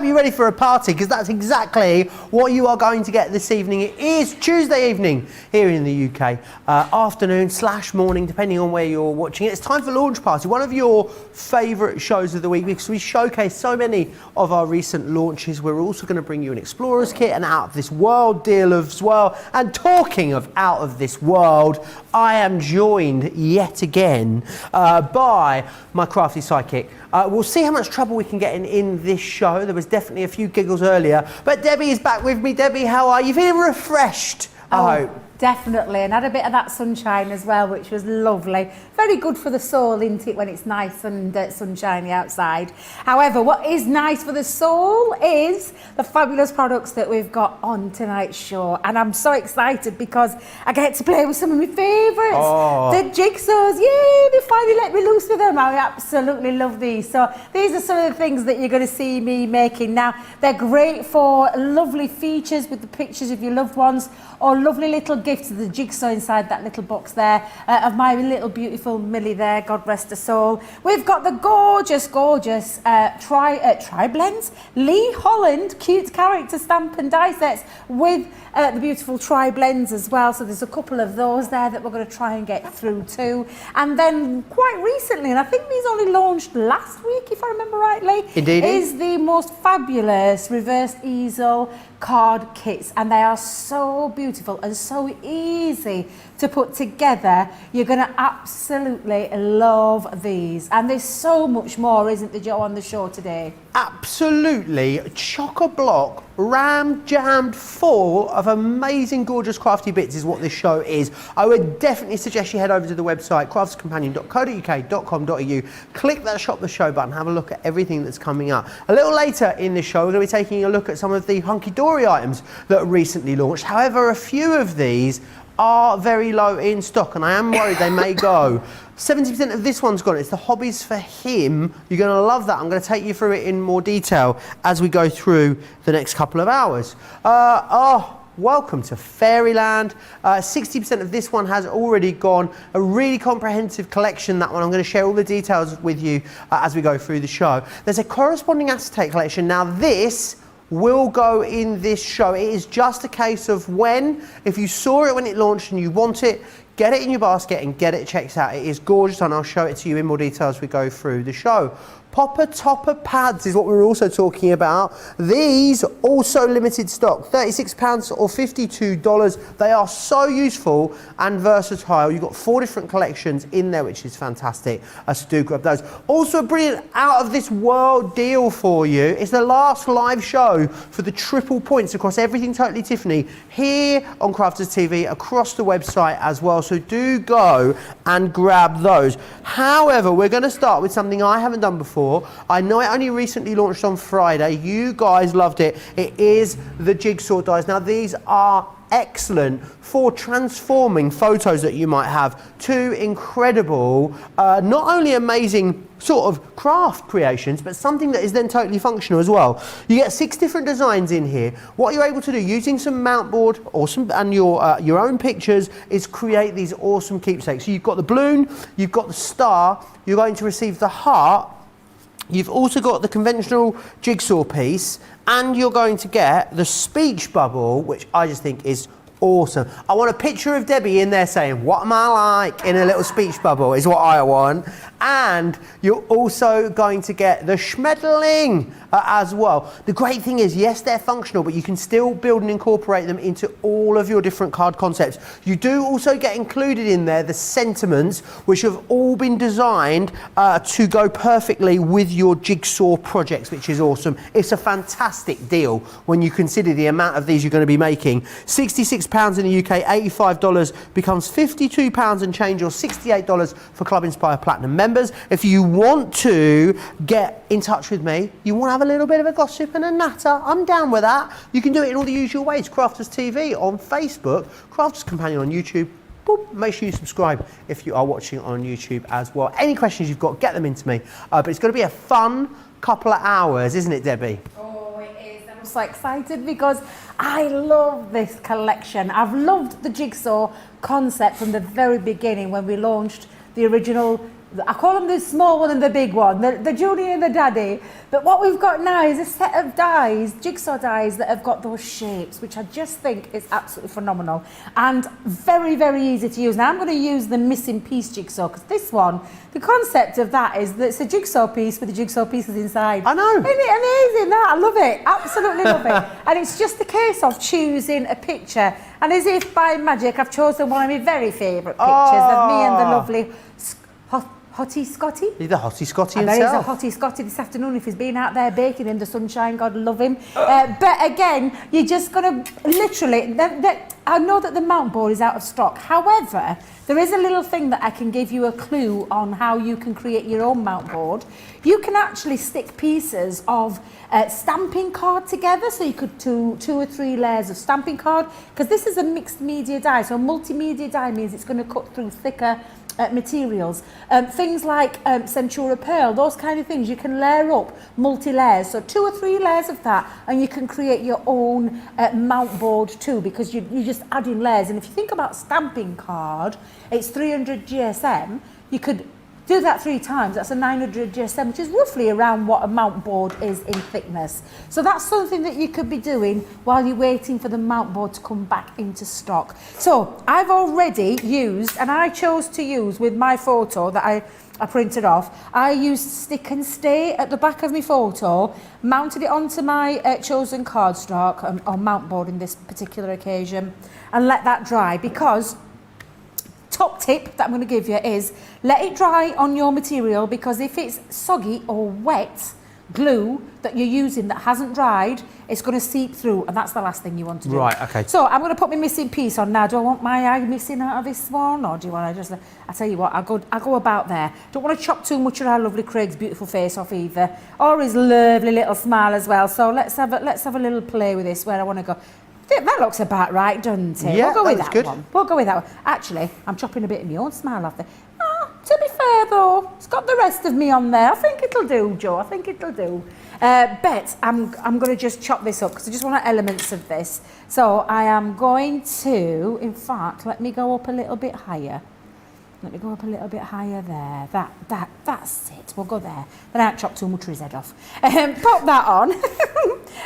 you're ready for a party, because that's exactly what you are going to get this evening. It is Tuesday evening here in the UK, afternoon / morning, depending on where you're watching it. It's time for Launch Party, one of your favourite shows of the week, because we showcase so many of our recent launches. We're also going to bring you an Explorer's Kit, and out of this world deal as well. And talking of out of this world, I am joined yet again by my crafty sidekick. We'll see how much trouble we can get in this show. There was definitely a few giggles earlier, but Debbie is back with me. Debbie, how are you? Feeling refreshed, I hope. Definitely, and had a bit of that sunshine as well, which was lovely. Very good for the soul, isn't it, when it's nice and sunshiny outside. However, what is nice for the soul is the fabulous products that we've got on tonight's show. And I'm so excited because I get to play with some of my favourites. Oh. The jigsaws, yay, they finally let me loose with them. I absolutely love these. So these are some of the things that you're going to see me making. Now, they're great for lovely features with the pictures of your loved ones, or lovely little gifts of the jigsaw inside that little box there, of my little beautiful Millie there, God rest her soul. We've got the gorgeous tri-blends, Lee Holland cute character stamp and die sets with the beautiful tri-blends as well. So there's a couple of those there that we're going to try and get through too. And then quite recently, and I think these only launched last week if I remember rightly, Indeed. is the most fabulous Reversed Easel Card Kits, and they are so beautiful and so easy to put together. You're going to absolutely love these, and there's so much more, isn't there, Joe, on the show today? Absolutely chock-a-block, jammed full of amazing, gorgeous, crafty bits is what this show is. I would definitely suggest you head over to the website craftscompanion.co.uk.com.au, click that shop the show button, have a look at everything that's coming up. A little later in this show, we're going to be taking a look at some of the Hunky-dory items that are recently launched. However, a few of these are very low in stock, and I am worried they may go. 70% of this one's gone. It's the Hobbies for Him. You're going to love that. I'm going to take you through it in more detail as we go through the next couple of hours. Welcome to Fairyland. 60% of this one has already gone. A really comprehensive collection, that one. I'm going to share all the details with you as we go through the show. There's a corresponding acetate collection. Now this will go in this show. It is just a case of when, if you saw it when it launched and you want it, get it in your basket and get it checked out. It is gorgeous, and I'll show it to you in more detail as we go through the show. Popper Topper pads is what we're also talking about. These also limited stock, £36 or $52. They are so useful and versatile. You've got 4 different collections in there, which is fantastic. So do grab those. Also a brilliant out of this world deal for you. It's the last live show for the triple points across everything Totally Tiffany here on Crafters TV, across the website as well. So do go and grab those. However, we're going to start with something I haven't done before. I know it only recently launched on Friday. You guys loved it. It is the Jigsaw Dies. Now these are excellent for transforming photos that you might have to incredible, not only amazing sort of craft creations, but something that is then totally functional as well. You get 6 different designs in here. What you're able to do using some mount board and your own pictures is create these awesome keepsakes. So you've got the balloon, you've got the star, you're going to receive the heart. You've also got the conventional jigsaw piece, and you're going to get the speech bubble, which I just think is awesome. I want a picture of Debbie in there saying, "What am I like?" in a little speech bubble is what I want. And you're also going to get the Schmetterling as well. The great thing is, yes, they're functional, but you can still build and incorporate them into all of your different card concepts. You do also get included in there the sentiments, which have all been designed to go perfectly with your jigsaw projects, which is awesome. It's a fantastic deal when you consider the amount of these you're going to be making. £66 in the UK, $85 becomes £52 and change, or $68 for Club Inspire Platinum members. If you want to get in touch with me, you want to have a little bit of a gossip and a natter, I'm down with that. You can do it in all the usual ways. Crafters TV on Facebook, Crafters Companion on YouTube. Boop, make sure you subscribe if you are watching on YouTube as well. Any questions you've got, get them into me. But it's going to be a fun couple of hours, isn't it, Debbie? Oh, it is. I'm so excited because I love this collection. I've loved the jigsaw concept from the very beginning when we launched the original I call them the small one and the big one, the Junior and the Daddy. But what we've got now is a set of dies, jigsaw dies, that have got those shapes, which I just think is absolutely phenomenal. And very, very easy to use. Now I'm going to use the missing piece jigsaw, because this one, the concept of that is that it's a jigsaw piece with the jigsaw pieces inside. I know. Isn't it amazing? That? I love it. Absolutely love it. And it's just a case of choosing a picture. And as if by magic, I've chosen one of my very favourite pictures of me and the lovely Hottie Scotty. He's the Hottie Scotty I bet himself. he's a Hottie Scotty this afternoon if he's been out there baking in the sunshine, God love him. But again, you're just going to literally, I know that the mount board is out of stock. However, there is a little thing that I can give you a clue on how you can create your own mount board. You can actually stick pieces of stamping card together, so you could do 2 or 3 layers of stamping card, because this is a mixed media die. So a multimedia die means it's going to cut through thicker materials. Things like Centura Pearl, those kind of things, you can layer up multi-layers. So 2 or 3 layers of that, and you can create your own mount board too, because you just add in layers. And if you think about stamping card, it's 300 GSM. You could do that 3 times, that's a 900 GSM, which is roughly around what a mount board is in thickness. So that's something that you could be doing while you're waiting for the mount board to come back into stock. So I've already used, and I chose to use with my photo that I printed off, I used stick and stay at the back of my photo, mounted it onto my chosen cardstock, or mount board in this particular occasion, and let that dry. Because top tip that I'm going to give you is let it dry on your material, because if it's soggy or wet glue that you're using that hasn't dried, it's going to seep through, and that's the last thing you want to do. Right, okay. So I'm going to put my missing piece on now. Do I want my eye missing out of this one, or do you want to just, I tell you what, I'll go about there. Don't want to chop too much of our lovely Craig's beautiful face off either, or his lovely little smile as well. So let's have a little play with this, where I want to go. That looks about right, doesn't it? Yeah, we'll go with that good. one. We'll go with that one. Actually, I'm chopping a bit of my own smile off there. To be fair though, it's got the rest of me on there. I think it'll do, Joe. I think it'll do. But I'm going to just chop this up, because I just want elements of this. So I am going to, in fact, let me go up a little bit higher. Let me go up a little bit higher there. That's it. We'll go there. Then I don't chop too much of his head off. Pop that on.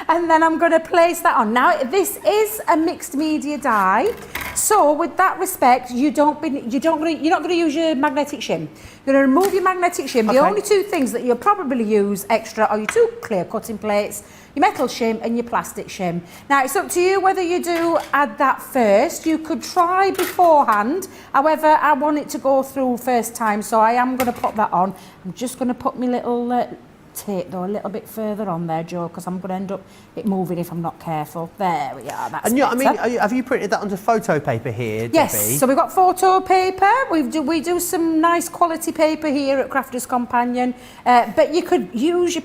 And then I'm going to place that on. Now, this is a mixed media die. So with that respect, you're not going to use your magnetic shim. You're going to remove your magnetic shim. Okay. The only 2 things that you'll probably use extra are your 2 clear cutting plates, your metal shim and your plastic shim. Now, it's up to you whether you do add that first. You could try beforehand. However, I want it to go through first time, so I am going to pop that on. I'm just going to put my little tape though a little bit further on there, Joe, because I'm going to end up it moving if I'm not careful. There we are. That's better. I mean, have you printed that onto photo paper here, Debbie? Yes. So we've got photo paper. We do some nice quality paper here at Crafters Companion. But you could use your.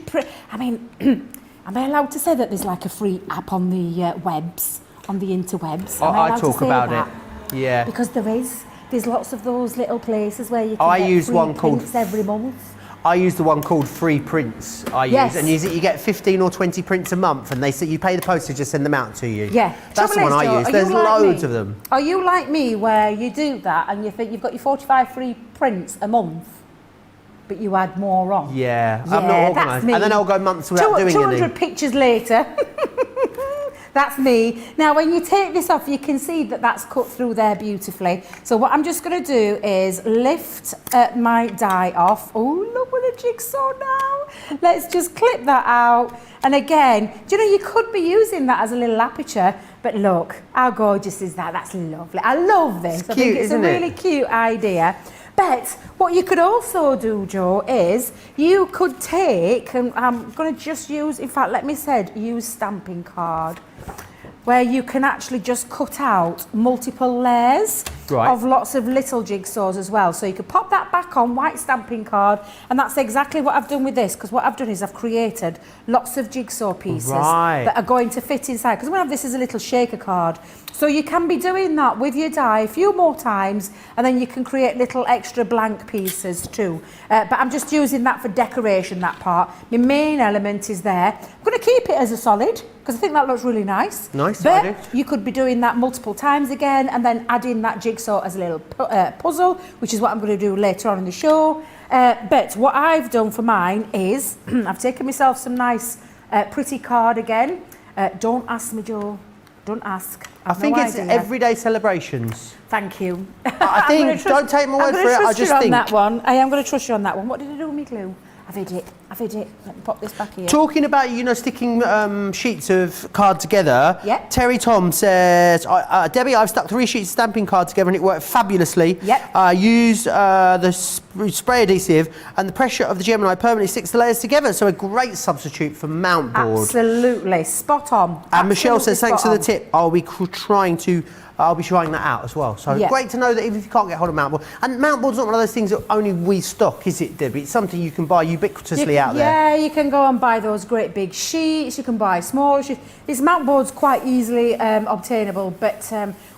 I mean, am I allowed to say that there's like a free app on the webs, on the interwebs? I talk about it. Yeah. Because there's lots of those little places where you can I get use free one called prints every month. I use the one called Free Prints. Yes. And you get 15 or 20 prints a month, and they say you pay the postage, just send them out to you. Yeah. That's the one I use. There's loads of them. Are you like me, where you do that and you think you've got your 45 free prints a month, but you add more on? Yeah, I'm not organised. And then I'll go months without doing anything. 200 pictures later. That's me. Now, when you take this off, you can see that that's cut through there beautifully. So what I'm just going to do is lift my die off. Oh, look what a jigsaw now. Let's just clip that out. And again, do you know, you could be using that as a little aperture, but look, how gorgeous is that? That's lovely. I love this. It's cute, I think it's isn't a really cute idea. But what you could also do, Joe, is you could take, and I'm going to just use, in fact, let me use stamping card, where you can actually just cut out multiple layers of lots of little jigsaws as well. So you could pop that back on white stamping card, and that's exactly what I've done with this, because what I've done is I've created lots of jigsaw pieces that are going to fit inside, because I'm going to have this as a little shaker card. So you can be doing that with your die a few more times, and then you can create little extra blank pieces too. But I'm just using that for decoration, that part. My main element is there. I'm going to keep it as a solid, because I think that looks really nice. Nice, but you could be doing that multiple times again, and then adding that jigsaw as a little puzzle, which is what I'm going to do later on in the show. But what I've done for mine is I've taken myself some nice pretty card again. Don't ask me, Joe. Don't ask. I think it's everyday celebrations. Thank you. I think, don't take my word for it, I just think. That one. I am going to trust you on that one. What did I do with my glue? I've hid it. Let me pop this back here. Talking about, you know, sticking sheets of card together, Yep. Terry Tom says, Debbie, I've stuck 3 sheets of stamping card together and it worked fabulously. Yep. Use the spray adhesive and the pressure of the Gemini permanently sticks the layers together, so a great substitute for mount board. Absolutely, spot on. And Michelle says, thanks for the on. tip. I'll be trying that out as well. So great to know that even if you can't get hold of mount board. And mount board's not one of those things that only we stock, is it, Debbie? It's something you can buy ubiquitously out there. Yeah, you can go and buy those great big sheets. You can buy small sheets. This mount board's quite easily obtainable, but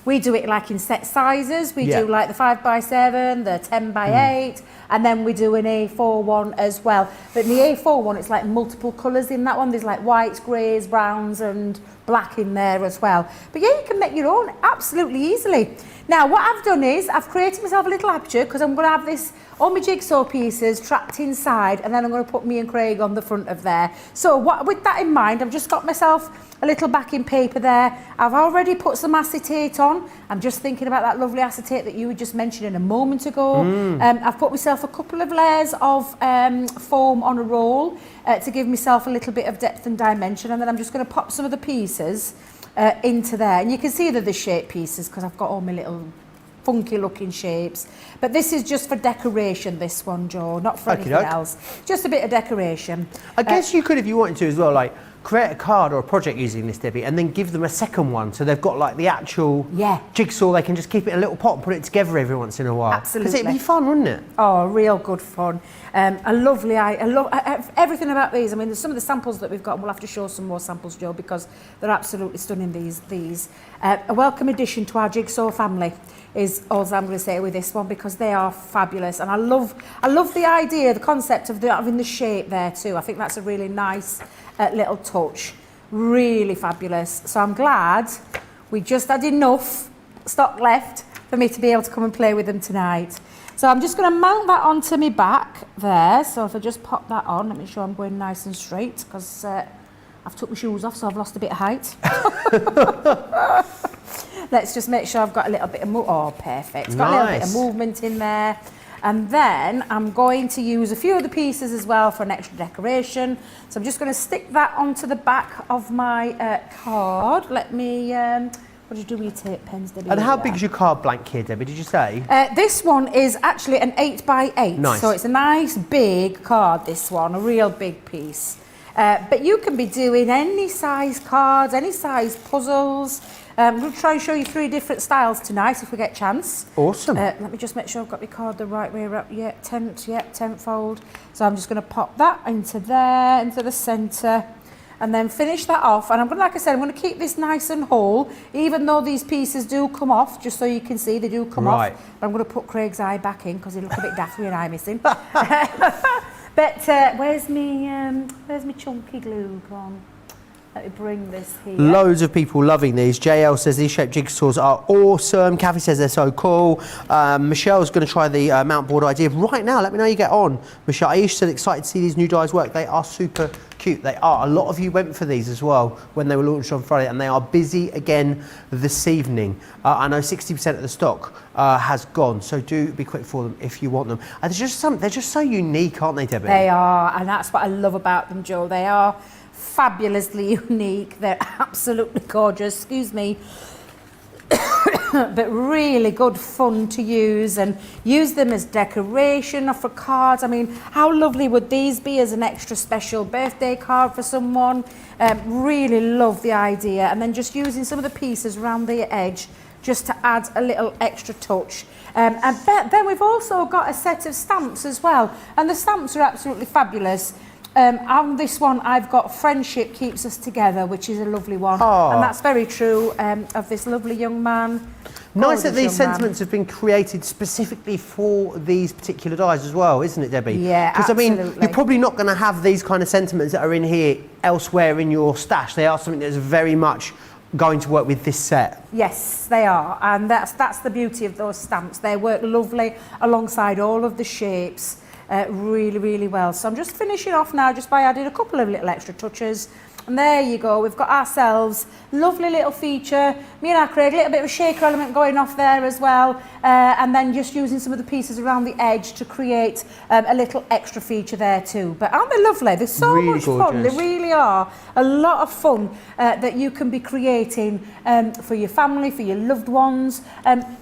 we do it like in set sizes. We do like the 5x7, the 10x8, and then we do an A4 one as well. But in the A4 one, it's like multiple colours in that one. There's like whites, greys, browns, and black in there as well. But yeah, you can make your own absolutely easily. Now, what I've done is I've created myself a little aperture because I'm going to have this, all my jigsaw pieces trapped inside, and then I'm going to put me and Craig on the front of there. So with that in mind, I've just got myself a little backing paper there. I've already put some acetate on. I'm just thinking about that lovely acetate that you were just mentioning a moment ago. I've put myself a couple of layers of foam on a roll to give myself a little bit of depth and dimension, and then I'm just going to pop some of the pieces into there. And you can see they're the shape pieces because I've got all my little funky looking shapes. But this is just for decoration, this one, Joe, not for anything else. Just a bit of decoration. I guess you could, if you wanted to as well, like create a card or a project using this, Debbie, and then give them a second one so they've got like the actual jigsaw. They can just keep it in a little pot and put it together every once in a while. Absolutely. Because it'd be fun, wouldn't it? Oh, real good fun. I love everything about these. I mean, there's some of the samples that we've got, and we'll have to show some more samples, Joe, because they're absolutely stunning, these. A welcome addition to our jigsaw family is all I'm going to say with this one, because they are fabulous. And I love the idea, the concept of having the shape there too. I think that's a really nice little touch. Really fabulous. So I'm glad we just had enough stock left for me to be able to come and play with them tonight. So I'm just going to mount that onto my back there. So if I just pop that on, let me show I'm going nice and straight, because I've took my shoes off, so I've lost a bit of height. Let's just make sure I've got a little bit of oh, perfect. Got a little bit of movement in there. And then I'm going to use a few of the pieces as well for an extra decoration. So I'm just going to stick that onto the back of my card. Let me, what did you do with your tape pens, Debbie? And how big is your card blank here, Debbie, did you say? This one is actually an 8x8. Nice. So it's a nice big card, this one, a real big piece. But you can be doing any size cards, any size puzzles. We'll try and show you 3 different styles tonight if we get a chance. Awesome. Let me just make sure I've got my card the right way around. Yeah, 10th fold. So I'm just going to pop that into there, into the centre, and then finish that off. And I'm going to, like I said, I'm going to keep this nice and whole, even though these pieces do come off, just so you can see they do come off. But I'm going to put Craig's eye back in because he looked a bit daft with an eye missing. But where's me chunky glue gone? Let me bring this here. Loads of people loving these. JL says these shaped jigsaws are awesome. Kathy says they're so cool. Michelle's going to try the mount board idea right now. Let me know how you get on. Michelle, Aish said excited to see these new dies work. They are super cute. They are. A lot of you went for these as well when they were launched on Friday, and they are busy again this evening. I know 60% of the stock has gone, so do be quick for them if you want them. And they're just so unique, aren't they, Debbie? They are, and that's what I love about them, Joe. They are fabulously unique. They're absolutely gorgeous. Excuse me. But really good fun to use, and use them as decoration or for cards. I mean, how lovely would these be as an extra special birthday card for someone? Really love the idea. And then just using some of the pieces around the edge just to add a little extra touch. And then we've also got a set of stamps as well, and the stamps are absolutely fabulous. On this one, I've got friendship keeps us together, which is a lovely one. Aww. And that's very true of this lovely young man. Nice that these sentiments have been created specifically for these particular dies as well, isn't it, Debbie? Yeah, because I mean, absolutely. you're probably not going to have these kind of sentiments that are in here elsewhere in your stash. They are something that's very much going to work with this set. Yes, they are, and that's the beauty of those stamps. They work lovely alongside all of the shapes. really, really well. So I'm just finishing off now just by adding a couple of little extra touches. And there you go, we've got ourselves lovely little feature. Me and Craig, a little bit of a shaker element going off there as well. And then just using some of the pieces around the edge to create a little extra feature there too. But aren't they lovely? They're so really much gorgeous. fun. They really are. A lot of fun that you can be creating for your family, for your loved ones.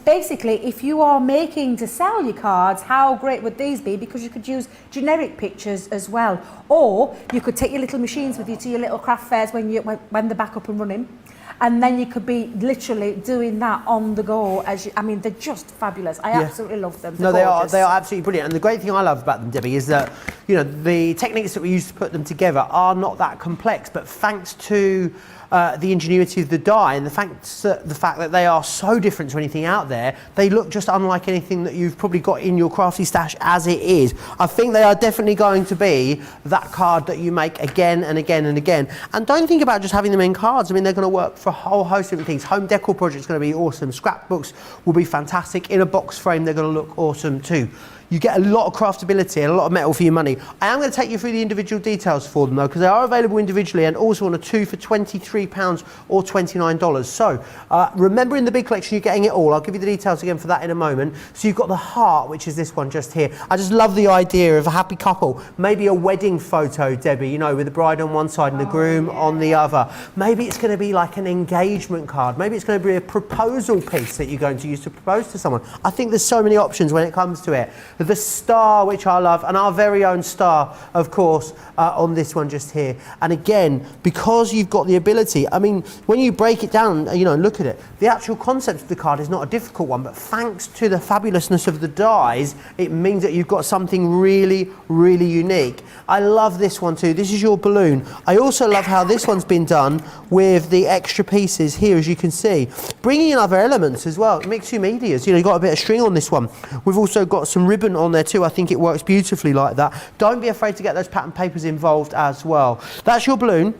Basically, if you are making to sell your cards, how great would these be? Because you could use generic pictures as well. Or you could take your little machines with you to your little craft fairs when they're back up and running. And then you could be literally doing that on the go. I mean, they're just fabulous. I absolutely love them. No, they are absolutely brilliant. And the great thing I love about them, Debbie, is that, you know, the techniques that we use to put them together are not that complex, but thanks to the ingenuity of the die and the fact that they are so different to anything out there, they look just unlike anything that you've probably got in your crafty stash as it is. I think they are definitely going to be that card that you make again and again and again. And don't think about just having them in cards. I mean, they're going to work for a whole host of different things. Home decor projects going to be awesome. Scrapbooks will be fantastic. In a box frame, they're going to look awesome too. You get a lot of craftability and a lot of metal for your money. I am going to take you through the individual details for them though, because they are available individually and also on a 2 for £23 or $29. So remember, in the big collection you're getting it all. I'll give you the details again for that in a moment. So you've got the heart, which is this one just here. I just love the idea of a happy couple. Maybe a wedding photo, Debbie, you know, with the bride on one side and the groom on the other. Maybe it's going to be like an engagement card. Maybe it's going to be a proposal piece that you're going to use to propose to someone. I think there's so many options when it comes to it. The star, which I love, and our very own star, of course, on this one just here. And again, because you've got the ability, I mean, when you break it down, you know, and look at it, the actual concept of the card is not a difficult one, but thanks to the fabulousness of the dies, it means that you've got something really, really unique. I love this one too. This is your balloon. I also love how this one's been done with the extra pieces here, as you can see. Bringing in other elements as well. Mix your medias. You know, you've got a bit of string on this one. We've also got some ribbon on there too. I think it works beautifully like that. Don't be afraid to get those pattern papers involved as well. That's your balloon.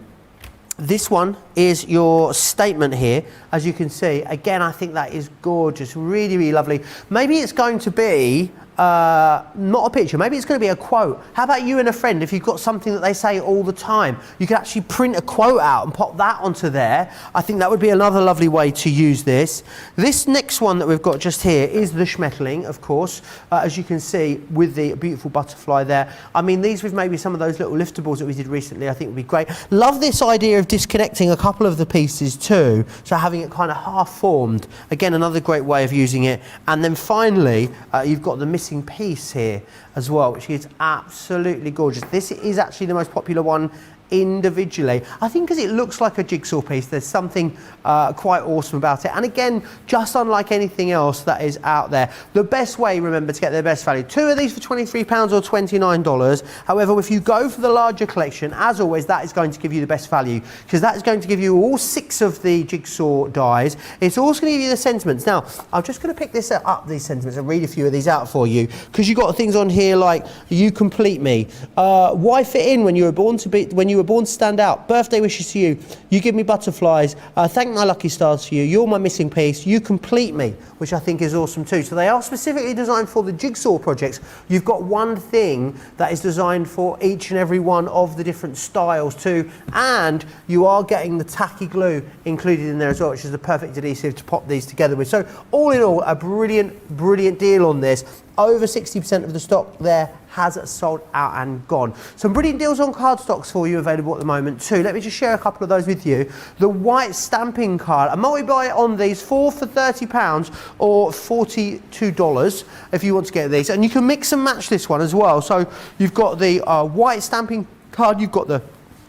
This one is your statement here, as you can see. Again, I think that is gorgeous, really, really lovely. Maybe it's going to be not a picture, maybe it's going to be a quote. How about you and a friend, if you've got something that they say all the time, you could actually print a quote out and pop that onto there. I think that would be another lovely way to use this. This next one that we've got just here is the Schmetterling, of course, as you can see, with the beautiful butterfly there. I mean, these with maybe some of those little liftables that we did recently, I think would be great. Love this idea of disconnecting a couple of the pieces too, so having it kind of half formed. Again, another great way of using it. And then finally, you've got the missing piece here as well, which is absolutely gorgeous. This is actually the most popular one individually. I think because it looks like a jigsaw piece, there's something quite awesome about it. And again, just unlike anything else that is out there. The best way, remember, to get their best value. 2 of these for £23 or $29. However, if you go for the larger collection, as always, that is going to give you the best value, because that is going to give you all 6 of the jigsaw dies. It's also going to give you the sentiments. Now, I'm just going to pick this up, these sentiments, and read a few of these out for you, because you've got things on here like, you complete me, why fit in when you were born to stand out, birthday wishes to you, you give me butterflies, thank my lucky stars for you, you're my missing piece, you complete me, which I think is awesome too. So they are specifically designed for the jigsaw projects. You've got one thing that is designed for each and every one of the different styles too, and you are getting the tacky glue included in there as well, which is the perfect adhesive to pop these together with. So all in all, a brilliant deal on this. Over 60% of the stock there has sold out and gone. Some brilliant deals on cardstocks for you available at the moment too. Let me just share a couple of those with you. The white stamping card, a multi-buy on these, 4 for £30 or $42 if you want to get these. And you can mix and match this one as well. So you've got the white stamping card, you've got the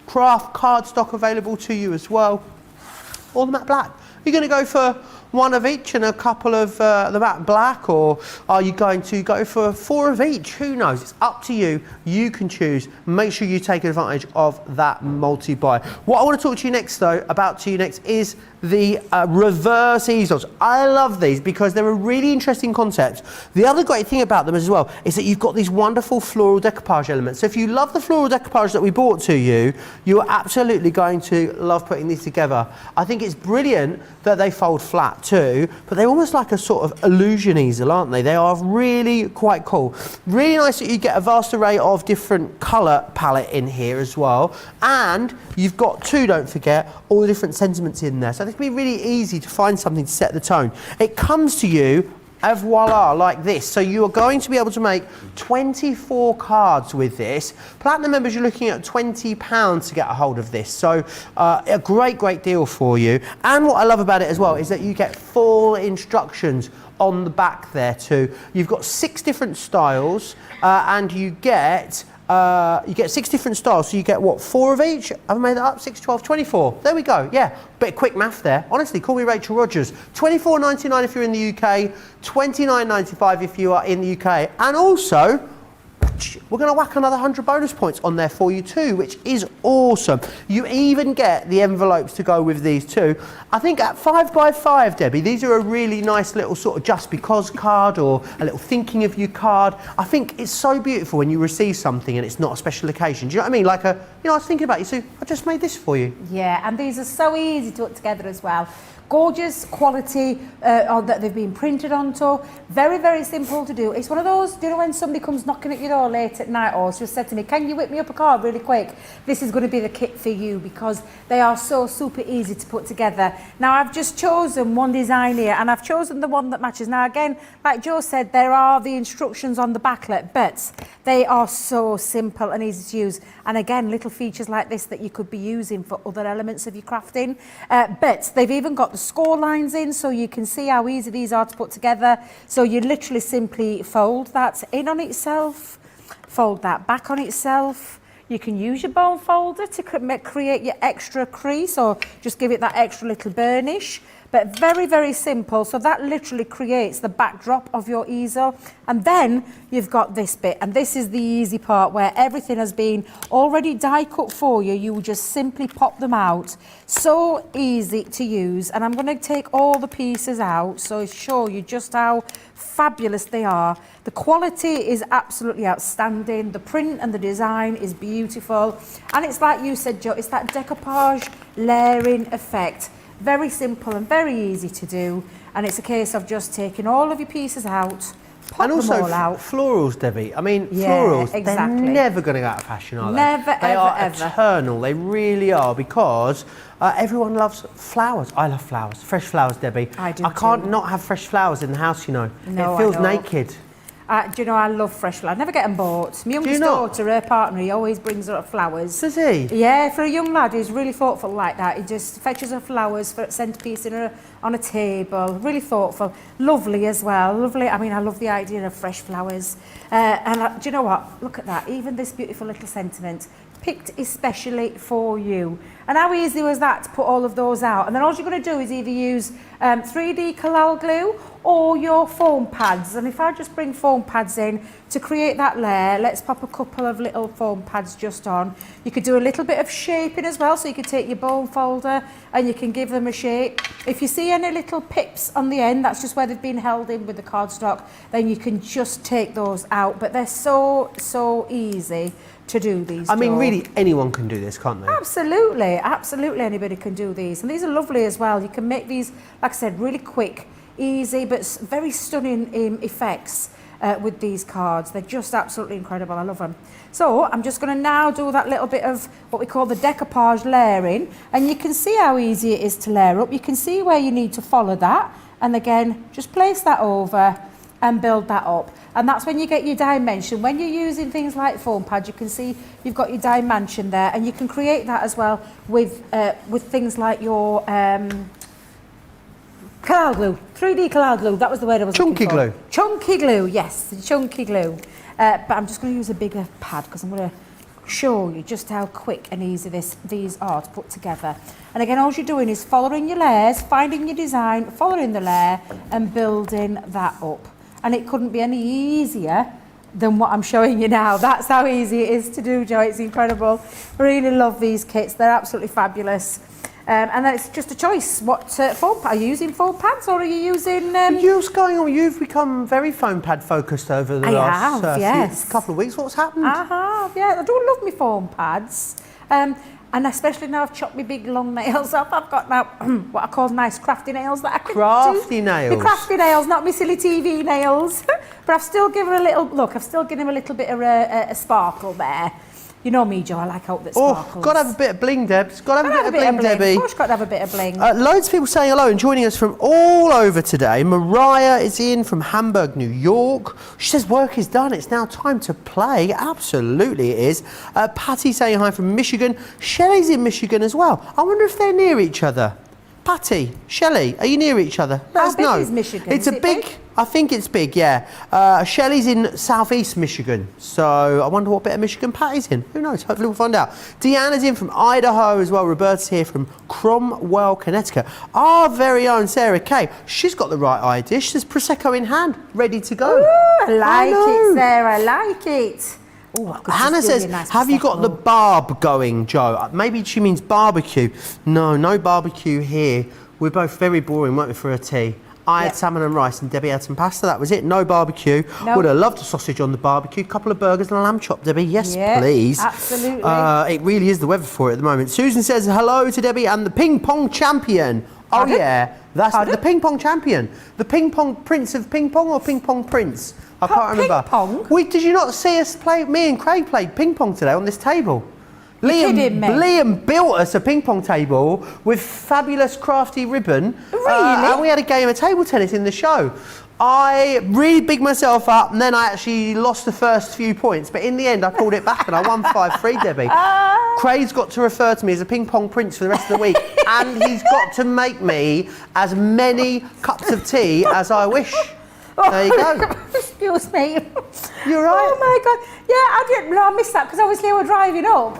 craft cardstock available to you as well, or the matte black. You're going to go for one of each and a couple of the matte black, or are you going to go for 4 of each? Who knows? It's up to you. You can choose. Make sure you take advantage of that multi-buy. What I want to talk to you next, though, is the reverse easels. I love these because they're a really interesting concept. The other great thing about them as well is that you've got these wonderful floral decoupage elements. So if you love the floral decoupage that we brought to you, you're absolutely going to love putting these together. I think it's brilliant that they fold flat. that too, but they're almost like a sort of illusion easel, aren't they? They are really quite cool. Really nice that you get a vast array of different colour palette in here as well, and you've got too, don't forget, all the different sentiments in there, so it can be really easy to find something to set the tone. It comes to you voila, like this. So you are going to be able to make 24 cards with this. Platinum members, you're looking at £20 to get a hold of this. So a great deal for you. And what I love about it as well is that you get full instructions on the back there too. You've got 6 different styles and you get 6 different styles, so you get what, 4 of each? Have I made that up? 6, 12, 24. There we go, yeah. Bit of quick math there. Honestly, call me Rachel Rogers. £24.99 if you're in the UK, £29.95 if you are in the UK. And also, we're going to whack another 100 bonus points on there for you too, which is awesome. You even get the envelopes to go with these too. I think at 5x5, Debbie, these are a really nice little sort of just because card or a little thinking of you card. I think it's so beautiful when you receive something and it's not a special occasion. Do you know what I mean? Like I was thinking about you, so I just made this for you. Yeah, and these are so easy to put together as well. Gorgeous quality that they've been printed onto. Very simple to do. It's one of those, do you know when somebody comes knocking at your door late at night or just said to me, can you whip me up a card really quick? This is going to be the kit for you because they are so super easy to put together. Now I've just chosen one design here and I've chosen the one that matches. Now again, like Joe said, there are the instructions on the backlet, but they are so simple and easy to use. And again, little features like this that you could be using for other elements of your crafting. But they've even got the score lines in so you can see how easy these are to put together. So you literally simply fold that in on itself, fold that back on itself. You can use your bone folder to create your extra crease or just give it that extra little burnish. But very simple. So that literally creates the backdrop of your easel. And then you've got this bit, and this is the easy part where everything has been already die cut for you. You will just simply pop them out. So easy to use. And I'm going to take all the pieces out so show you just how fabulous they are. The quality is absolutely outstanding. The print and the design is beautiful. And it's like you said, Joe, it's that decoupage layering effect. Very simple and very easy to do, and it's a case of just taking all of your pieces out, pop them all out. Florals, Debbie. I mean, yeah, florals, exactly. They're never going to go out of fashion, are they? Never, they ever, are ever. eternal. They really are, because everyone loves flowers. I love flowers. Fresh flowers, Debbie. I do I can't too. not have fresh flowers in the house, you know. No, it feels I know. naked. Do you know, I love fresh flowers. I never get them bought. My youngest daughter, her partner, he always brings her flowers. Does he? Yeah, for a young lad who's really thoughtful like that. He just fetches her flowers for a centrepiece on a table. Really thoughtful. Lovely as well. Lovely. I mean, I love the idea of fresh flowers. And do you know what? Look at that. Even this beautiful little sentiment picked especially for you. And how easy was that to put all of those out? And then all you're going to do is either use 3D Collal glue or your foam pads. And if I just bring foam pads in to create that layer, let's pop a couple of little foam pads just on. You could do a little bit of shaping as well, so you could take your bone folder and you can give them a shape. If you see any little pips on the end, that's just where they've been held in with the cardstock, then you can just take those out. But they're so easy to do these. I mean, really, anyone can do this, can't they? Absolutely anybody can do these. And these are lovely as well. You can make these, like I said, really quick, easy, but very stunning effects with these cards. They're just absolutely incredible. I love them. So I'm just going to now do that little bit of what we call the decoupage layering. And you can see how easy it is to layer up. You can see where you need to follow that. And again, just place that over and build that up. And that's when you get your dimension. When you're using things like foam pads, you can see you've got your dimension there, and you can create that as well with things like your Collal glue, 3D Collal glue. That was the word I was looking for. Chunky glue. Chunky glue, yes, chunky glue. But I'm just going to use a bigger pad because I'm going to show you just how quick and easy these are to put together. And again, all you're doing is following your layers, finding your design, following the layer, and building that up. And it couldn't be any easier than what I'm showing you now. That's how easy it is to do, Joe. It's incredible. Really love these kits. They're absolutely fabulous. And then it's just a choice. What foam pad? Are you using foam pads or are you using... What's going on? You've become very foam pad focused over the last yes. couple of weeks. What's happened? I have, yeah. I do love my foam pads. And especially now I've chopped my big long nails off, I've got now what I call nice crafty nails that I can Crafty do. nails. The crafty nails, not my silly TV nails. But I've still given a little, look, I've still given him a little bit of a sparkle there. You know me, Joe, I like out that sparkles. Oh, got to have a bit of bling, Debs. Got to have a bit of bling, Debbie. Of course, got to have a bit of bling. Loads of people saying hello and joining us from all over today. Mariah is in from Hamburg, New York. She says work is done. It's now time to play. Absolutely it is. Patty saying hi from Michigan. Shelley's in Michigan as well. I wonder if they're near each other. Patty, Shelley, are you near each other? Let us know. How big is Michigan? It's is a it big, I think it's big, yeah. Shelley's in southeast Michigan, so I wonder what bit of Michigan Patty's in. Who knows? Hopefully we'll find out. Deanna's in from Idaho as well. Roberta's here from Cromwell, Connecticut. Our very own Sarah Kay. She's got the right idea. She says Prosecco in hand, ready to go. Ooh, I like it, Sarah. I like it. Ooh, Hannah says, have you got the barb going, Joe? Maybe she means barbecue. No, no barbecue here. We're both very boring, weren't we, for a tea? I had salmon and rice and Debbie had some pasta. That was it. No barbecue. Nope. Would have loved a sausage on the barbecue. Couple of burgers and a lamb chop, Debbie. Yes, please. Absolutely. It really is the weather for it at the moment. Susan says hello to Debbie and the ping pong champion. Pardon? Oh, yeah. That's the ping pong champion. The ping pong prince of ping pong or ping pong prince? I can't remember. Ping pong? Did you not see us play? Me and Craig played ping pong today on this table. Liam built us a ping pong table with fabulous crafty ribbon. Really? And we had a game of table tennis in the show. I really bigged myself up and then I actually lost the first few points, but in the end I pulled it back and I won 5-3, Debbie. Craig's got to refer to me as a ping pong prince for the rest of the week and he's got to make me as many cups of tea as I wish. There you go. Excuse me. You're right. Oh my God. Yeah, I didn't know. I missed that because obviously we were driving up.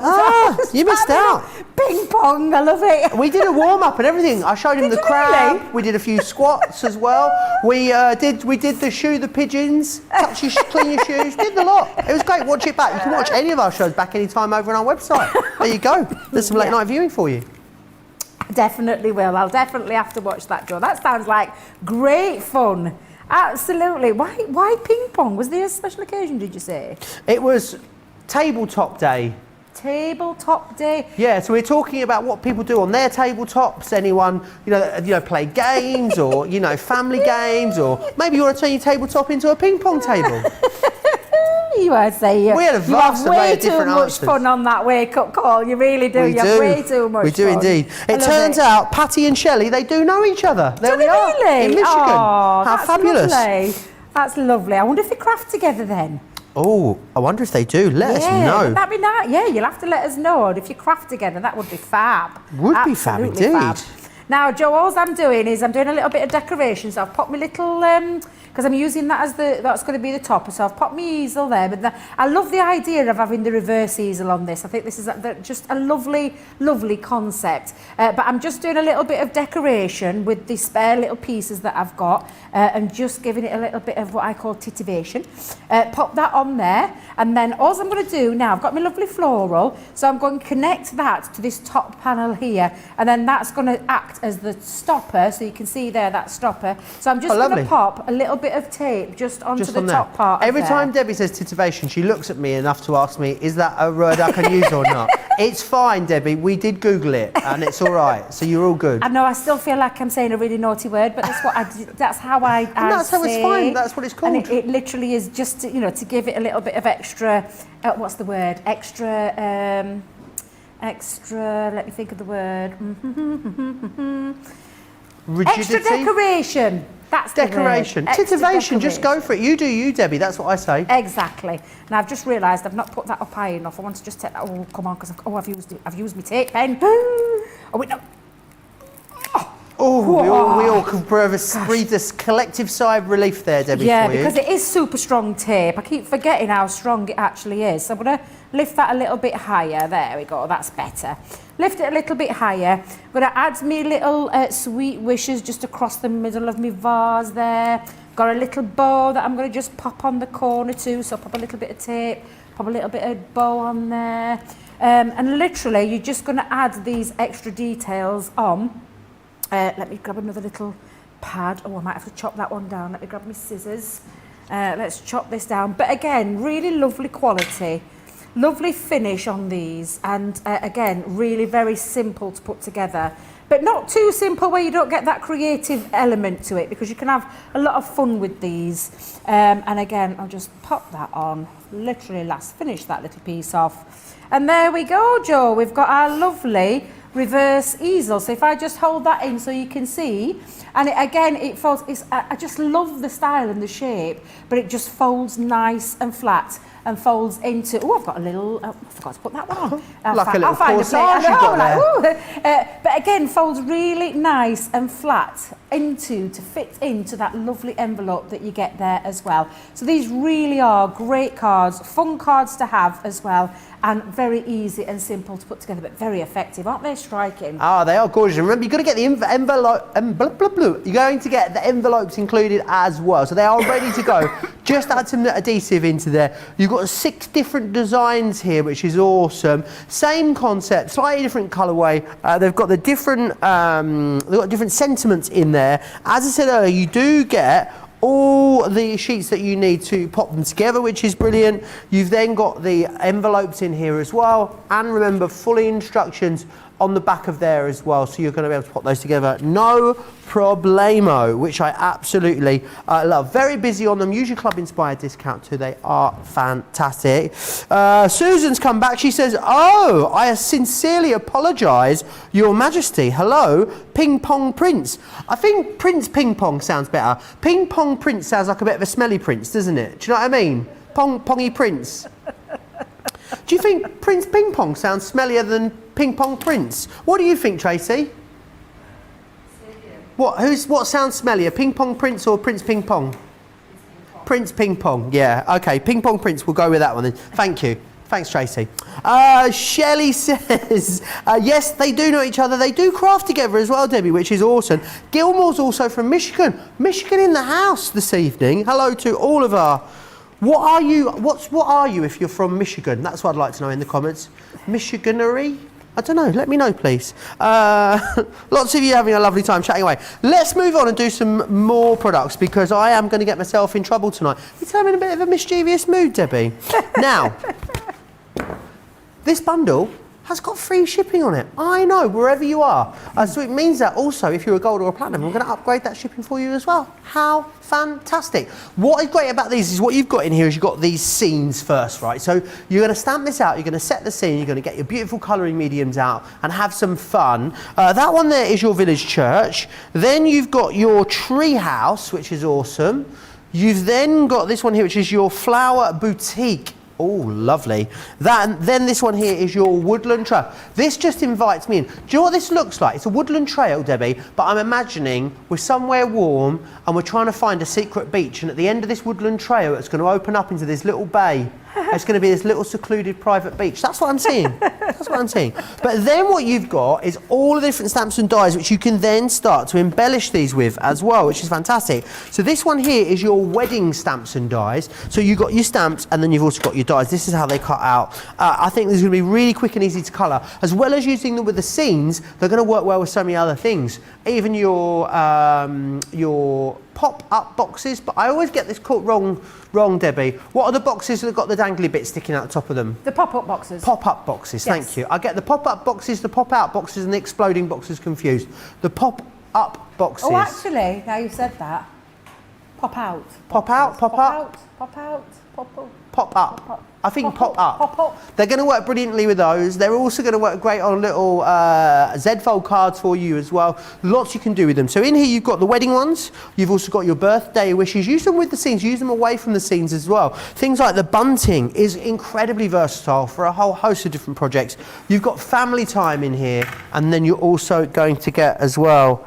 You missed out. Ping pong, I love it. We did a warm up and everything. I showed him the crab. Really? We did a few squats as well. We did the shoe the pigeons, touch your, clean your shoes. Did the lot. It was great. Watch it back. You can watch any of our shows back anytime over on our website. There you go. There's some late night viewing for you. Definitely will. I'll definitely have to watch that, Joe. That sounds like great fun. Absolutely. Why ping pong? Was there a special occasion, did you say? It was tabletop day. Tabletop day? Yeah, so we're talking about what people do on their tabletops. Anyone, play games or, family games, or maybe you want to turn your tabletop into a ping pong table. You are saying we had a vast array of different answers. Way too much fun on that wake-up call. You really do. You have way too much fun. We do indeed. It turns out Patty and Shelley, they do know each other. There we are in Michigan. Oh, how fabulous. Lovely. That's lovely. I wonder if they craft together then. Oh, I wonder if they do. Let us know. That'd be nice. Yeah, you'll have to let us know. And if you craft together, that would be fab. Would be fab indeed. Fab. Now, Joe, all I'm doing is I'm doing a little bit of decoration. So I've popped my little, because I'm using that as that's going to be the topper. So I've popped my easel there. But I love the idea of having the reverse easel on this. I think this is just a lovely, lovely concept. But I'm just doing a little bit of decoration with the spare little pieces that I've got and just giving it a little bit of what I call titivation. Pop that on there. And then all I'm going to do now, I've got my lovely floral. So I'm going to connect that to this top panel here. And then that's going to act as the stopper, so you can see there that stopper. So I'm just going to pop a little bit of tape just onto the top part. Every time Debbie says titivation, she looks at me enough to ask me, is that a word I can use or not? It's fine, Debbie. We did Google it, and it's all right. So you're all good. I know. I still feel like I'm saying a really naughty word, but that's what that's how I that's how it's fine. That's what it's called. And it literally is just to give it a little bit of extra. What's the word? Extra. Let me think of the word. Rigidity? Extra decoration. That's decoration. The word. Titivation, just go for it. You do you, Debbie. That's what I say. Exactly. Now I've just realised I've not put that up high enough. I want to just take that. Oh, come on, because I've used my tape pen. Oh wait, no. Oh, we all could breathe this collective sigh of relief there, Debbie. Yeah, for you. because it is super strong tape. I keep forgetting how strong it actually is. So I'm going to lift that a little bit higher. There we go, that's better. Lift it a little bit higher. I'm going to add me little sweet wishes just across the middle of my vase there. Got a little bow that I'm going to just pop on the corner too. So pop a little bit of tape, pop a little bit of bow on there. And literally, you're just going to add these extra details on. Let me grab another little pad. Oh, I might have to chop that one down. Let me grab my scissors. Let's chop this down. But again, really lovely quality. Lovely finish on these, and again, really very simple to put together. But not too simple where you don't get that creative element to it, because you can have a lot of fun with these. And again, I'll just pop that on, literally finish that little piece off. And there we go, Joe, we've got our lovely reverse easel. So if I just hold that in so you can see, and again, it folds, I just love the style and the shape, but it just folds nice and flat and folds into, oh, I've got a little, I forgot to put that one on. Like a little corsage you got there. But again, folds really nice and flat to fit into that lovely envelope that you get there as well. So these really are great cards, fun cards to have as well, and very easy and simple to put together, but very effective. Aren't they striking? Ah, they are gorgeous. Remember, you've got to get the envelope, you're going to get the envelopes included as well. So they are ready to go. Just add some adhesive into there. You've got 6 different designs here, which is awesome. Same concept, slightly different colourway. They've got the different, they've got different sentiments in there. As I said earlier, you do get all the sheets that you need to pop them together, which is brilliant. You've then got the envelopes in here as well, and remember, full instructions on the back of there as well, so you're going to be able to pop those together, no problemo, which I absolutely love. Very busy on them. Use your club inspired discount too, they are fantastic. Susan's come back. She says, oh, I sincerely apologise, Your Majesty. Hello, Ping Pong Prince. I think Prince Ping Pong sounds better. Ping Pong Prince sounds like a bit of a smelly prince, doesn't it? Do you know what I mean? Pongy Prince. Do you think Prince Ping Pong sounds smellier than Ping Pong Prince? What do you think, Tracy? What sounds smellier, Ping Pong Prince or Prince Ping Pong? Prince Ping Pong, yeah. Okay, Ping Pong Prince, we'll go with that one then. Thank you. Thanks, Tracy. Shelley says, yes, they do know each other. They do craft together as well, Debbie, which is awesome. Gilmore's also from Michigan. Michigan in the house this evening. Hello to all of our... What are you if you're from Michigan? That's what I'd like to know in the comments. Michiganery? I don't know, let me know please. Lots of you having a lovely time chatting away. Let's move on and do some more products, because I am going to get myself in trouble tonight. You tell me in a bit of a mischievous mood, Debbie. Now, this bundle has got free shipping on it. I know, wherever you are. So it means that also, if you're a gold or a platinum, we're going to upgrade that shipping for you as well. How fantastic. What is great about these is what you've got in here is you've got these scenes first, right? So you're going to stamp this out, you're going to set the scene, you're going to get your beautiful colouring mediums out and have some fun. That one there is your village church. Then you've got your tree house, which is awesome. You've then got this one here, which is your flower boutique. Oh, lovely. Then this one here is your woodland trail. This just invites me in. Do you know what this looks like? It's a woodland trail, Debbie, but I'm imagining we're somewhere warm and we're trying to find a secret beach, and at the end of this woodland trail, it's going to open up into this little bay. It's going to be this little secluded private beach. That's what I'm seeing. That's what I'm seeing. But then what you've got is all the different stamps and dies, which you can then start to embellish these with as well, which is fantastic. So this one here is your wedding stamps and dies. So you've got your stamps and then you've also got your dies. This is how they cut out. I think this is going to be really quick and easy to colour. As well as using them with the scenes, they're going to work well with so many other things. Even your pop-up boxes, but I always get this caught wrong, Debbie. What are the boxes that have got the dangly bits sticking out the top of them? The pop-up boxes. Pop-up boxes, yes. Thank you. I get the pop-up boxes, the pop-out boxes, and the exploding boxes confused. The pop-up boxes. Oh, actually, now you've said that. Pop-out. Pop-out, pop-up. Pop-out, pop-up. Pop-up. I think pop-up. Pop-up. They're going to work brilliantly with those. They're also going to work great on little Z-fold cards for you as well. Lots you can do with them. So in here you've got the wedding ones. You've also got your birthday wishes. Use them with the scenes. Use them away from the scenes as well. Things like the bunting is incredibly versatile for a whole host of different projects. You've got family time in here, and then you're also going to get as well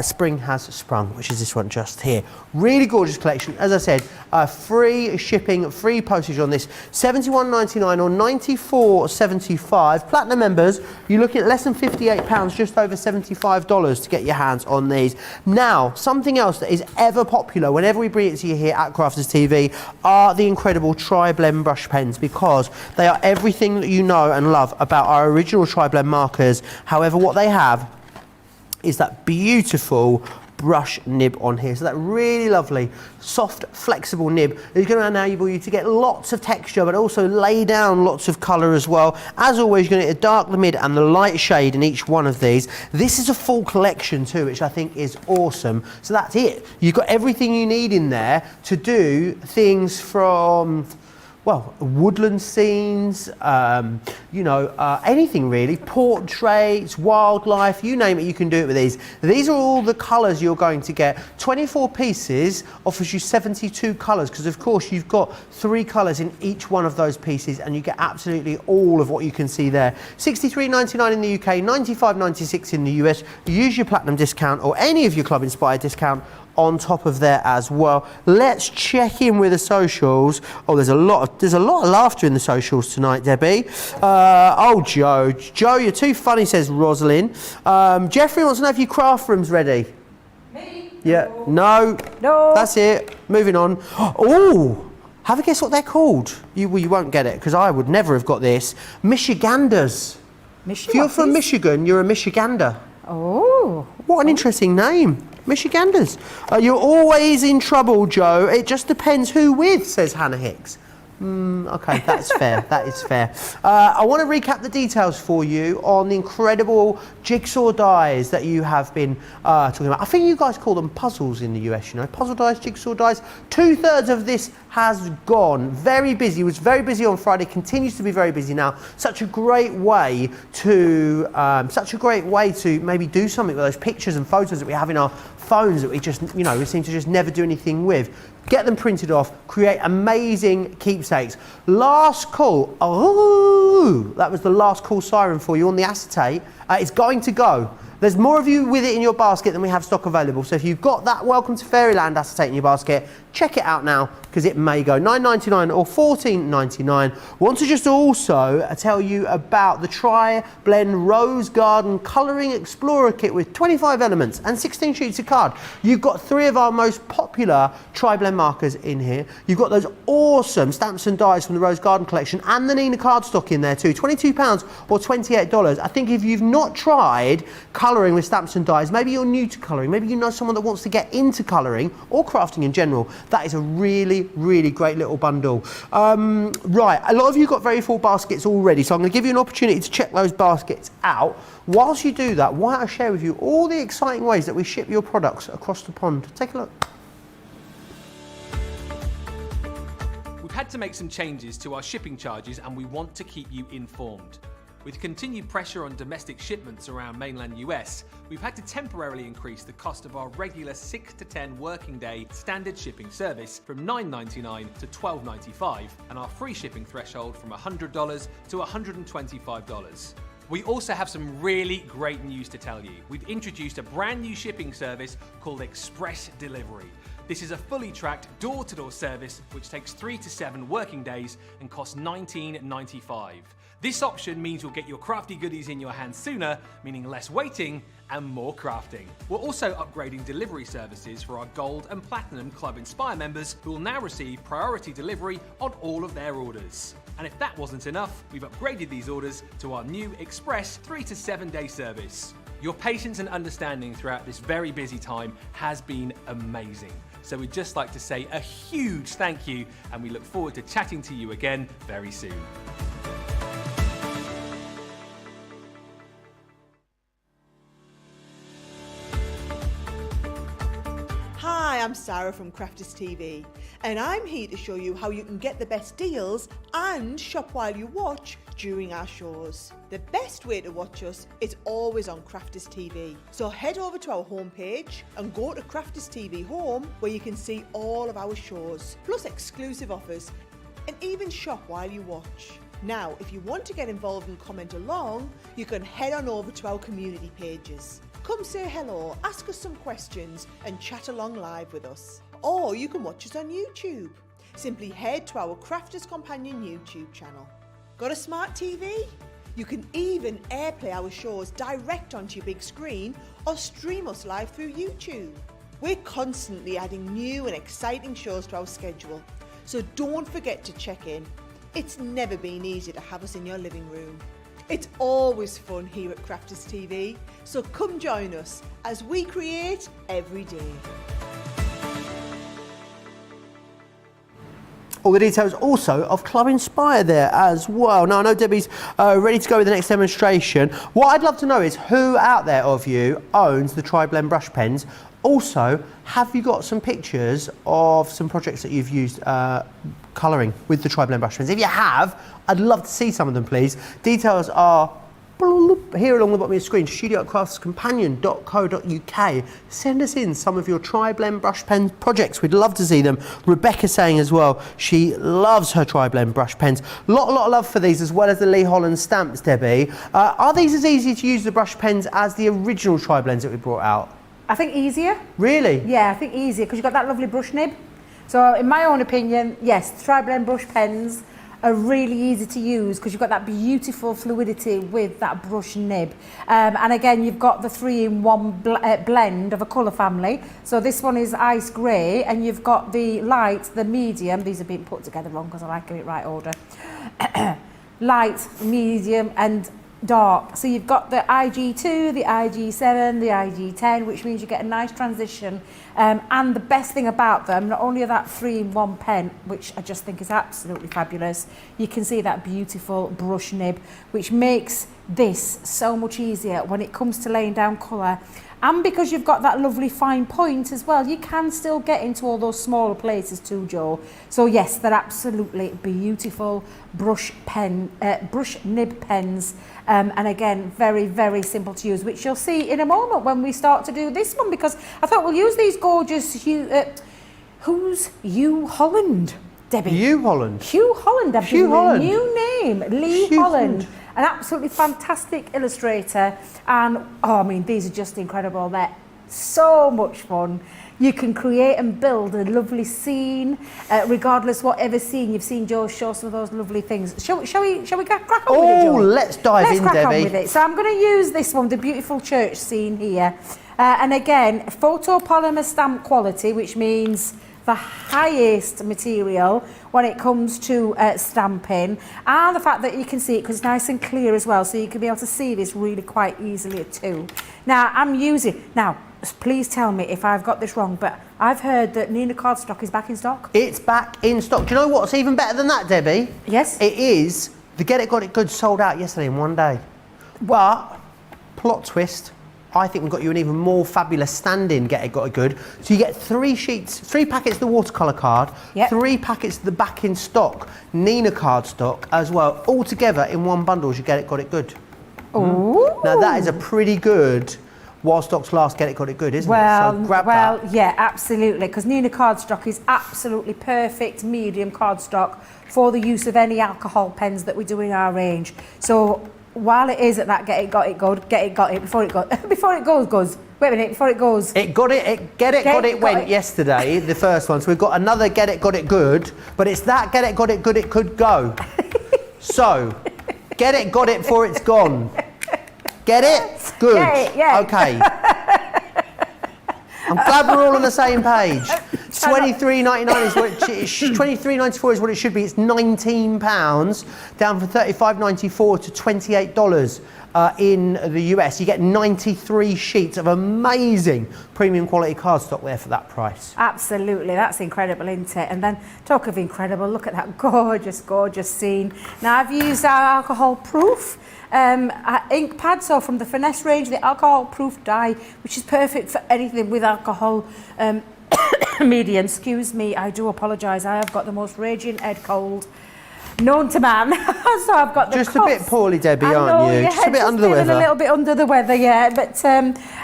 Spring Has Sprung, which is this one just here. Really gorgeous collection. As I said, free shipping, free postage on this. $71.99 or $94.75. Platinum members, you're looking at less than £58, just over $75 to get your hands on these. Now, something else that is ever popular whenever we bring it to you here at Crafters TV are the incredible Tri-Blend brush pens, because they are everything that you know and love about our original Tri-Blend markers. However, what they have is that beautiful brush nib on here. So that really lovely, soft, flexible nib is going to enable you to get lots of texture, but also lay down lots of colour as well. As always, you're going to get the dark, the mid, and the light shade in each one of these. This is a full collection too, which I think is awesome. So that's it. You've got everything you need in there to do things from, well, woodland scenes, you know, anything really, portraits, wildlife, you name it, you can do it with these. These are all the colours you're going to get. 24 pieces offers you 72 colours, because of course you've got 3 colours in each one of those pieces, and you get absolutely all of what you can see there. $63.99 in the UK, $95.96 in the US. Use your platinum discount or any of your Club Inspired discount on top of there as well. Let's check in with the socials. Oh, there's a lot of laughter in the socials tonight, Debbie. Oh, Joe, you're too funny, says Rosalind. Jeffrey wants to know if your craft room's ready. Me? Yeah. No. That's it. Moving on. Oh, have a guess what they're called. You won't get it because I would never have got this. Michiganders. If you're from Michigan, you're a Michigander. Oh. What an interesting name. Michiganders. You're always in trouble, Joe. It just depends who with, says Hannah Hicks. Okay, that's fair. That is fair. I want to recap the details for you on the incredible jigsaw dies that you have been talking about. I think you guys call them puzzles in the US, you know, puzzle dies, jigsaw dies. 2/3 of this has gone. Very busy. It was very busy on Friday. Continues to be very busy now. Such a great way to maybe do something with those pictures and photos that we have in our phones that we just, you know, we seem to just never do anything with. Get them printed off, create amazing keepsakes. Last call. Oh, that was the last call siren for you on the acetate. It's going to go. There's more of you with it in your basket than we have stock available. So if you've got that Welcome to Fairyland acetate in your basket, check it out now because it may go. $9.99 or $14.99. Want to just also tell you about the Try Blend Rose Garden Colouring Explorer Kit with 25 elements and 16 sheets of card. You've got 3 of our most popular Try Blend markers in here. You've got those awesome stamps and dies from the Rose Garden collection and the Nina cardstock in there too. £22 or $28. I think if you've not tried colouring with stamps and dies, maybe you're new to colouring, maybe you know someone that wants to get into colouring or crafting in general, that is a really, really great little bundle. Right, a lot of you got very full baskets already, so I'm going to give you an opportunity to check those baskets out. Whilst you do that, why don't I share with you all the exciting ways that we ship your products across the pond. Take a look. We've had to make some changes to our shipping charges and we want to keep you informed. With continued pressure on domestic shipments around mainland US, we've had to temporarily increase the cost of our regular 6 to 10 working day standard shipping service from $9.99 to $12.95 and our free shipping threshold from $100 to $125. We also have some really great news to tell you. We've introduced a brand new shipping service called Express Delivery. This is a fully tracked door-to-door service which takes 3 to 7 working days and costs $19.95. This option means you'll get your crafty goodies in your hands sooner, meaning less waiting and more crafting. We're also upgrading delivery services for our Gold and Platinum Club Inspire members who will now receive priority delivery on all of their orders. And if that wasn't enough, we've upgraded these orders to our new Express 3 to 7 day service. Your patience and understanding throughout this very busy time has been amazing. So we'd just like to say a huge thank you and we look forward to chatting to you again very soon. Hi, I'm Sarah from Crafters TV and I'm here to show you how you can get the best deals and shop while you watch during our shows. The best way to watch us is always on Crafters TV. So head over to our homepage and go to Crafters TV Home where you can see all of our shows, plus exclusive offers and even shop while you watch. Now, if you want to get involved and comment along, you can head on over to our community pages. Come say hello, ask us some questions and chat along live with us. Or you can watch us on YouTube. Simply head to our Crafters Companion YouTube channel. Got a smart TV? You can even airplay our shows direct onto your big screen or stream us live through YouTube. We're constantly adding new and exciting shows to our schedule, so don't forget to check in. It's never been easy to have us in your living room. It's always fun here at Crafters TV, so come join us as we create every day. All the details also of Club Inspire there as well. Now I know Debbie's ready to go with the next demonstration. What I'd love to know is who out there of you owns the Tri-Blend brush pens? Also, have you got some pictures of some projects that you've used colouring with the Tri-Blend brush pens? If you have, I'd love to see some of them, please. Details are here along the bottom of your screen, studio@craftscompanion.co.uk. Send us in some of your Tri-Blend brush pen projects. We'd love to see them. Rebecca's saying as well, she loves her Tri-Blend brush pens. Lot of love for these, as well as the Holland Stamps, Debbie. Are these as easy to use, the brush pens, as the original Tri-Blends that we brought out? I think easier. Really? Yeah, I think easier because you've got that lovely brush nib. So in my own opinion, yes, Tri-Blend brush pens are really easy to use because you've got that beautiful fluidity with that brush nib. And again, you've got the 3-in-1 blend of a colour family. So this one is ice grey, and you've got the light, the medium. These are being put together wrong because I like them in right order. Light, medium and dark. So you've got the IG2, the IG7, the IG10, which means you get a nice transition. And the best thing about them, not only are that 3-in-1 pen, which I just think is absolutely fabulous, you can see that beautiful brush nib, which makes this so much easier when it comes to laying down colour. And because you've got that lovely fine point as well, you can still get into all those smaller places too, Joe. So yes, they're absolutely beautiful brush nib pens. And again, very, very simple to use, which you'll see in a moment when we start to do this one, because I thought we'll use these gorgeous who's Hugh Holland, Debbie? Hugh Holland. Hugh Holland, I've Hugh given Holland. a new name, Lee Hugh Holland. An absolutely fantastic illustrator, and oh, I mean, these are just incredible. They're so much fun. You can create and build a lovely scene, regardless whatever scene you've seen Joe show some of those lovely things. Shall we crack on with it, Joe? Let's dive in, crack Debbie. on with it. So I'm going to use this one, the beautiful church scene here, and again, photopolymer stamp quality, which means the highest material when it comes to stamping, and the fact that you can see it because it's nice and clear as well, so you can be able to see this really quite easily too. Now please tell me if I've got this wrong, but I've heard that Nina Cardstock is back in stock. It's back in stock. Do you know what's even better than that, Debbie? Yes. It is the Get It Got It Good sold out yesterday in one day. But plot twist, I think we've got you an even more fabulous stand-in Get It Got It Good. So you get 3 packets of the watercolour card, yep. 3 packets of the back in stock Nina Cardstock as well, all together in one bundle as you Get It Got It Good. Ooh. Now that is a pretty good, while stocks last, Get It Got It Good, isn't it? So grab that. Yeah, absolutely, because Nina Cardstock is absolutely perfect medium cardstock for the use of any alcohol pens that we do in our range. So while it is at that Get It Got It Good, Get It Got It, before it goes. Wait a minute, before it goes. Get It Got It went yesterday, the first one. So we've got another Get It Got It Good, but it's that Get It Got It Good it could go. So, Get It Got It before it's gone. Get it? Good. Get it, yeah. Okay. I'm glad we're all on the same page. $23.99 is what $23.94 is what it should be. It's £19, down from $35.94 to $28 in the US. You get 93 sheets of amazing premium quality cardstock there for that price. Absolutely, that's incredible, isn't it? And then talk of incredible, look at that gorgeous, gorgeous scene. Now I've used our alcohol proof ink pad, so from the Finesse range, the alcohol proof dye, which is perfect for anything with alcohol medium. Excuse me, I do apologise, I have got the most raging head cold known to man. So I've got the just coughs. A bit poorly, Debbie, aren't you? Yeah, just a bit under the weather. A little bit under the weather, yeah. But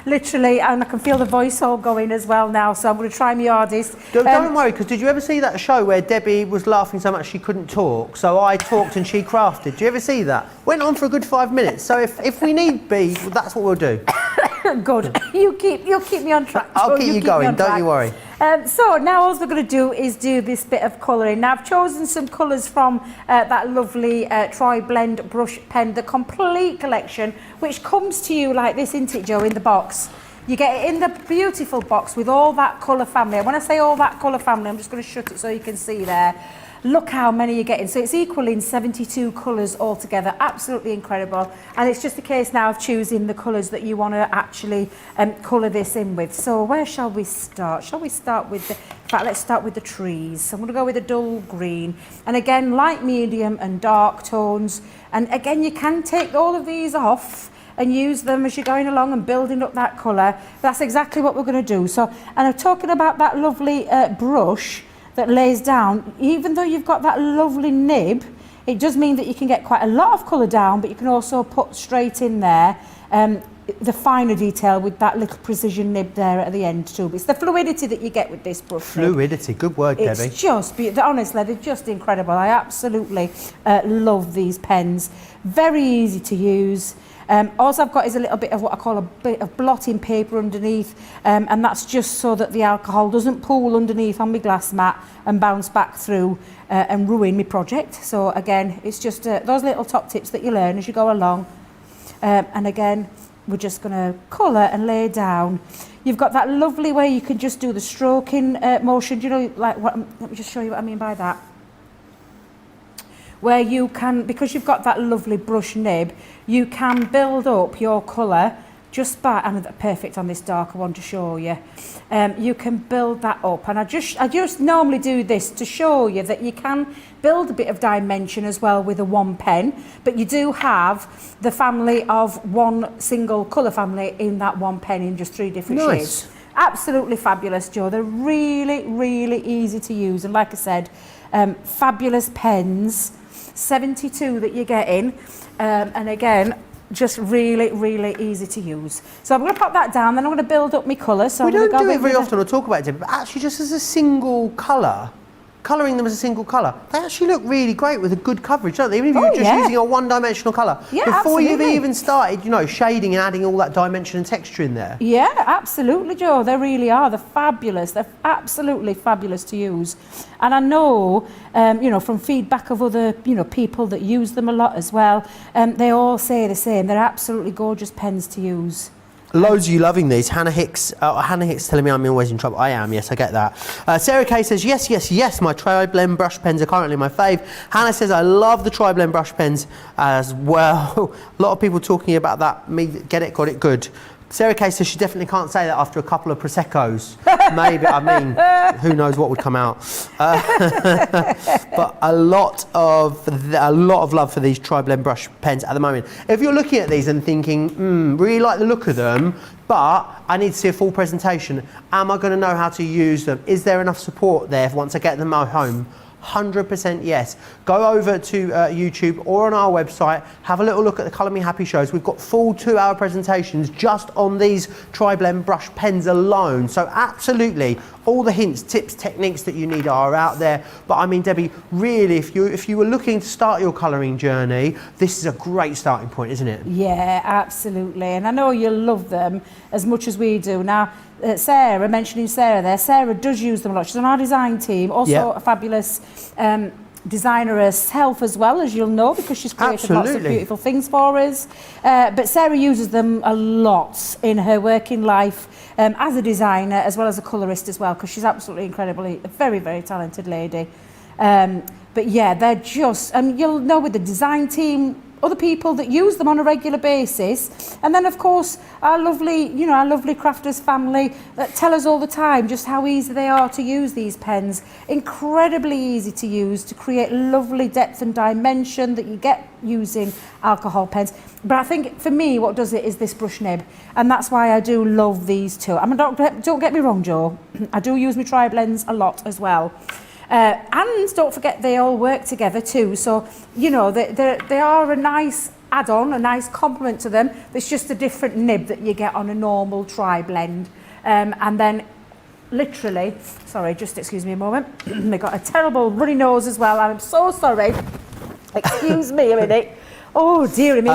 literally, and I can feel the voice all going as well now. So I'm going to try my hardest. Don't worry, because did you ever see that show where Debbie was laughing so much she couldn't talk? So I talked and she crafted. Did you ever see that? Went on for a good 5 minutes. So if we need be, that's what we'll do. Good. You'll keep me on track. I'll keep you going. Don't you worry. So now all we're going to do is do this bit of colouring. Now I've chosen some colours from that lovely Tri-Blend brush pen, the complete collection, which comes to you like this, isn't it, Joe, in the box. You get it in the beautiful box with all that colour family. And when I say all that colour family, I'm just going to shut it so you can see there. look how many you're getting. So it's equaling 72 colours altogether, absolutely incredible. And it's just a case now of choosing the colours that you want to actually colour this in with. So where shall we start? Shall we start with the, in fact, let's start with the trees. So I'm going to go with a dull green. And again, light, medium and dark tones. And again, you can take all of these off and use them as you're going along and building up that colour. That's exactly what we're going to do. So, and I'm talking about that lovely brush that lays down. Even though you've got that lovely nib, it does mean that you can get quite a lot of colour down, but you can also put straight in there the finer detail with that little precision nib there at the end too. It's the fluidity that you get with this brush. Fluidity, good word, Debbie. It's just, honestly, they're just incredible. I absolutely love these pens. Very easy to use. All I've got is a little bit of what I call a bit of blotting paper underneath, and that's just so that the alcohol doesn't pool underneath on my glass mat and bounce back through and ruin my project. So again, it's just those little top tips that you learn as you go along. And again, we're just going to colour and lay down. You've got that lovely way you can just do the stroking motion. Do you know, like what? Let me just show you what I mean by that. Where you can, because you've got that lovely brush nib, you can build up your colour just by, and perfect on this darker one to show you. You can build that up, and I just normally do this to show you that you can build a bit of dimension as well with a one pen, but you do have the family of one single colour family in that one pen in just 3 different shades. Absolutely fabulous, Joe. They're really, really easy to use, and like I said, fabulous pens. 72 that you're getting, and again, just really, really easy to use. So I'm going to pop that down, then I'm going to build up my colour. So we don't do it very often or talk about it, but actually just as a single colour, colouring them as a single colour, they actually look really great with a good coverage, don't they? Even if you're just using a one-dimensional colour. Yeah, before absolutely. you've even started, you know, shading and adding all that dimension and texture in there. Yeah, absolutely, Joe. They really are. They're fabulous. They're absolutely fabulous to use. And I know, you know, from feedback of other, you know, people that use them a lot as well, they all say the same. They're absolutely gorgeous pens to use. Loads of you loving these. Hannah Hicks telling me I'm always in trouble. I am, yes, I get that. Sarah Kay says, yes, yes, yes, my tri-blend brush pens are currently my fave. Hannah says, I love the tri-blend brush pens as well. A lot of people talking about that. Me, get it, got it, good. Sarah Kay says she definitely can't say that after a couple of Prosecco's. Maybe, I mean, who knows what would come out. But a lot of love for these tri-blend brush pens at the moment. If you're looking at these and thinking, really like the look of them, but I need to see a full presentation, am I going to know how to use them? Is there enough support there once I get them at home? 100% yes. Go over to YouTube or on our website, have a little look at the Colour Me Happy shows. We've got full 2-hour presentations just on these tri-blend brush pens alone. So absolutely, all the hints, tips, techniques that you need are out there. But I mean, Debbie, really, if you were looking to start your colouring journey, this is a great starting point, isn't it? Yeah, absolutely. And I know you'll love them as much as we do. Now, Sarah, mentioning Sarah there, Sarah does use them a lot. She's on our design team, also a fabulous designer herself as well, as you'll know, because she's created lots of beautiful things for us. But Sarah uses them a lot in her working life as a designer as well as a colourist as well, because she's absolutely incredibly, a very, very talented lady. But yeah, they're just, you'll know with the design team, other people that use them on a regular basis, and then of course our lovely crafters family that tell us all the time just how easy they are to use these pens. Incredibly easy to use to create lovely depth and dimension that you get using alcohol pens. But I think for me what does it is this brush nib, and that's why I do love these two. I mean, don't get me wrong, Joe, I do use my tri-blends a lot as well. And don't forget they all work together too, so you know they are a nice add-on, a nice complement to them. It's just a different nib that you get on a normal tri-blend. And then literally, sorry, just excuse me a moment, I got a terrible runny nose as well, I'm so sorry, excuse me a minute. Oh dear me.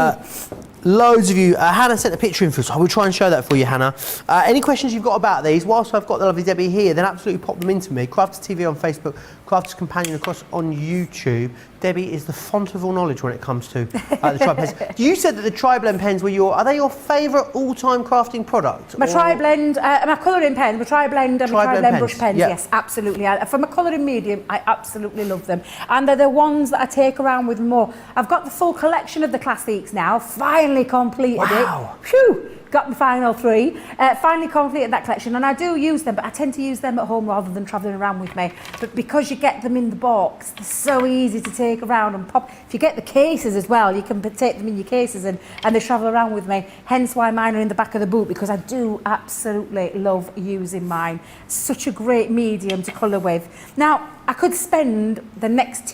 Loads of you. Hannah sent a picture in for us, so I will try and show that for you, Hannah. Any questions you've got about these, whilst I've got the lovely Debbie here, then absolutely pop them into me. Crafters TV on Facebook, Crafters Companion across on YouTube. Debbie is the font of all knowledge when it comes to the tri-blend pens. You said that the tri-blend pens were are they your favourite all-time crafting product? My tri-blend, my colouring pens, my tri-blend and my tri-blend brush pens, yep. yes, absolutely. From a colouring medium, I absolutely love them. And they're the ones that I take around with more. I've got the full collection of the classics now, finally completed it. Phew! Got my final 3, finally completed that collection, and I do use them, but I tend to use them at home rather than travelling around with me. But because you get them in the box, they're so easy to take around and pop. If you get the cases as well, you can take them in your cases and they travel around with me. Hence why mine are in the back of the boot, because I do absolutely love using mine. Such a great medium to colour with. Now, I could spend the next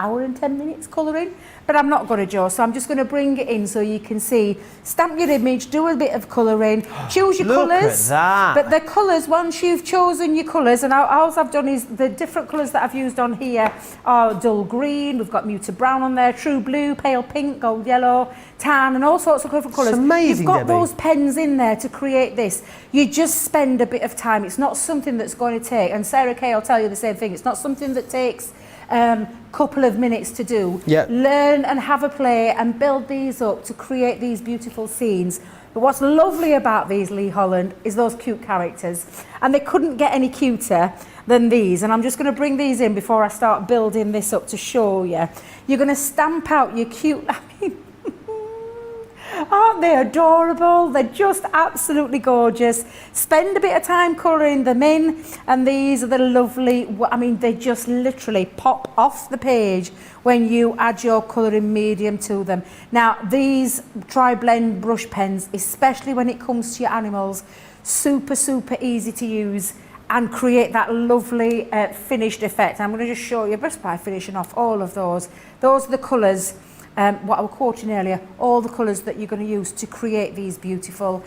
hour and 10 minutes colouring, but I'm not going to, Joe, so I'm just going to bring it in so you can see. Stamp your image, do a bit of colouring, choose your colours. Look at that. But the colours, once you've chosen your colours, and all I've done is the different colours that I've used on here are dull green, we've got muted brown on there, true blue, pale pink, gold yellow, tan, and all sorts of different colours. It's amazing, You've got Debbie. those pens in there to create this. You just spend a bit of time. It's not something that's going to take, and Sarah Kay will tell you the same thing, it's not something that takes couple of minutes to do. Yep. Learn and have a play and build these up to create these beautiful scenes. But what's lovely about these, Lee Holland, is those cute characters. And they couldn't get any cuter than these. And I'm just going to bring these in before I start building this up to show you. You're going to stamp out your cute... Aren't they adorable? They're just absolutely gorgeous. Spend a bit of time colouring them in, and these are the lovely, I mean, they just literally pop off the page when you add your colouring medium to them. Now, these tri-blend brush pens, especially when it comes to your animals, super, super easy to use and create that lovely finished effect. I'm going to just show you just by finishing off all of those. Those are the colours. What I was quoting earlier, all the colours that you're going to use to create these beautiful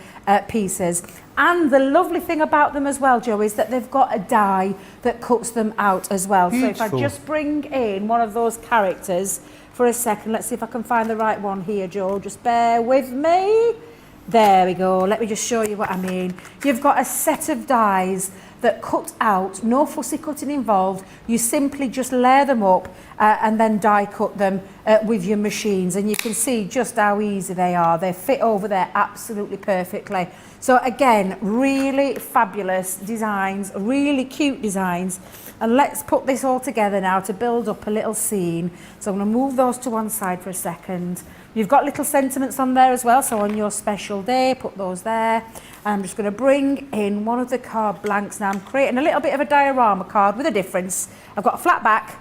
pieces. And the lovely thing about them as well, Joe, is that they've got a die that cuts them out as well. Beautiful. So if I just bring in one of those characters for a second, let's see if I can find the right one here, Joe. Just bear with me. There we go. Let me just show you what I mean. You've got a set of dies that cut out, no fussy cutting involved. You simply just layer them up and then die cut them with your machines, and you can see just how easy they are. They fit over there absolutely perfectly. So again, really fabulous designs, really cute designs. And let's put this all together now to build up a little scene. So I'm going to move those to one side for a second. You've got little sentiments on there as well, so on your special day, put those there. I'm just going to bring in one of the card blanks now. I'm creating a little bit of a diorama card with a difference. I've got a flat back.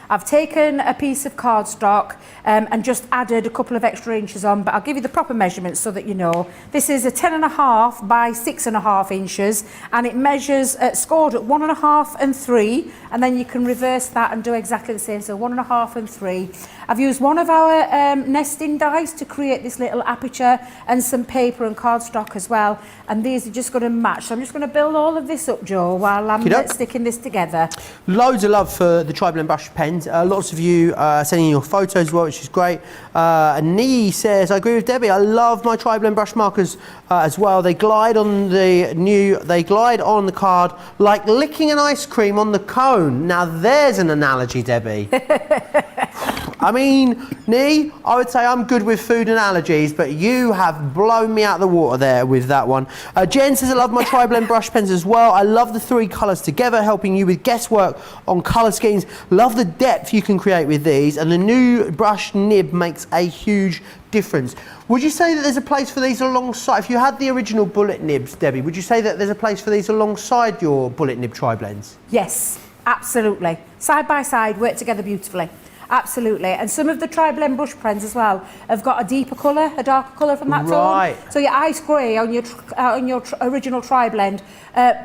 I've taken a piece of cardstock and just added a couple of extra inches on, but I'll give you the proper measurements so that you know. This is a 10.5 by 6.5 inches, and it measures, scored at 1.5 and 3, and then you can reverse that and do exactly the same, so 1.5 and 3. I've used one of our nesting dies to create this little aperture and some paper and cardstock as well, and these are just going to match. So I'm just going to build all of this up, Joe, while I'm sticking this together. Loads of love for the tri-blend brush pens. Lots of you sending your photos as well, which is great. Nee says, I agree with Debbie, I love my tri-blend brush markers as well. They glide on the card like licking an ice cream on the cone. Now there's an analogy, Debbie. I mean, Nee, I would say I'm good with food and allergies, but you have blown me out the water there with that one. Jen says, I love my tri-blend brush pens as well. I love the 3 colours together, helping you with guesswork on colour schemes. Love the depth you can create with these, and the new brush nib makes a huge difference. Would you say that there's a place for these alongside, if you had the original bullet nibs, Debbie, would you say that there's a place for these alongside your bullet nib tri-blends? Yes, absolutely. Side by side, work together beautifully. Absolutely, and some of the tri-blend brush pens as well have got a deeper colour, a darker colour from that tone. So your ice grey on your original tri-blend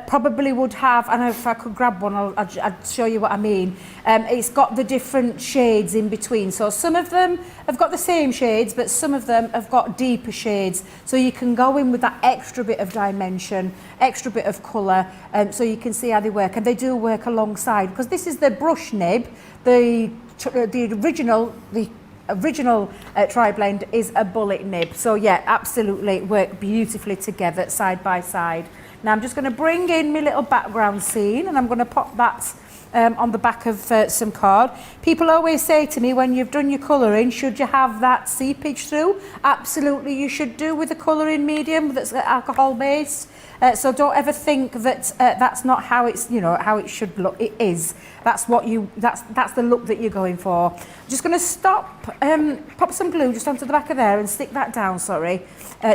probably would have, and if I could grab one, I'd show you what I mean. It's got the different shades in between. So some of them have got the same shades, but some of them have got deeper shades. So you can go in with that extra bit of dimension, extra bit of colour, so you can see how they work. And they do work alongside, because this is the brush nib, the original, the original tri-blend is a bullet nib. So yeah, absolutely work beautifully together side by side. Now I'm just going to bring in my little background scene, and I'm going to pop that on the back of some card. People always say to me, when you've done your colouring, should you have that seepage through? Absolutely you should do with the colouring medium that's alcohol based. So don't ever think that that's not how it's, you know, how it should look. It is. That's the look that you're going for. I'm just going to stop, pop some glue just onto the back of there and stick that down,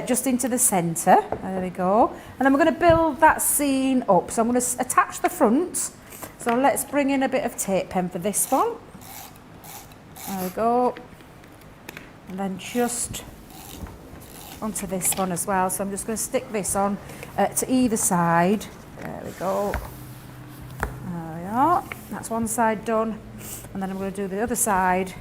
just into the centre. There we go. And then we're going to build that scene up. So I'm going to attach the front. So let's bring in a bit of tape pen for this one. There we go. And then just onto this one as well. So I'm just going to stick this on to either side. There we go. There we are. That's one side done. And then I'm going to do the other side.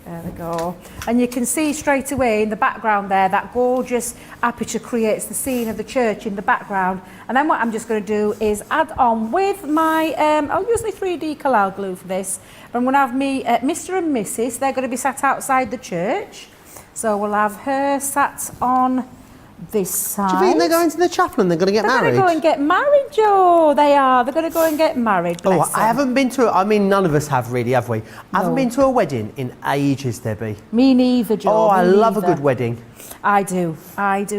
There we go. And you can see straight away in the background there, that gorgeous aperture creates the scene of the church in the background. And then what I'm just going to do is add on with my, I'll use my 3D Collal glue for this. I'm going to have me Mr. and Mrs. They're going to be sat outside the church. So we'll have her sat on this side. Do you think they're going to the chapel and they're going to get married? They're going to go and get married, Joe. They are. They're going to go and get married. Oh, Bless them. I haven't been to, I mean, none of us have really, have we? I haven't been to a wedding in ages, Debbie. Me neither, Joe. Oh, I love a neither. good wedding. I do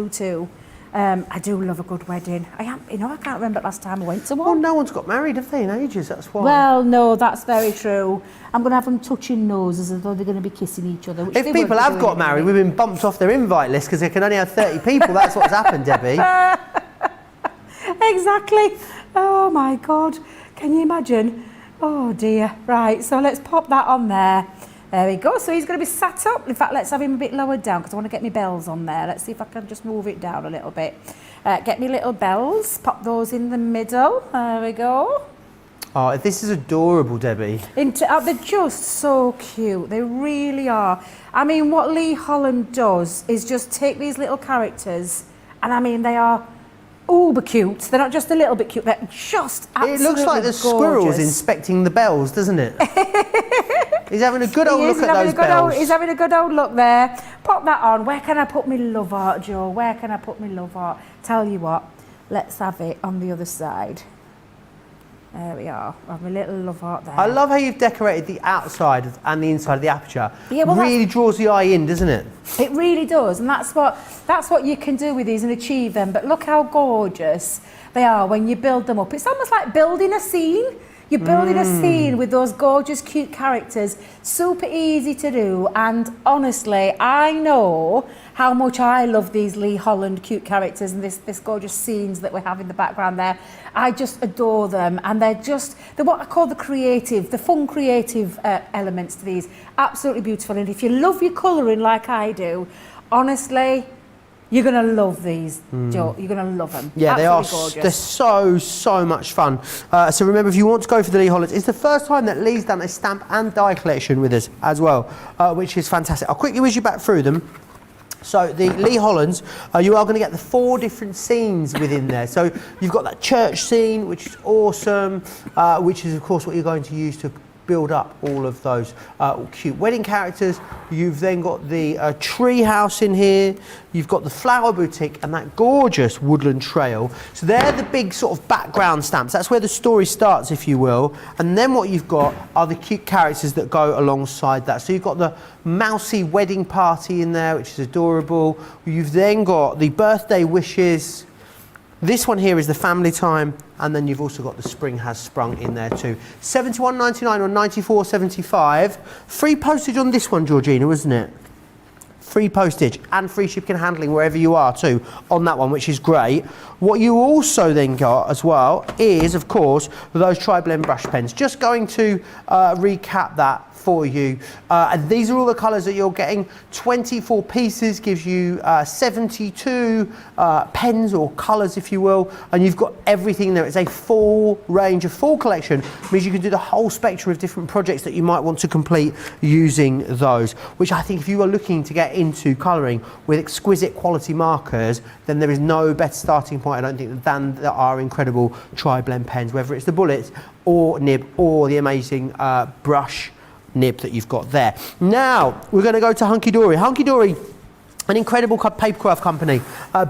too. I do love a good wedding. I can't remember last time I went to Well, one. no one's got married, have they, in ages? That's why. Well, no, that's very true. I'm going to have them touching noses as though they're going to be kissing each other. Which if they people won't be have doing got married, anyway. we've been bumped off their invite list because they can only have 30 people. That's what's happened, Debbie. Exactly. Oh my God. Can you imagine? Oh dear. Right, so let's pop that on there. There we go. So he's going to be sat up. In fact, let's have him a bit lowered down because I want to get my bells on there. Let's see if I can just move it down a little bit. Get me little bells. Pop those in the middle. There we go. Oh, this is adorable, Debbie. They're just so cute. They really are. I mean, what Lee Holland does is just take these little characters, and I mean, they are uber cute. They're not just a little bit cute. They're just absolutely It looks like the squirrel's gorgeous. inspecting the bells, doesn't it? He's having a good old look at those bells. He's having a good old look there. Pop that on. Where can I put my love art, Joe? Where can I put my love art? Tell you what, let's have it on the other side. There we are. I have my little love art there. I love how you've decorated the outside and the inside of the aperture. Yeah, well, really draws the eye in, doesn't it? It really does, and that's what you can do with these and achieve them. But look how gorgeous they are when you build them up. It's almost like building a scene. You're building a scene with those gorgeous, cute characters. Super easy to do, and honestly, I know how much I love these Lee Holland cute characters and this gorgeous scenes that we have in the background there. I just adore them, and they're what I call the fun creative elements to these. Absolutely beautiful, and if you love your colouring like I do, honestly, you're going to love these, Joe. You're going to love them. Yeah, absolutely they're gorgeous. so much fun. So remember, if you want to go for the Lee Hollands, it's the first time that Lee's done a stamp and die collection with us as well, which is fantastic. I'll quickly whiz you back through them. So the Lee Hollands, you are going to get the 4 different scenes within there. So you've got that church scene, which is awesome, which is of course what you're going to use to build up all of those cute wedding characters. You've then got the tree house in here, you've got the flower boutique and that gorgeous woodland trail. So they're the big sort of background stamps. That's where the story starts, if you will. And then what you've got are the cute characters that go alongside that. So you've got the mousy wedding party in there, which is adorable. You've then got the birthday wishes. This one here is the family time, and then you've also got the spring has sprung in there too. £71.99 or £94.75. Free postage on this one, Georgina, isn't it? Free postage and free shipping and handling wherever you are too on that one, which is great. What you also then got as well is, of course, those tri-blend brush pens. Just going to recap that for you. And these are all the colours that you're getting. 24 pieces gives you 72 pens or colours, if you will, and you've got everything there. It's a full range, a full collection. It means you can do the whole spectrum of different projects that you might want to complete using those, which I think if you are looking to get into colouring with exquisite quality markers, then there is no better starting point, I don't think, than our incredible tri-blend pens, whether it's the bullets or nib or the amazing brush nib that you've got there. Now, we're going to go to Hunky-dory. Hunky-dory, an incredible papercraft company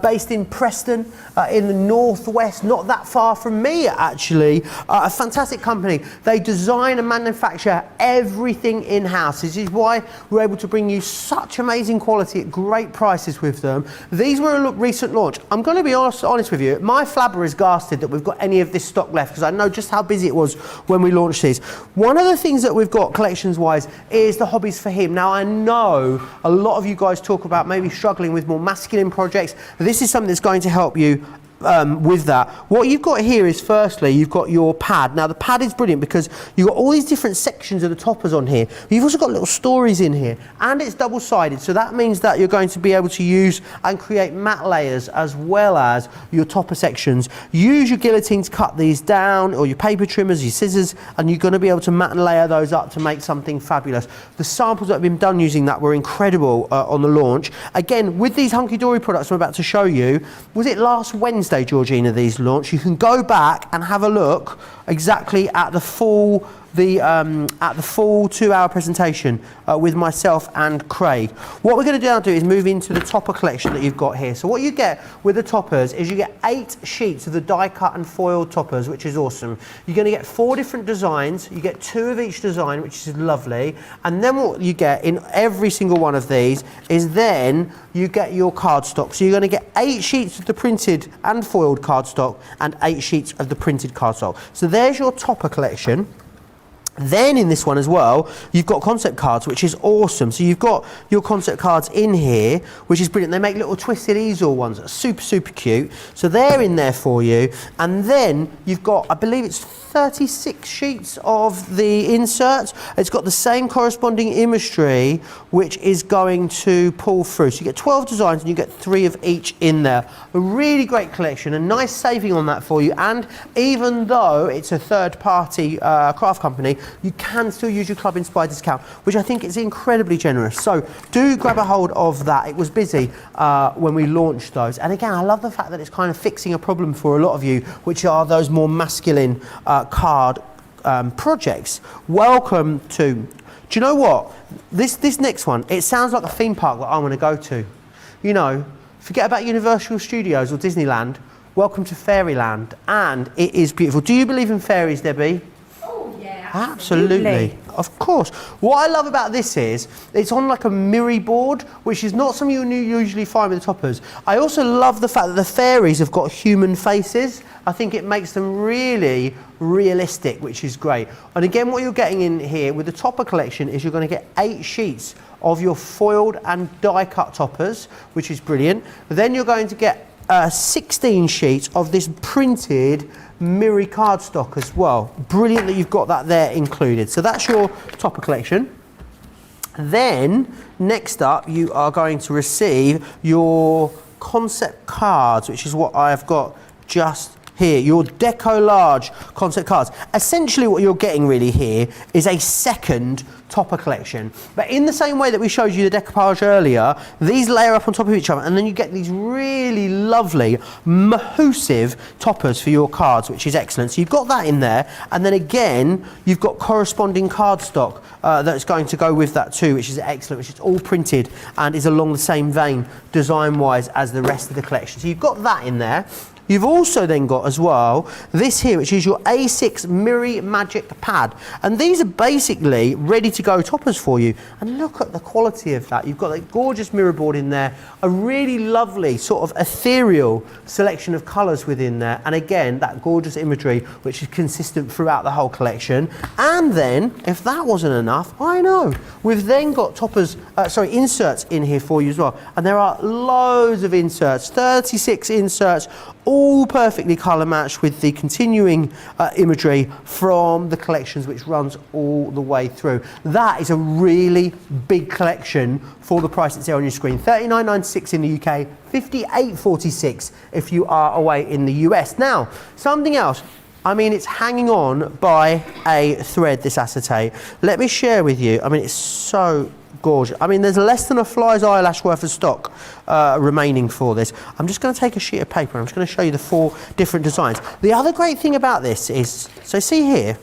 based in Preston in the northwest, not that far from me actually. A fantastic company. They design and manufacture everything in-house. This is why we're able to bring you such amazing quality at great prices with them. These were a recent launch. I'm going to be honest with you, my flabber is ghasted that we've got any of this stock left because I know just how busy it was when we launched these. One of the things that we've got collections wise is the hobbies for him. Now I know a lot of you guys talk about maybe struggling with more masculine projects. This is something that's going to help you with that. What you've got here is, firstly, you've got your pad. Now the pad is brilliant because you've got all these different sections of the toppers on here. You've also got little stories in here, and it's double-sided, so that means that you're going to be able to use and create matte layers as well as your topper sections. Use your guillotine to cut these down, or your paper trimmers, your scissors, and you're going to be able to matte and layer those up to make something fabulous. The samples that have been done using that were incredible on the launch. Again, with these Hunky-dory products I'm about to show you, was it last Wednesday, Georgina, these launched? You can go back and have a look exactly at the full 2-hour presentation with myself and Craig. What we're going to now do is move into the topper collection that you've got here. So what you get with the toppers is you get 8 sheets of the die cut and foiled toppers, which is awesome. You're going to get 4 different designs. You get 2 of each design, which is lovely. And then what you get in every single one of these is then you get your cardstock. So you're going to get 8 sheets of the printed and foiled cardstock and 8 sheets of the printed cardstock. So there's your topper collection. Then in this one as well, you've got concept cards, which is awesome. So you've got your concept cards in here, which is brilliant. They make little twisted easel ones that are super, super cute. So they're in there for you. And then you've got, I believe it's 36 sheets of the inserts. It's got the same corresponding imagery, which is going to pull through. So you get 12 designs and you get 3 of each in there. A really great collection, a nice saving on that for you. And even though it's a third-party craft company, you can still use your Club Inspired discount, which I think is incredibly generous. So do grab a hold of that. It was busy when we launched those. And again, I love the fact that it's kind of fixing a problem for a lot of you, which are those more masculine card projects. Welcome to, do you know what? This next one, it sounds like a theme park that I want to go to. You know, forget about Universal Studios or Disneyland. Welcome to Fairyland. And it is beautiful. Do you believe in fairies, Debbie? Absolutely. Of course. What I love about this is it's on like a mirror board, which is not something you usually find with the toppers. I also love the fact that the fairies have got human faces. I think it makes them really realistic, which is great. And again, what you're getting in here with the topper collection is you're going to get 8 sheets of your foiled and die cut toppers, which is brilliant. Then you're going to get 16 sheets of this printed mirror cardstock as well. Brilliant that you've got that there included. So that's your topper collection. Then next up you are going to receive your concept cards, which is what I've got just here, your Deco Large concept cards. Essentially what you're getting really here is a second topper collection. But in the same way that we showed you the decoupage earlier, these layer up on top of each other and then you get these really lovely, mahoosive toppers for your cards, which is excellent. So you've got that in there, and then again, you've got corresponding cardstock that's going to go with that too, which is excellent, which is all printed and is along the same vein design-wise as the rest of the collection. So you've got that in there. You've also then got as well this here, which is your A6 Mirror Magic Pad. And these are basically ready to go toppers for you. And look at the quality of that. You've got a gorgeous mirror board in there, a really lovely sort of ethereal selection of colours within there. And again, that gorgeous imagery, which is consistent throughout the whole collection. And then, if that wasn't enough, I know, we've then got inserts in here for you as well. And there are loads of inserts, 36 inserts, all perfectly colour matched with the continuing imagery from the collections, which runs all the way through. That is a really big collection for the price that's there on your screen. $39.96 in the UK, $58.46 if you are away in the US. Now, something else. I mean, it's hanging on by a thread, this acetate. Let me share with you. I mean, it's so gorgeous. I mean, there's less than a fly's eyelash worth of stock remaining for this. I'm just going to take a sheet of paper and I'm just going to show you the 4 different designs. The other great thing about this is, so see here,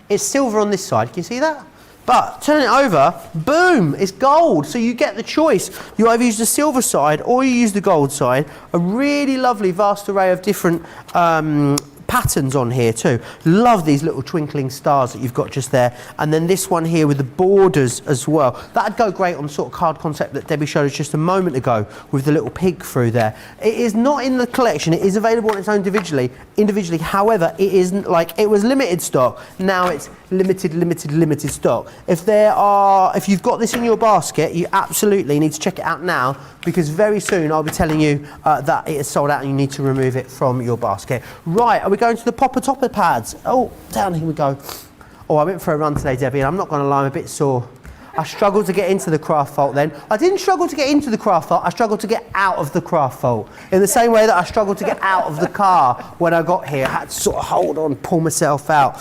it's silver on this side. Can you see that? But turn it over, boom, it's gold. So you get the choice. You either use the silver side or you use the gold side. A really lovely vast array of different patterns on here too. Love these little twinkling stars that you've got just there. And then this one here with the borders as well. That'd go great on the sort of card concept that Debbie showed us just a moment ago with the little pig through there. It is not in the collection. It is available on its own individually. However, it isn't like, it was limited stock. Now it's limited stock. If you've got this in your basket, you absolutely need to check it out now, because very soon I'll be telling you that it is sold out and you need to remove it from your basket. Right, are we going to the popper topper pads? Oh, down here we go. Oh, I went for a run today, Debbie, and I'm not going to lie, I'm a bit sore. I struggled to get into the craft vault then. I didn't struggle to get into the craft vault, I struggled to get out of the craft vault. In the same way that I struggled to get out of the car when I got here. I had to sort of hold on, pull myself out.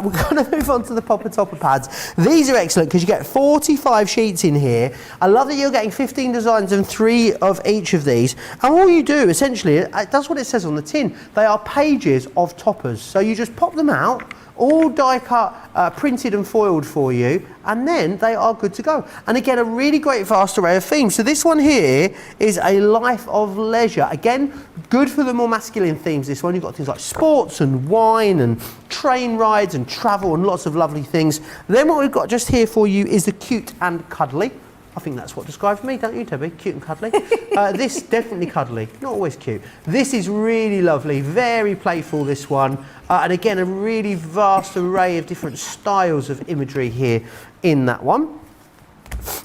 We're going to move on to the popper topper pads. These are excellent because you get 45 sheets in here. I love that you're getting 15 designs and 3 of each of these. And all you do, essentially, it does what it says on the tin. They are pages of toppers. So you just pop them out, all die cut, printed and foiled for you, and then they are good to go. And again, a really great vast array of themes. So this one here is a life of leisure. Again, good for the more masculine themes, this one. You've got things like sports and wine and train rides and travel and lots of lovely things. Then what we've got just here for you is the cute and cuddly. I think that's what describes me, don't you, Debbie? Cute and cuddly. This, definitely cuddly, not always cute. This is really lovely, very playful, this one. And again, a really vast array of different styles of imagery here in that one.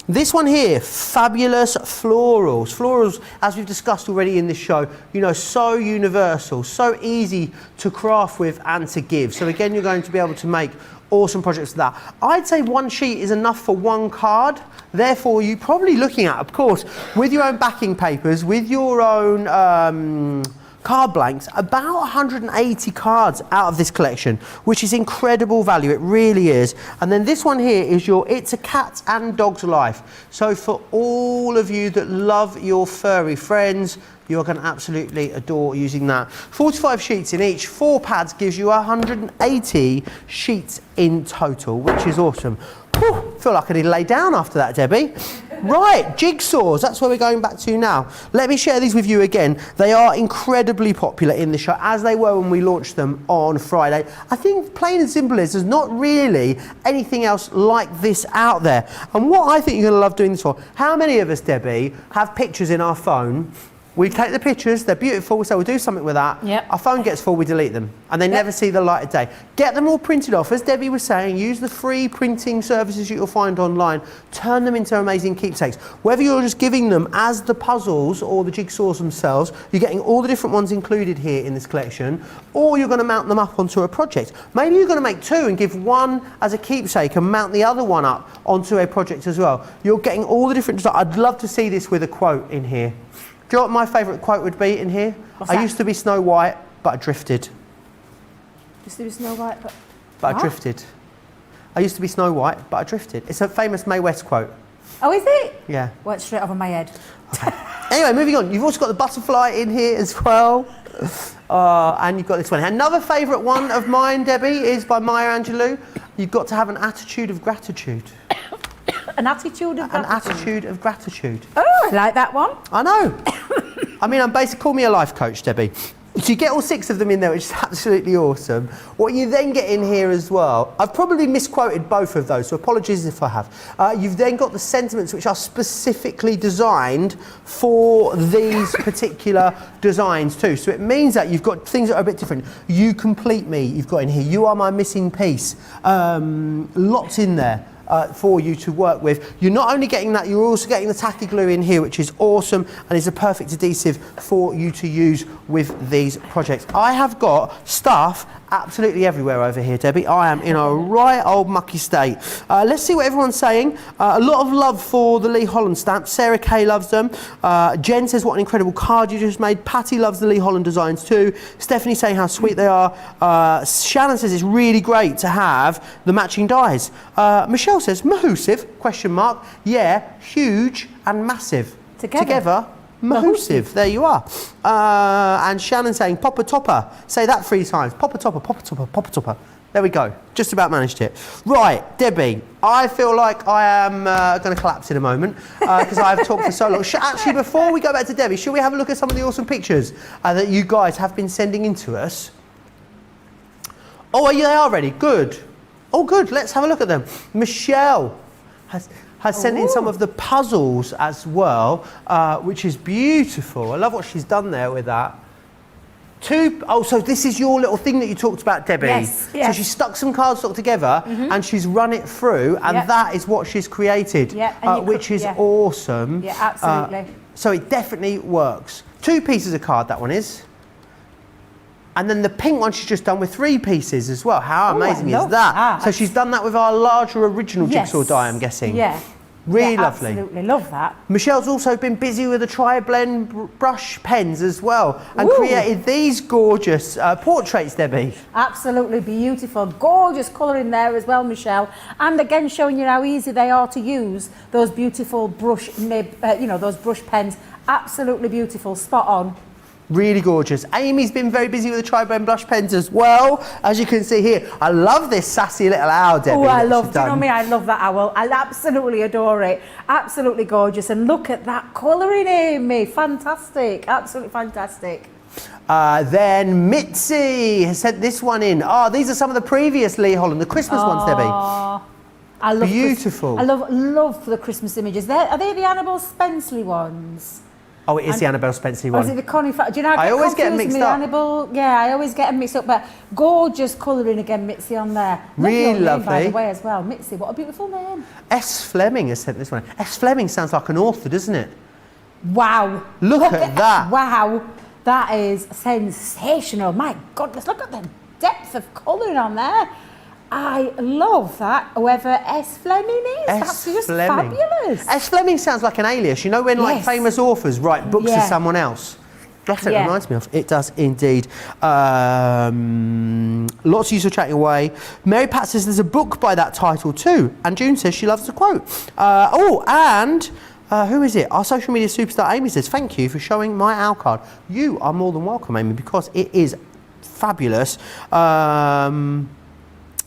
This one here, fabulous florals. Florals, as we've discussed already in this show, you know, so universal, so easy to craft with and to give. So again, you're going to be able to make awesome projects with that. I'd say 1 sheet is enough for 1 card. Therefore, you're probably looking at, of course, with your own backing papers, with your own card blanks, about 180 cards out of this collection, which is incredible value. It really is. And then this one here is your It's a Cat and Dog's Life. So for all of you that love your furry friends, you're going to absolutely adore using that. 45 sheets in each, 4 pads gives you 180 sheets in total, which is awesome. Whew, feel like I need to lay down after that, Debbie. Right, jigsaws, that's where we're going back to now. Let me share these with you again. They are incredibly popular in the show, as they were when we launched them on Friday. I think plain and simple is there's not really anything else like this out there. And what I think you're going to love doing this for, how many of us, Debbie, have pictures in our phone? We take the pictures, they're beautiful, so we'll do something with that. Yep. Our phone gets full, we delete them, and they never see the light of day. Get them all printed off. As Debbie was saying, use the free printing services you'll find online. Turn them into amazing keepsakes. Whether you're just giving them as the puzzles or the jigsaws themselves, you're getting all the different ones included here in this collection, or you're going to mount them up onto a project. Maybe you're going to make 2 and give 1 as a keepsake and mount the other one up onto a project as well. You're getting all the different... I'd love to see this with a quote in here. Do you know what my favourite quote would be in here? I used to be Snow White, but I drifted. Used to be Snow White, but I drifted. I used to be Snow White, but I drifted. It's a famous Mae West quote. Oh, is it? Yeah. Went straight over my head. Okay. Anyway, moving on. You've also got the butterfly in here as well. And you've got this one. Another favourite one of mine, Debbie, is by Maya Angelou. You've got to have an attitude of gratitude. An attitude of gratitude. An attitude of gratitude. Oh, I like that one. I know. I mean, I'm basically, call me a life coach, Debbie. So you get all 6 of them in there, which is absolutely awesome. What you then get in here as well, I've probably misquoted both of those, so apologies if I have. You've then got the sentiments which are specifically designed for these particular designs too. So it means that you've got things that are a bit different. You complete me, you've got in here. You are my missing piece. Lots in there. For you to work with. You're not only getting that, you're also getting the tacky glue in here, which is awesome and is a perfect adhesive for you to use with these projects. I have got stuff absolutely everywhere over here, Debbie. I am in a right old mucky state. Let's see what everyone's saying. A lot of love for the Lee Holland stamps. Sarah Kay loves them. Jen says, what an incredible card you just made. Patty loves the Lee Holland designs too. Stephanie saying how sweet they are. Shannon says it's really great to have the matching dies. Michelle says, mahoosive, question mark. Yeah, huge and massive. Together. Mahoosive. There you are. And Shannon saying, Popper Topper. Say that 3 times. Popper Topper, Popper Topper, Popper Topper. There we go. Just about managed it. Right, Debbie, I feel like I am going to collapse in a moment because I've talked for so long. Actually, before we go back to Debbie, should we have a look at some of the awesome pictures that you guys have been sending in to us? Oh, they are ready. Good. Oh, good. Let's have a look at them. Michelle has sent in some of the puzzles as well, which is beautiful. I love what she's done there with that. So this is your little thing that you talked about, Debbie. Yes. So she stuck some cardstock together and she's run it through, and that is what she's created, which is awesome. Yeah, absolutely. So it definitely works. 2 pieces of card, that one is. And then the pink one she's just done with 3 pieces as well. How amazing is that? So she's done that with our larger original Jigsaw die, I'm guessing. Yeah. Really lovely. Absolutely love that. Michelle's also been busy with the tri-blend brush pens as well and created these gorgeous portraits, Debbie. Absolutely beautiful. Gorgeous colour in there as well, Michelle. And again, showing you how easy they are to use, those beautiful brush nib, those brush pens. Absolutely beautiful. Spot on. Really gorgeous. Amy's been very busy with the tri-blend blush pens as well, as you can see here. I love this sassy little owl, Debbie. Oh, I love that owl. I absolutely adore it. Absolutely gorgeous. And look at that colouring, Amy. Fantastic. Absolutely fantastic. Then Mitzi has sent this one in. Oh, these are some of the previous Lee Holland, the Christmas ones, Debbie. I love beautiful. I love the Christmas images. Are they the Annabelle Spenceley ones? Oh, it is the Annabelle Spenceley one. Or is it the Connie? Do you know? I always get them mixed up. Annabelle, yeah, I always get them mixed up. But gorgeous colouring again, Mitzi on there. Really lovely. By the way, as well, Mitzi. What a beautiful name. S. Fleming has sent this one. S. Fleming sounds like an author, doesn't it? Wow. Look at that. Wow, that is sensational. My goodness, look at the depth of colouring on there. I love that, whoever S. Fleming is. That's just fabulous. S. Fleming sounds like an alias. You know when like famous authors write books for someone else? That's what it reminds me of. It does indeed. Lots of you are chatting away. Mary Pat says there's a book by that title too. And June says she loves the quote. Who is it? Our social media superstar Amy says, thank you for showing my owl card. You are more than welcome, Amy, because it is fabulous.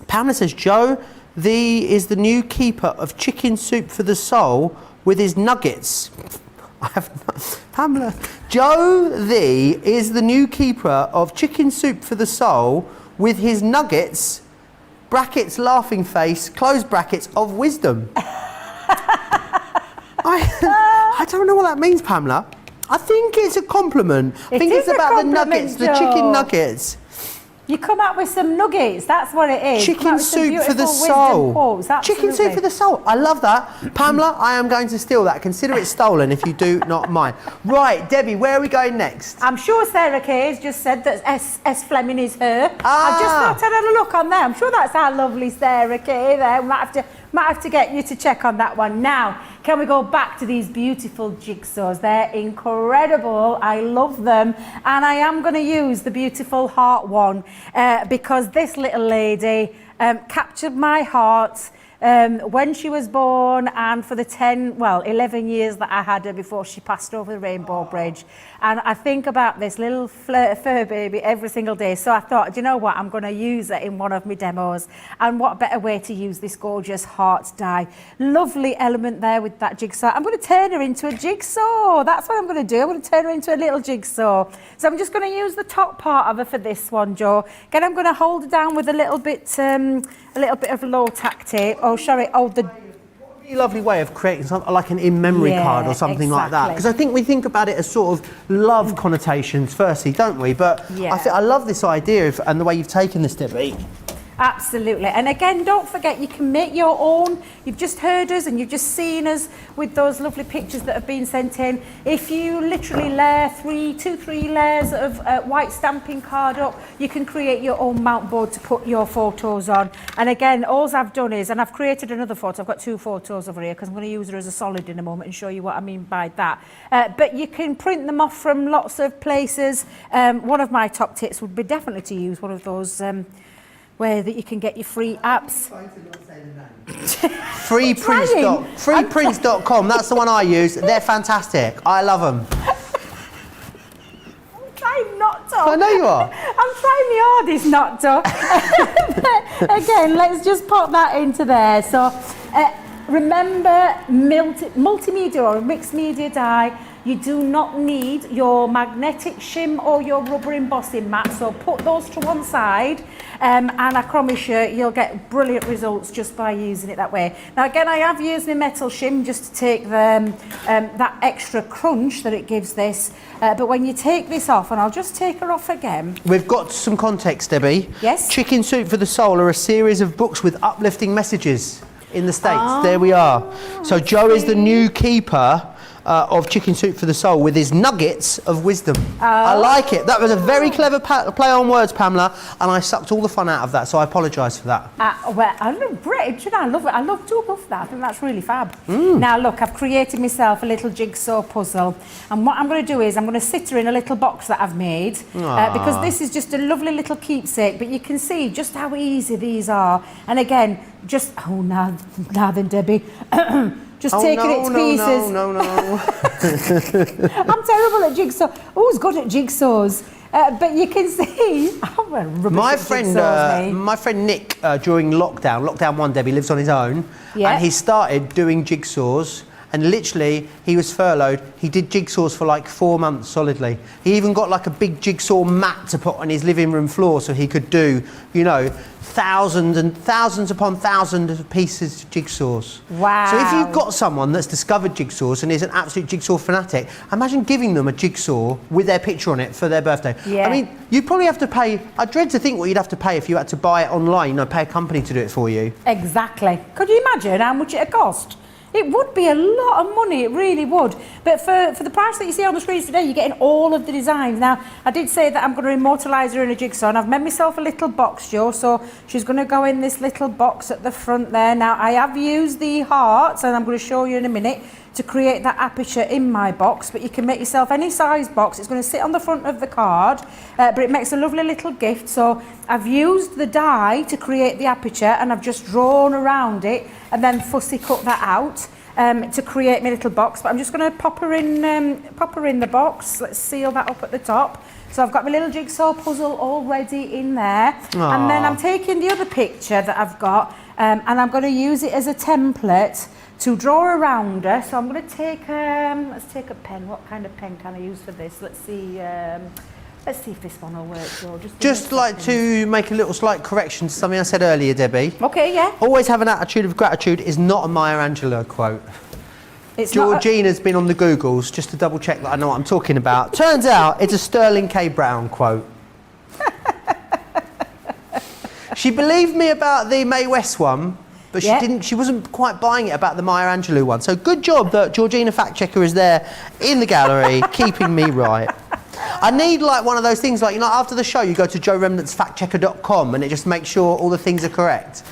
Pamela says, Joe is the new keeper of chicken soup for the soul with his nuggets. Pamela. Joe is the new keeper of chicken soup for the soul with his nuggets, brackets, laughing face, close brackets, of wisdom. I don't know what that means, Pamela. I think it's a compliment. I think it's about the nuggets, the chicken nuggets. You come out with some nuggets, that's what it is. Chicken soup for the soul. Chicken soup for the soul. I love that. Pamela, I am going to steal that. Consider it stolen if you do not mind. Right, Debbie, where are we going next? I'm sure Sarah Kay has just said that S. Fleming is her. I just thought I'd have a look on there. I'm sure that's our lovely Sarah Kay there. Might have to get you to check on that one. Now, can we go back to these beautiful jigsaws? They're incredible. I love them. And I am going to use the beautiful heart one because this little lady captured my heart when she was born and for the 11 years that I had her before she passed over the Rainbow Bridge. And I think about this little fur baby every single day. So I thought, do you know what? I'm going to use it in one of my demos. And what better way to use this gorgeous heart die. Lovely element there with that jigsaw. I'm going to turn her into a jigsaw. That's what I'm going to do. I'm going to turn her into a little jigsaw. So I'm just going to use the top part of her for this one, Joe. Again, I'm going to hold her down with a little bit of low tack tape. A lovely way of creating something like an in-memory card or something like that, because I think we think about it as sort of love connotations firstly, don't we? But I love this idea and the way you've taken this, Debbie. Absolutely. And again, don't forget, you can make your own. You've just heard us and you've just seen us with those lovely pictures that have been sent in. If you literally layer 3 layers of white stamping card up, you can create your own mount board to put your photos on. And again, all I've done is, and I've created another photo, I've got 2 photos over here because I'm going to use her as a solid in a moment and show you what I mean by that. But you can print them off from lots of places. One of my top tips would be definitely to use one of those where that you can get your free apps. Freeprints.com, that's the one I use. They're fantastic. I love them. I'm trying not to. I know you are. I'm trying my hardest not to. But again, let's just pop that into there. So remember, multimedia or mixed media die, you do not need your magnetic shim or your rubber embossing mat, so put those to one side, and I promise you, you'll get brilliant results just by using it that way. Now again, I have used my metal shim just to take the, that extra crunch that it gives this, but when you take this off, and I'll just take her off again. We've got some context, Debbie. Yes? Chicken Soup for the Soul are a series of books with uplifting messages in the States. There we are. So Joe is the new keeper of Chicken Soup for the Soul with his nuggets of wisdom. I like it. That was a very clever play on words, Pamela, and I sucked all the fun out of that, so I apologise for that. Well, I love British, you know, I love it. I love that. I think that's really fab. Now look, I've created myself a little jigsaw puzzle, and what I'm going to do is I'm going to sit her in a little box that I've made, because this is just a lovely little keepsake, but you can see just how easy these are. And again, just, now then, Debbie. Just taking it to pieces. No. I'm terrible at jigsaw. Who's good at jigsaws? But you can see, I'm a rubbish at jigsaws, my friend Nick, during lockdown 1, Debbie, lives on his own, and he started doing jigsaws. And literally, he was furloughed. He did jigsaws for like 4 months solidly. He even got like a big jigsaw mat to put on his living room floor so he could do, you know, thousands and thousands upon thousands of pieces of jigsaws. Wow. So if you've got someone that's discovered jigsaws and is an absolute jigsaw fanatic, imagine giving them a jigsaw with their picture on it for their birthday. Yeah. I mean, you'd probably have to pay, I dread to think what you'd have to pay if you had to buy it online, you know, pay a company to do it for you. Exactly. Could you imagine how much it'd cost? It would be a lot of money, it really would. But for the price that you see on the screens today, you're getting all of the designs. Now, I did say that I'm going to immortalise her in a jigsaw, and I've made myself a little box, Joe, so she's going to go in this little box at the front there. Now, I have used the hearts, and I'm going to show you in a minute, to create that aperture in my box, but you can make yourself any size box. It's going to sit on the front of the card, but it makes a lovely little gift. So I've used the die to create the aperture, and I've just drawn around it and then fussy cut that out to create my little box. But I'm just going to pop her in the box. Let's seal that up at the top. So I've got my little jigsaw puzzle already in there. Aww. And then I'm taking the other picture that I've got, and I'm going to use it as a template to draw around her. So I'm going to take, let's take a pen. What kind of pen can I use for this? Let's see if this one will work, Joe. Just like to make a little slight correction to something I said earlier, Debbie. Okay, yeah. Always have an attitude of gratitude is not a Maya Angelou quote. It's Georgina's been on the Googles just to double check that I know what I'm talking about. Turns out it's a Sterling K. Brown quote. She believed me about the Mae West one, but she wasn't quite buying it about the Maya Angelou one. So good job that Georgina Fact Checker is there in the gallery, keeping me right. I need like one of those things, like, you know, after the show you go to joeremblancefactchecker.com and it just makes sure all the things are correct.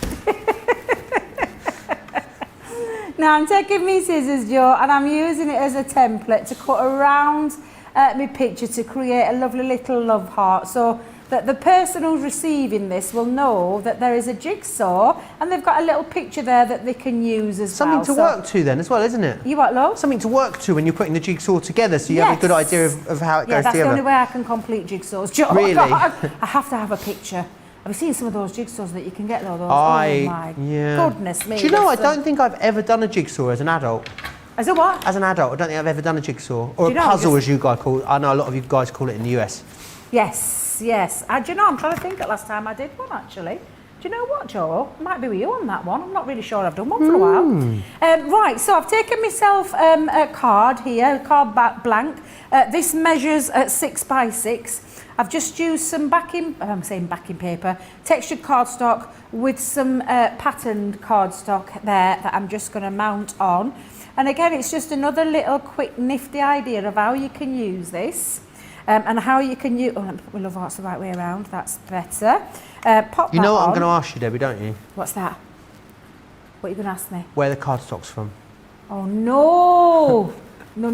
Now I'm taking my scissors, Joe, and I'm using it as a template to cut around my picture to create a lovely little love heart, so that the person who's receiving this will know that there is a jigsaw and they've got a little picture there that they can use as Something to work to then as well, isn't it? You what, love? Something to work to when you're putting the jigsaw together, so you have a good idea of how it goes together. Yeah, that's the only way I can complete jigsaws, Joe. Really? I have to have a picture. Have you seen some of those jigsaws that you can get though? Oh my goodness me. Do you know, I don't think I've ever done a jigsaw as an adult. As a what? As an adult, I don't think I've ever done a jigsaw. Or a puzzle, as you guys call it. I know a lot of you guys call it in the US. Yes. Do you know, I'm trying to think that last time I did one actually. Do you know what, Joe? Might be with you on that one. I'm not really sure. I've done one for a while. Right, so I've taken myself a card here, a card blank. This measures at 6 by 6. I've just used some backing paper, textured cardstock with some patterned cardstock there that I'm just going to mount on. And again, it's just another little quick nifty idea of how you can use this. And how you can use... Oh, we love hearts the right way around. That's better. Pop You that know what on. I'm going to ask you, Debbie, don't you? What's that? What are you going to ask me? Where the cardstock's from. Oh, no. No. Oh,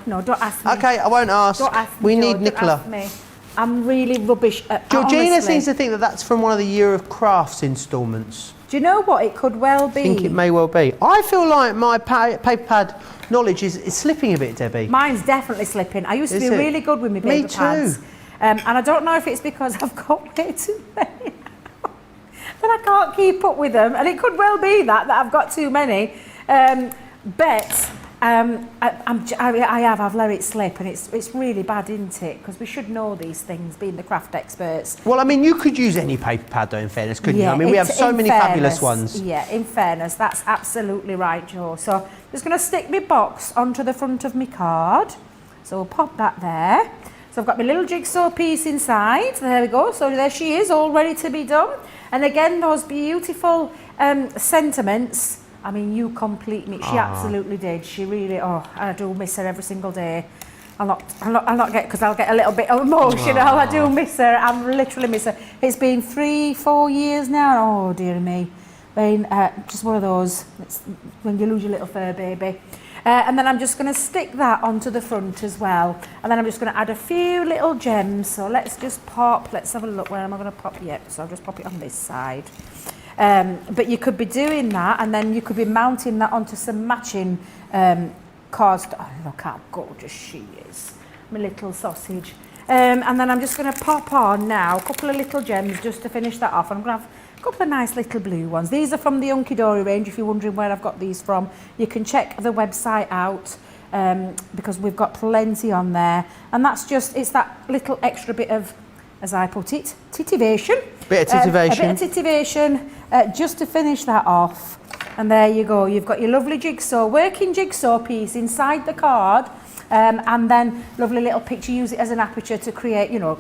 no. Don't ask me. Okay, I won't ask. Don't ask me. We Joe, need don't Nicola. ask me. I'm really rubbish at Georgina honestly. seems to think that that's from one of the Year of Crafts instalments. Do you know what? It could well be. I think it may well be. I feel like my paper pad knowledge is slipping a bit, Debbie. Mine's definitely slipping. I used to Is be it? really good with my paper pads. too. And I don't know if it's because I've got way too many that I can't keep up with them. And it could well be that I've got too many. But I've let it slip, and it's really bad, isn't it? Because we should know these things, being the craft experts. Well, I mean, you could use any paper pad, though, in fairness, couldn't you? I mean, we have so many fabulous ones. Yeah, in fairness, that's absolutely right, Joe. So I'm just going to stick my box onto the front of my card. So we'll pop that there. So I've got my little jigsaw piece inside. There we go. So there she is, all ready to be done. And again, those beautiful sentiments. I mean, you complete me. She absolutely did. She really, I do miss her every single day. I'll not get, because I'll get a little bit emotional. I do miss her. I literally miss her. It's been 3-4 years now. Oh, dear me. Been just one of those, it's when you lose your little fur baby. And then I'm just going to stick that onto the front as well. And then I'm just going to add a few little gems. So let's just pop, let's have a look. Where am I going to pop? Yep, so I'll just pop it on this side. But you could be doing that, and then you could be mounting that onto some matching cardstock. Oh, look how gorgeous she is, my little sausage. And then I'm just going to pop on now a couple of little gems just to finish that off. I'm going to have a couple of nice little blue ones. These are from the Hunky-dory range. If you're wondering where I've got these from, you can check the website out, because we've got plenty on there. And that's just, it's that little extra bit of, as I put it, titivation. Bit of titivation. A bit of titivation, just to finish that off. And there you go. You've got your lovely working jigsaw piece inside the card. And then lovely little picture. Use it as an aperture to create, to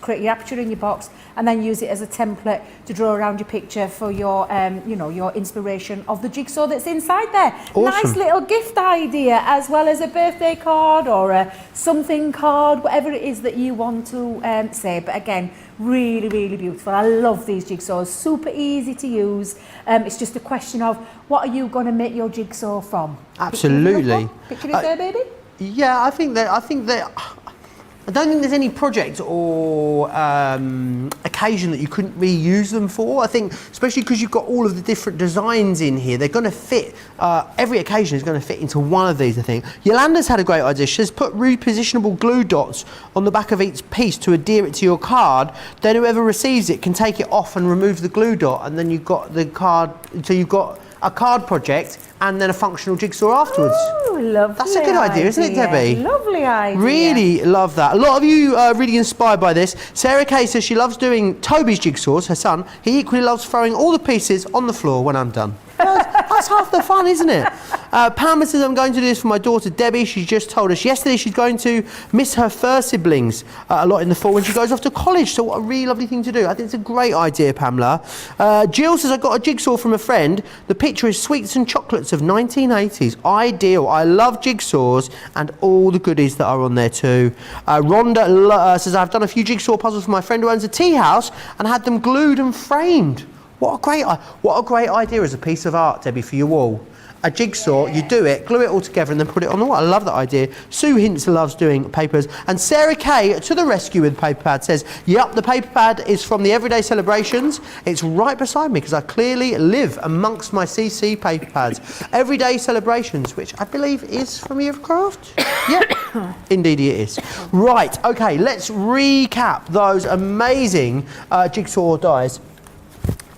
create your aperture in your box, and then use it as a template to draw around your picture for your, your inspiration of the jigsaw that's inside there. Awesome. Nice little gift idea, as well as a birthday card or a something card, whatever it is that you want to say. But again, really, really beautiful. I love these jigsaws. Super easy to use. It's just a question of what are you going to make your jigsaw from? Absolutely. Picture it there, baby. Yeah, I think that I don't think there's any project or occasion that you couldn't reuse them for. I think, especially because you've got all of the different designs in here, they're going to fit. Every occasion is going to fit into one of these, I think. Yolanda's had a great idea. She says put repositionable glue dots on the back of each piece to adhere it to your card. Then whoever receives it can take it off and remove the glue dot, and then you've got the card. So you've got a card project and then a functional jigsaw afterwards. Oh, lovely. That's a good idea, isn't it, Debbie? Lovely idea. Really love that. A lot of you are really inspired by this. Sarah Kay says she loves doing Toby's jigsaws, her son. He equally loves throwing all the pieces on the floor when I'm done. That's half the fun, isn't it? Pamela says, I'm going to do this for my daughter Debbie. She just told us yesterday she's going to miss her fur siblings a lot in the fall when she goes off to college. So what a really lovely thing to do. I think it's a great idea, Pamela. Jill says, I got a jigsaw from a friend. The picture is sweets and chocolates of 1980s. Ideal. I love jigsaws and all the goodies that are on there too. Rhonda says, I've done a few jigsaw puzzles for my friend who owns a tea house and had them glued and framed. What a great idea as a piece of art, Debbie, for your wall. A jigsaw, you do it, glue it all together and then put it on the wall. I love that idea. Sue Hintz loves doing papers. And Sarah Kay, to the rescue with paper pad, says, yep, the paper pad is from the Everyday Celebrations. It's right beside me because I clearly live amongst my CC paper pads. Everyday Celebrations, which I believe is from Year of Craft. Yeah, indeed it is. Right, okay, let's recap those amazing jigsaw dies.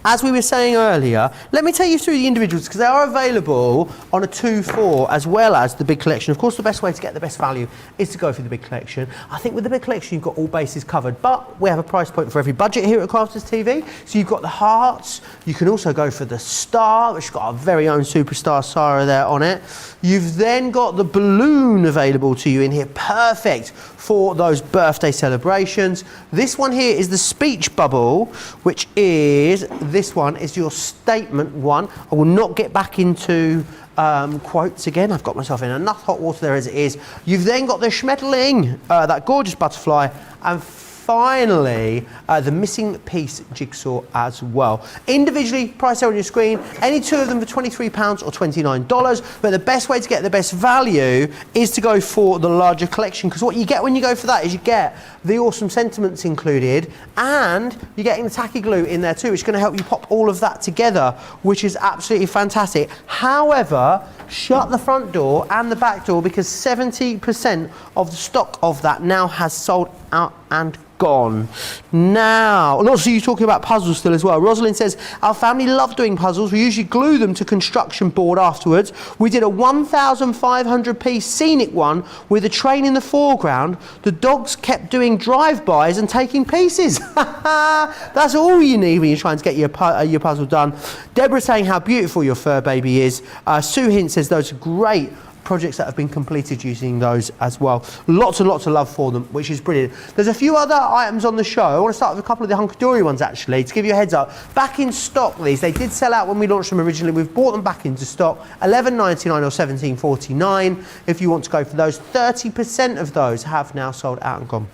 as we were saying earlier, let me take you through the individuals because they are available on a 2-4 as well as the big collection. Of course, the best way to get the best value is to go for the big collection. I think with the big collection, you've got all bases covered, but we have a price point for every budget here at Crafters TV. So you've got the hearts. You can also go for the star, which has got our very own superstar Sarah there on it. You've then got the balloon available to you in here, perfect for those birthday celebrations. This one here is the speech bubble, which is, this one is your statement one. I will not get back into quotes again. I've got myself in enough hot water there as it is. You've then got the Schmetterling, that gorgeous butterfly, and finally, the missing piece jigsaw as well. Individually, price there on your screen, any two of them for £23 or $29, but the best way to get the best value is to go for the larger collection, because what you get when you go for that is you get the awesome sentiments included, and you're getting the tacky glue in there too, which is going to help you pop all of that together, which is absolutely fantastic. However, shut the front door and the back door because 70% of the stock of that now has sold out and gone. Now, and also you're talking about puzzles still as well. Rosalind says, our family love doing puzzles. We usually glue them to construction board afterwards. We did a 1,500 piece scenic one with a train in the foreground. The dogs kept doing drive-bys and taking pieces. That's all you need when you're trying to get your puzzle done. Deborah saying how beautiful your fur baby is. Sue Hint says those are great projects that have been completed using those as well. Lots and lots of love for them, which is brilliant. There's a few other items on the show. I want to start with a couple of the Hunky-dory ones actually, to give you a heads up. Back in stock these, they did sell out when we launched them originally. We've brought them back into stock, $11.99 or $17.49 if you want to go for those. 30% of those have now sold out and gone.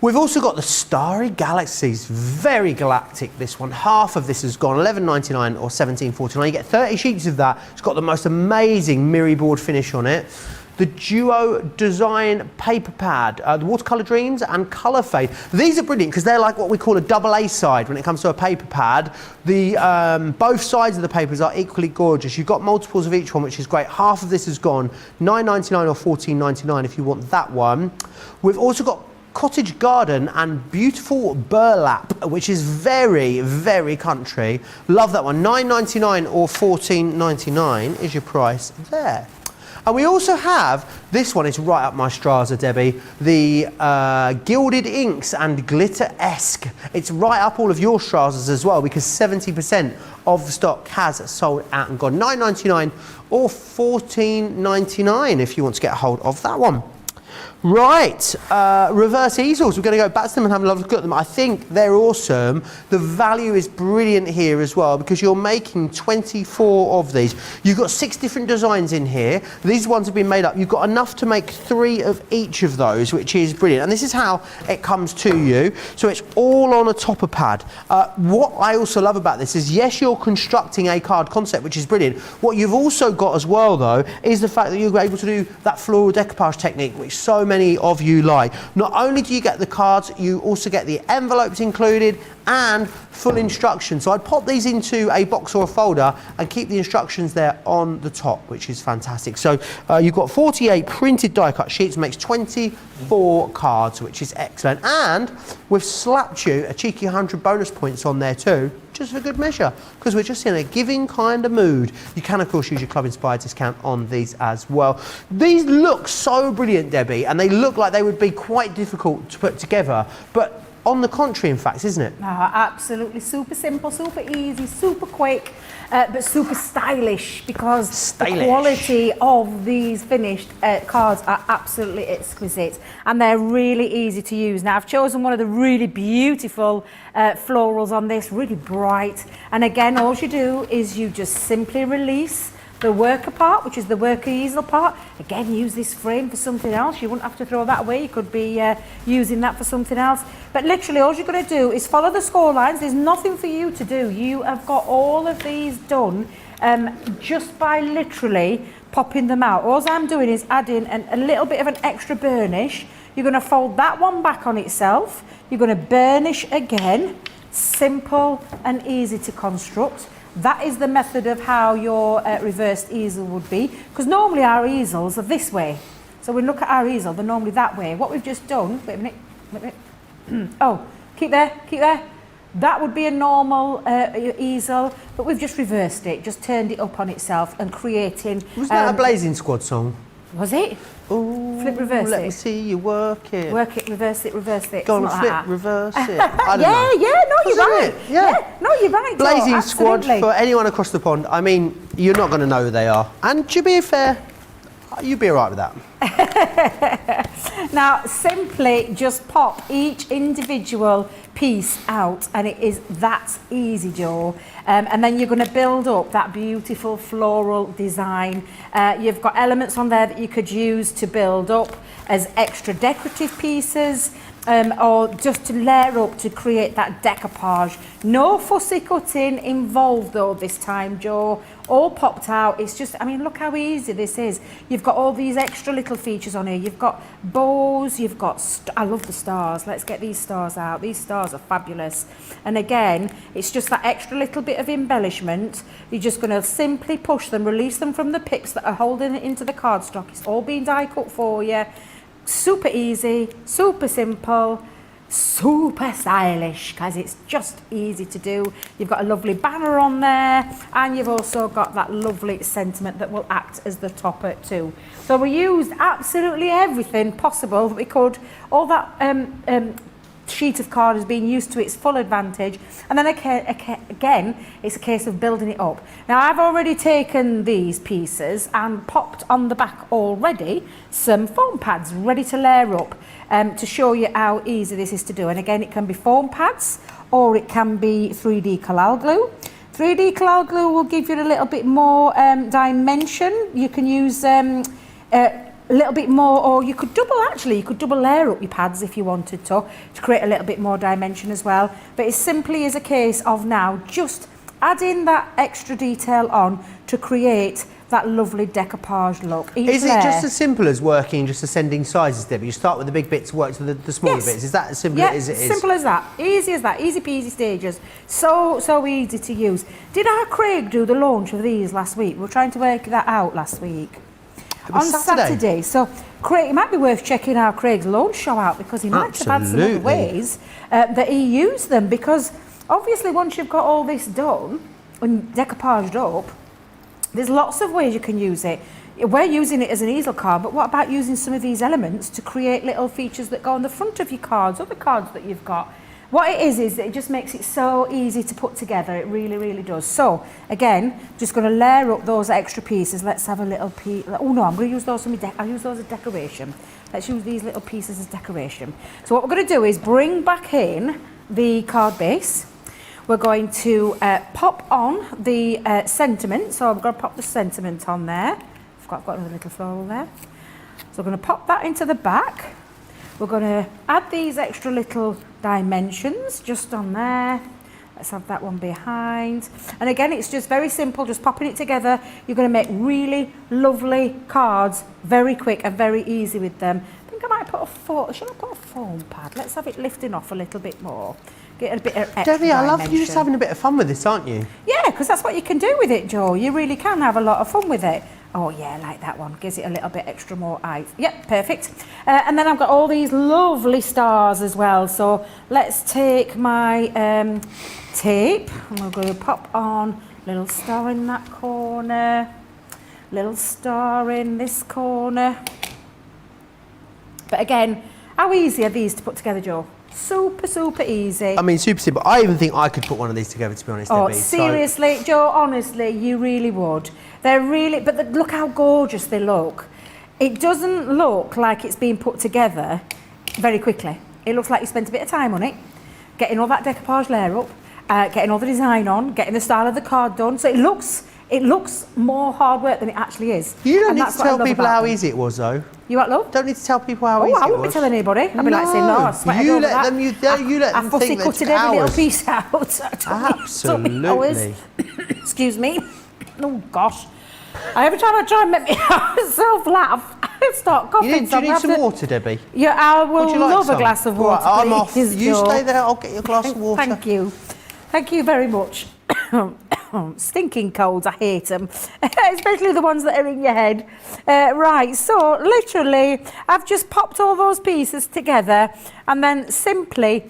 We've also got the Starry Galaxies, very galactic this one. Half of this has gone, $11.99 or $17.49. You get 30 sheets of that. It's got the most amazing mirror board finish on it. The Duo Design paper pad, the Watercolour Dreams and Colour Fade. These are brilliant because they're like what we call a double A side when it comes to a paper pad. The both sides of the papers are equally gorgeous. You've got multiples of each one, which is great. Half of this has gone, $9.99 or $14.99 if you want that one. We've also got Cottage Garden and Beautiful Burlap, which is very, very country. Love that one. $9.99 or $14.99 is your price there. And we also have, this one is right up my Strasser, Debbie, the Gilded Inks and Glitter-esque. It's right up all of your Strassers as well because 70% of the stock has sold out and gone. $9.99 or $14.99 if you want to get a hold of that one. Right, reverse easels. We're going to go back to them and have a look at them. I think they're awesome. The value is brilliant here as well because you're making 24 of these. You've got 6 different designs in here. These ones have been made up. You've got enough to make 3 of each of those, which is brilliant. And this is how it comes to you. So it's all on a topper pad. What I also love about this is, yes, you're constructing a card concept, which is brilliant. What you've also got as well, though, is the fact that you're able to do that floral decoupage technique, which so many of you like. Not only do you get the cards, you also get the envelopes included and full instructions. So I'd pop these into a box or a folder and keep the instructions there on the top, which is fantastic. So you've got 48 printed die cut sheets, makes 24 cards, which is excellent. And we've slapped you a cheeky 100 bonus points on there too, just for good measure, because we're just in a giving kind of mood. You can of course use your Club Inspired discount on these as well. These look so brilliant, Debbie, and they look like they would be quite difficult to put together, but on the contrary, in fact, isn't it? Oh, absolutely. Super simple, super easy, super quick, but super stylish because the quality of these finished cards are absolutely exquisite and they're really easy to use. Now, I've chosen one of the really beautiful florals on this, really bright. And again, all you do is you just simply release the worker part, which is the worker easel part. Again, use this frame for something else. You wouldn't have to throw that away. You could be using that for something else. But literally, all you're going to do is follow the score lines. There's nothing for you to do. You have got all of these done just by literally popping them out. All I'm doing is adding a little bit of an extra burnish. You're going to fold that one back on itself. You're going to burnish again. Simple and easy to construct. That is the method of how your reversed easel would be, because normally our easels are this way. So we look at our easel, they're normally that way. What we've just done, wait a minute. Oh, keep there. That would be a normal easel, but we've just reversed it, just turned it up on itself and creating... Was that a Blazing Squad song? Was it? Ooh, Flip, reverse let it. me see you work it. Work it, reverse it, reverse it. Go on, Something flip, like that. reverse it. I don't know. Yeah, no, you're Wasn't right. it? Yeah. No, you're right. Blazing Joe, Squad, absolutely. for anyone across the pond, I mean, you're not going to know who they are. And to be fair, you'd be all right with that. Now, simply just pop each individual piece out, and it is that easy, Joe. And then you're going to build up that beautiful floral design. You've got elements on there that you could use to build up as extra decorative pieces, or just to layer up to create that decoupage. No fussy cutting involved though this time, Joe. All popped out. It's just, I mean, look how easy this is. You've got all these extra little features on here. You've got bows, you've got, I love the stars. Let's get these stars out. These stars are fabulous. And again, it's just that extra little bit of embellishment. You're just going to simply push them, release them from the picks that are holding it into the cardstock. It's all been die cut for you. Super easy, super simple, super stylish, because it's just easy to do. You've got a lovely banner on there, and you've also got that lovely sentiment that will act as the topper too. So we used absolutely everything possible that we could. All that sheet of card has been used to its full advantage, and then again it's a case of building it up. Now I've already taken these pieces and popped on the back already some foam pads ready to layer up, to show you how easy this is to do. And again, it can be foam pads or it can be 3D collal glue. 3D collal glue will give you a little bit more dimension. You can use a little bit more, or you could double layer up your pads if you wanted to create a little bit more dimension as well. But it simply is a case of now just adding that extra detail on to create that lovely decoupage look. Is it just as simple as working just ascending sizes, Debbie? You start with the big bits, work to the smaller bits. Is that as simple as it is? Simple as that. Easy as that. Easy peasy stages. So easy to use. Did our Craig do the launch of these last week? We were trying to work that out last week. On Saturday. So Craig, it might be worth checking our Craig's launch show out, because he might have had some other ways that he used them, because obviously once you've got all this done and decoupaged up, there's lots of ways you can use it. We're using it as an easel card, but what about using some of these elements to create little features that go on the front of your cards, other cards that you've got? What it is that it just makes it so easy to put together. It really, really does. So, again, just going to layer up those extra pieces. Let's have a little piece. Oh, no, I'm going to use those I'll use those as decoration. Let's use these little pieces as decoration. So what we're going to do is bring back in the card base. We're going to pop on the sentiment. So I'm going to pop the sentiment on there. I've got another little floral there. So we're going to pop that into the back. We're going to add these extra little dimensions just on there. Let's have that one behind. And again, it's just very simple, just popping it together. You're going to make really lovely cards very quick and very easy with them. I think I might put should I put a foam pad? Let's have it lifting off a little bit more. Get a bit of extra Debbie, I love you just dimension. having a bit of fun with this, aren't you? Yeah, because that's what you can do with it, Joe. You really can have a lot of fun with it. Oh yeah, like that one. Gives it a little bit extra more height. Yep, perfect. And then I've got all these lovely stars as well. So let's take my tape, and we're going to pop on a little star in that corner, little star in this corner. But again, how easy are these to put together, Joe? Super, super easy. I mean, super simple. I even think I could put one of these together, to be honest, Oh, Debbie. seriously, Joe, honestly, you really would. They're really, but look how gorgeous they look. It doesn't look like it's been put together very quickly. It looks like you spent a bit of time on it, getting all that decoupage layer up, getting all the design on, getting the style of the card done. So it looks more hard work than it actually is. You don't And need that's to what I tell love people about how them. easy it was, though. You what, love? Don't need to tell people how easy it was. I wouldn't be telling anybody. I'd be like saying, no, I swear you over let that. them. You let them fussy think that cutted it's every little hours. piece out. Absolutely. Excuse me. Oh gosh. Every time I try and make myself laugh, I start coughing. Do you need some water, Debbie? Yeah, I will Would you like love some? a glass of water. Right, I'm off. please, You Joe. stay there. I'll get you a glass of water. Thank you. Thank you very much. Stinking colds, I hate them. Especially the ones that are in your head. Right, so literally, I've just popped all those pieces together and then simply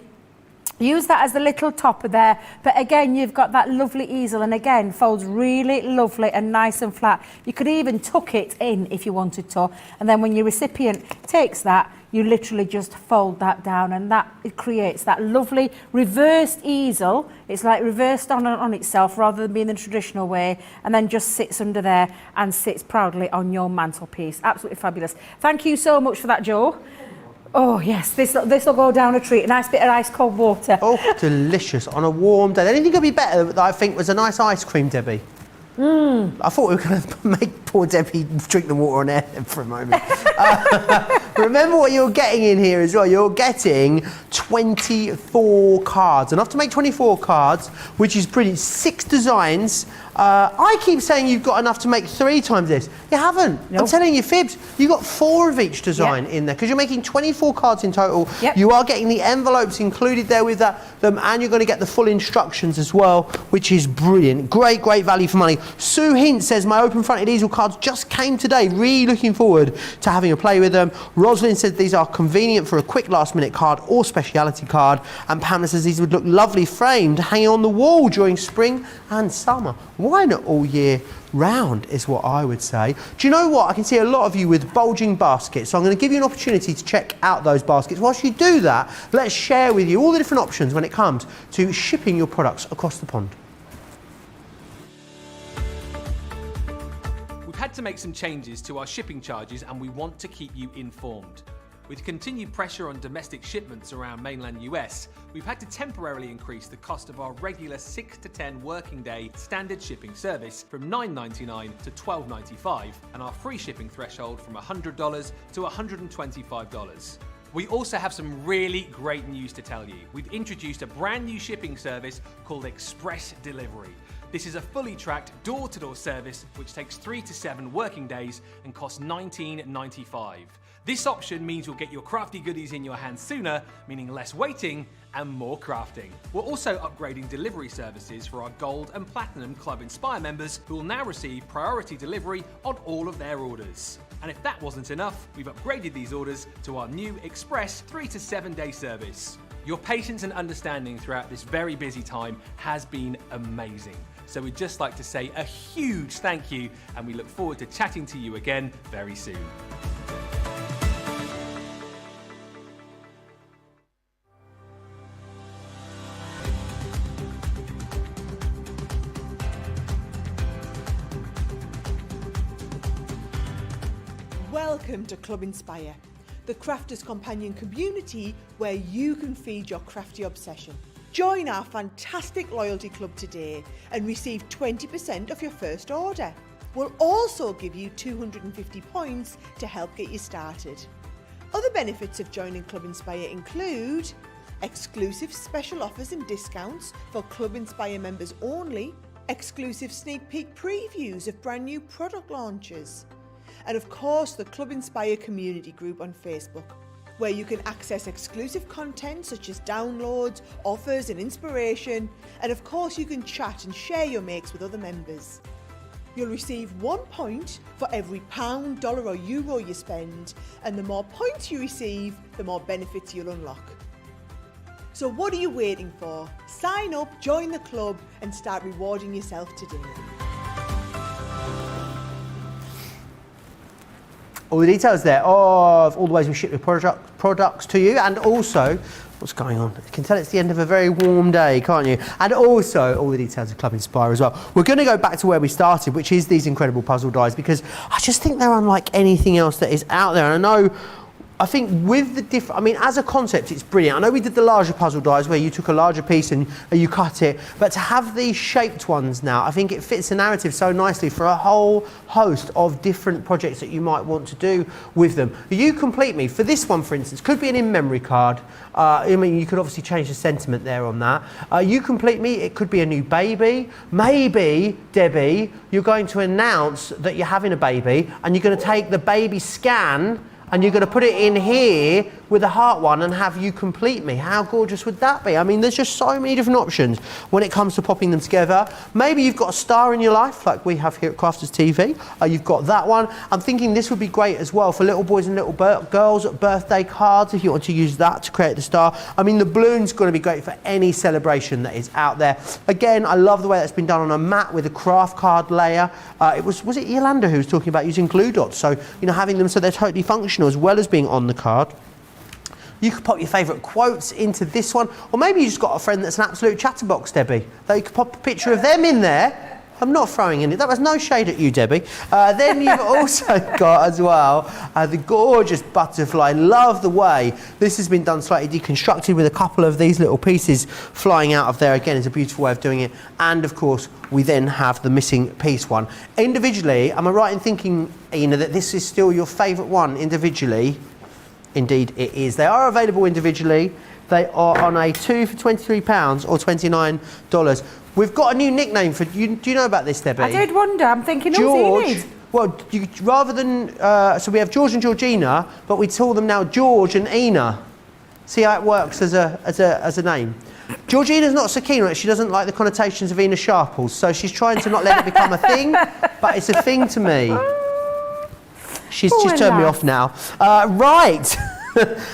Use that as the little topper there, but again you've got that lovely easel, and again folds really lovely and nice and flat. You could even tuck it in if you wanted to, and then when your recipient takes that, you literally just fold that down, and that it creates that lovely reversed easel. It's like reversed on itself rather than being the traditional way, and then just sits under there and sits proudly on your mantelpiece. Absolutely fabulous. Thank you so much for that, Joe. Oh yes, this will go down a treat. A nice bit of ice cold water. Oh, delicious on a warm day. Anything could be better that I think was a nice ice cream, Debbie. I thought we were going to make poor Debbie drink the water on air for a moment. Remember what you're getting in here as well. You're getting 24 cards. Enough to make 24 cards, which is pretty. 6 designs. I keep saying you've got enough to make 3 times this. You haven't. Nope. I'm telling you fibs. You've got 4 of each design in there because you're making 24 cards in total. Yep. You are getting the envelopes included there with them, and you're going to get the full instructions as well, which is brilliant. Great value for money. Sue Hint says, my open-fronted easel cards just came today. Really looking forward to having a play with them. Rosalind said these are convenient for a quick last-minute card or speciality card. And Pamela says these would look lovely framed, hanging on the wall during spring and summer. Why not all year round is what I would say. Do you know what? I can see a lot of you with bulging baskets, so I'm going to give you an opportunity to check out those baskets. Whilst you do that, let's share with you all the different options when it comes to shipping your products across the pond. We've had to make some changes to our shipping charges, and we want to keep you informed. With continued pressure on domestic shipments around mainland US, we've had to temporarily increase the cost of our regular 6 to 10 working day standard shipping service from $9.99 to $12.95, and our free shipping threshold from $100 to $125. We also have some really great news to tell you. We've introduced a brand new shipping service called Express Delivery. This is a fully tracked door-to-door service which takes 3 to 7 working days and costs $19.95. This option means you'll get your crafty goodies in your hands sooner, meaning less waiting and more crafting. We're also upgrading delivery services for our Gold and Platinum Club Inspire members, who will now receive priority delivery on all of their orders. And if that wasn't enough, we've upgraded these orders to our new Express 3 to 7 day service. Your patience and understanding throughout this very busy time has been amazing. So we'd just like to say a huge thank you, and we look forward to chatting to you again very soon. Welcome to Club Inspire, the crafters' companion community where you can feed your crafty obsession. Join our fantastic loyalty club today and receive 20% off your first order. We'll also give you 250 points to help get you started. Other benefits of joining Club Inspire include exclusive special offers and discounts for Club Inspire members only, exclusive sneak peek previews of brand new product launches, and of course the Club Inspire community group on Facebook, where you can access exclusive content such as downloads, offers and inspiration, and of course you can chat and share your makes with other members. You'll receive 1 point for every £1, dollar or euro you spend, and the more points you receive, the more benefits you'll unlock. So what are you waiting for? Sign up, join the club and start rewarding yourself today. All the details there of all the ways we ship your products to you, and also what's going on. You can tell it's the end of a very warm day, can't you? And also all the details of Club Inspire as well. We're going to go back to where we started, which is these incredible puzzle dies, because I just think they're unlike anything else that is out there. And I think with the different, I mean, as a concept, it's brilliant. I know we did the larger puzzle dies where you took a larger piece and you cut it, but to have these shaped ones now, I think it fits the narrative so nicely for a whole host of different projects that you might want to do with them. You complete me. For this one, for instance, could be an in-memory card. I mean, you could obviously change the sentiment there on that. You complete me, it could be a new baby. Maybe, Debbie, you're going to announce that you're having a baby and you're going to take the baby scan and you're going to put it in here with a heart one and have You Complete Me. How gorgeous would that be? I mean, there's just so many different options when it comes to popping them together. Maybe you've got a star in your life, like we have here at Crafters TV. You've got that one. I'm thinking this would be great as well for little boys and little girls' birthday cards, if you want to use that to create the star. I mean, the balloon's going to be great for any celebration that is out there. Again, I love the way that's been done on a mat with a craft card layer. Was it Yolanda who was talking about using glue dots? So, you know, having them so they're totally functional as well as being on the card. You could pop your favourite quotes into this one, or maybe you just got a friend that's an absolute chatterbox, Debbie. That you could pop a picture of them in there. I'm not throwing any. That was no shade at you, Debbie. Then you've also got as well the gorgeous butterfly. Love the way this has been done slightly deconstructed with a couple of these little pieces flying out of there. Again, it's a beautiful way of doing it. And of course, we then have the missing piece one. Individually, am I right in thinking, Ina, that this is still your favourite one individually? Indeed, it is. They are available individually. They are on a 2 for £23 or $29. We've got a new nickname for you. Do you know about this, Debbie? I did wonder. I'm thinking, George. Well, rather than so we have George and Georgina, but we call them now George and Ina. See how it works as a name. Georgina's not so keen on it. She doesn't like the connotations of Ina Sharples, so she's trying to not let it become a thing. But it's a thing to me. She's turned me off now. Right.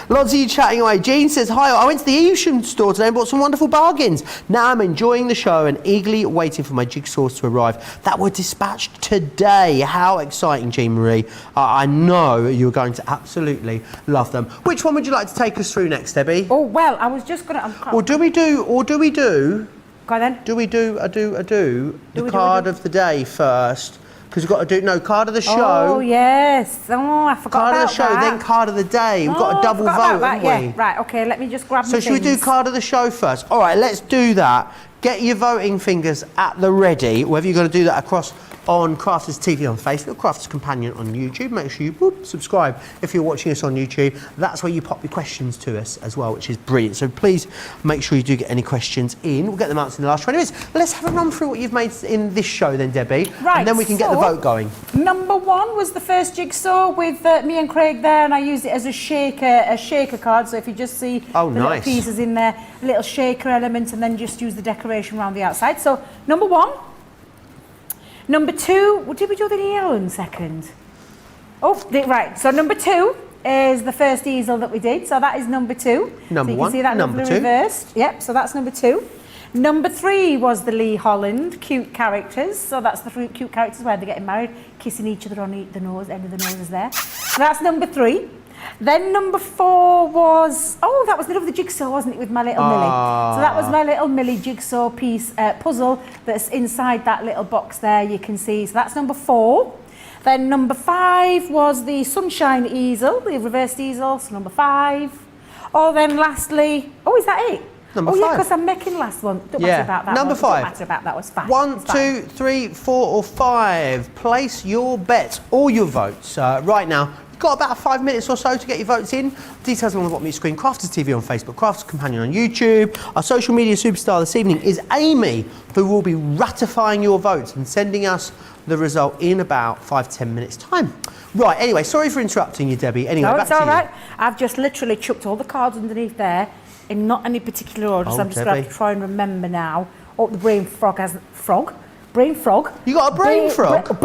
Lots of you chatting away. Jean says, hi, I went to the Evesham store today and bought some wonderful bargains. Now I'm enjoying the show and eagerly waiting for my jigsaws to arrive that were dispatched today. How exciting, Jean Marie. I know you're going to absolutely love them. Which one would you like to take us through next, Debbie? Oh, well, I was just going to... Or do we do... Go on then. Do we do the card of the day first? Because we've got to do, card of the show. Oh, yes. Oh, I forgot about that. Card of the show, then card of the day. We've got a double vote, haven't we? Yeah. Right, OK, let me just grab my So should we do card of the show first? All right, let's do that. Get your voting fingers at the ready, whether you're going to do that across on Crafters TV on Facebook, Crafters Companion on YouTube. Make sure you subscribe if you're watching us on YouTube. That's where you pop your questions to us as well, which is brilliant. So please make sure you do get any questions in. We'll get them answered in the last 20 minutes. Let's have a run through what you've made in this show then, Debbie. Right. And then we can get the vote going. Number one was the first jigsaw with me and Craig there, and I used it as a shaker card. So if you just see the little pieces in there, a little shaker element, and then just use the decoration around the outside. So number one. Number two, did we do the yellow in second? Oh, right. So number two is the first easel that we did. So that is number two. Number so you one. can see that number two. Reversed. Yep. So that's number two. Number three was the Lee Holland cute characters. So that's the cute characters where they're getting married, kissing each other on the nose, end of the nose is there. So that's number three. Then number four was, that was the lovely jigsaw, wasn't it, with my little Millie. So that was my little Millie jigsaw piece puzzle that's inside that little box there, you can see. So that's number four. Then number five was the sunshine easel, the reversed easel, so number five. Then lastly, is that it? Number five. Yeah, because I'm making last one. Don't matter about that Number one. five. Don't matter about that, was fine. 1, 2, 3, 4 or 5. Place your bets, all your votes right now. Got about 5 minutes or so to get your votes in. Details along the bottom of your screen. Crafters TV on Facebook, Crafters Companion on YouTube. Our social media superstar this evening is Amy, who will be ratifying your votes and sending us the result in about 5-10 minutes time. Right, anyway, sorry for interrupting you, Debbie. Anyway, no, back it's to all you. right. I've just literally chucked all the cards underneath there in not any particular order, so I'm just going to have to try and remember now. The brain frog has... Brain frog. You got a brain frog?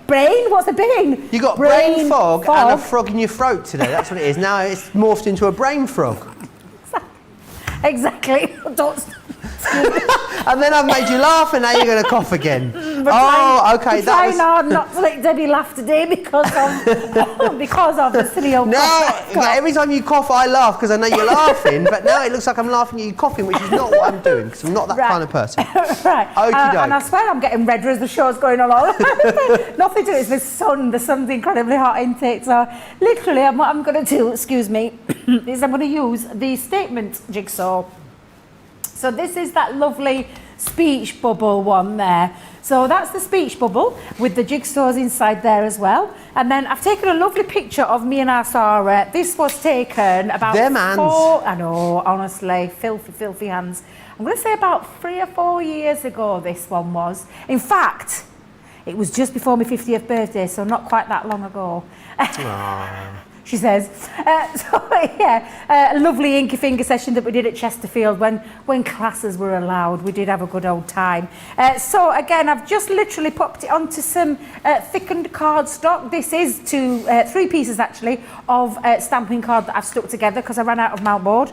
Brain? What's the brain? You got brain fog and a frog in your throat today. That's what it is. Now it's morphed into a brain frog. Exactly. And then I've made you laugh and now you're going to cough again. Okay. Trying hard not to make Debbie laugh today because of the silly old cough. Now, every time you cough, I laugh because I know you're laughing, but now it looks like I'm laughing at you coughing, which is not what I'm doing because I'm not that kind of person. Right. And I swear I'm getting redder as the show's going along. Nothing to do with the sun. The sun's incredibly hot intake. So literally, what I'm going to do, excuse me, is I'm going to use the statement jigsaw. So this is that lovely speech bubble one there. So that's the speech bubble with the jigsaws inside there as well. And then I've taken a lovely picture of me and our Sarah. This was taken about I know, honestly, filthy hands. I'm going to say about 3 or 4 years ago this one was. In fact, it was just before my 50th birthday, so not quite that long ago. she says. A lovely inky finger session that we did at Chesterfield when classes were allowed. We did have a good old time. So again, I've just literally popped it onto some thickened cardstock. This is 3 pieces actually of stamping card that I've stuck together because I ran out of mount board.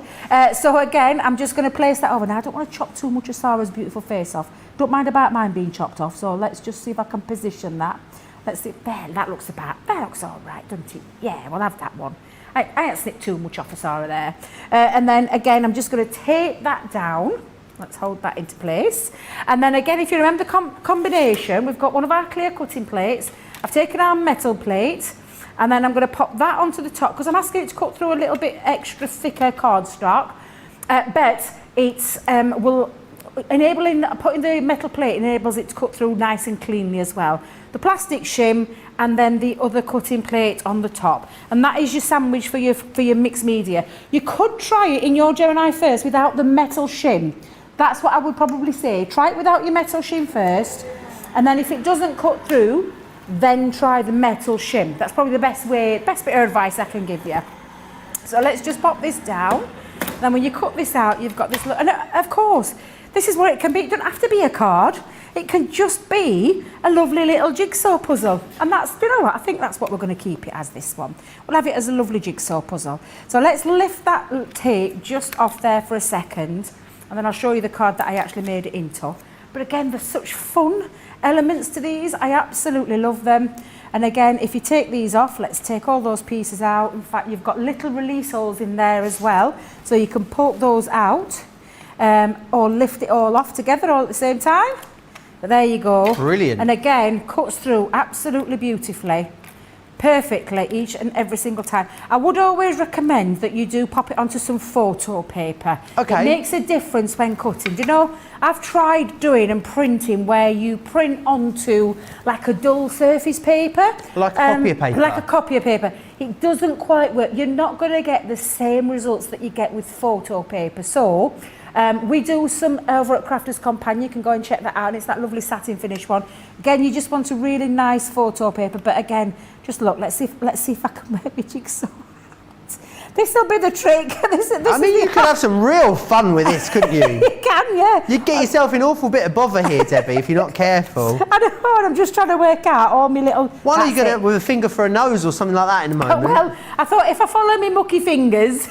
So again, I'm just going to place that over. Now I don't want to chop too much of Sarah's beautiful face off. Don't mind about mine being chopped off. So let's just see if I can position that. Let's see, there, that looks all right, doesn't it? Yeah, we'll have that one. I ain't snipped too much off of Sarah there. And then again, I'm just going to tape that down. Let's hold that into place. And then again, if you remember the combination, we've got one of our clear cutting plates. I've taken our metal plate, and then I'm going to pop that onto the top, because I'm asking it to cut through a little bit extra thicker cardstock. But it's putting the metal plate enables it to cut through nice and cleanly as well. The plastic shim and then the other cutting plate on the top, and that is your sandwich for your mixed media. You could try it in your Gemini first without the metal shim. That's what I would probably say. Try it without your metal shim first, and then if it doesn't cut through, then try the metal shim. That's probably the best bit of advice I can give you. So let's just pop this down. Then when you cut this out, you've got this look, and of course, this is what it can be. It doesn't have to be a card. It can just be a lovely little jigsaw puzzle. And that's, you know what, I think that's what we're going to keep it as, this one. We'll have it as a lovely jigsaw puzzle. So let's lift that tape just off there for a second, and then I'll show you the card that I actually made it into. But again, there's such fun elements to these. I absolutely love them. And again, if you take these off, let's take all those pieces out. In fact, you've got little release holes in there as well, so you can poke those out. Or lift it all off together all at the same time. But there you go. Brilliant. And again, cuts through absolutely beautifully, perfectly each and every single time. I would always recommend that you do pop it onto some photo paper. Okay. It makes a difference when cutting. Do you know, I've tried doing and printing where you print onto like a dull surface paper. Like a copy of paper. Like a copy of paper. It doesn't quite work. You're not going to get the same results that you get with photo paper. So we do some over at Crafters Companion. You can go and check that out. And it's that lovely satin finish one. Again, you just want a really nice photo paper. But again, just look. Let's see if I can make a jigsaw. This will be the trick. I mean, you could have some real fun with this, couldn't you? You can, yeah. You'd get yourself in an awful bit of bother here, Debbie, if you're not careful. I don't know. I'm just trying to work out all my little. Why don't you get it with a finger for a nose or something like that in a moment? Well, I thought if I follow me mucky fingers.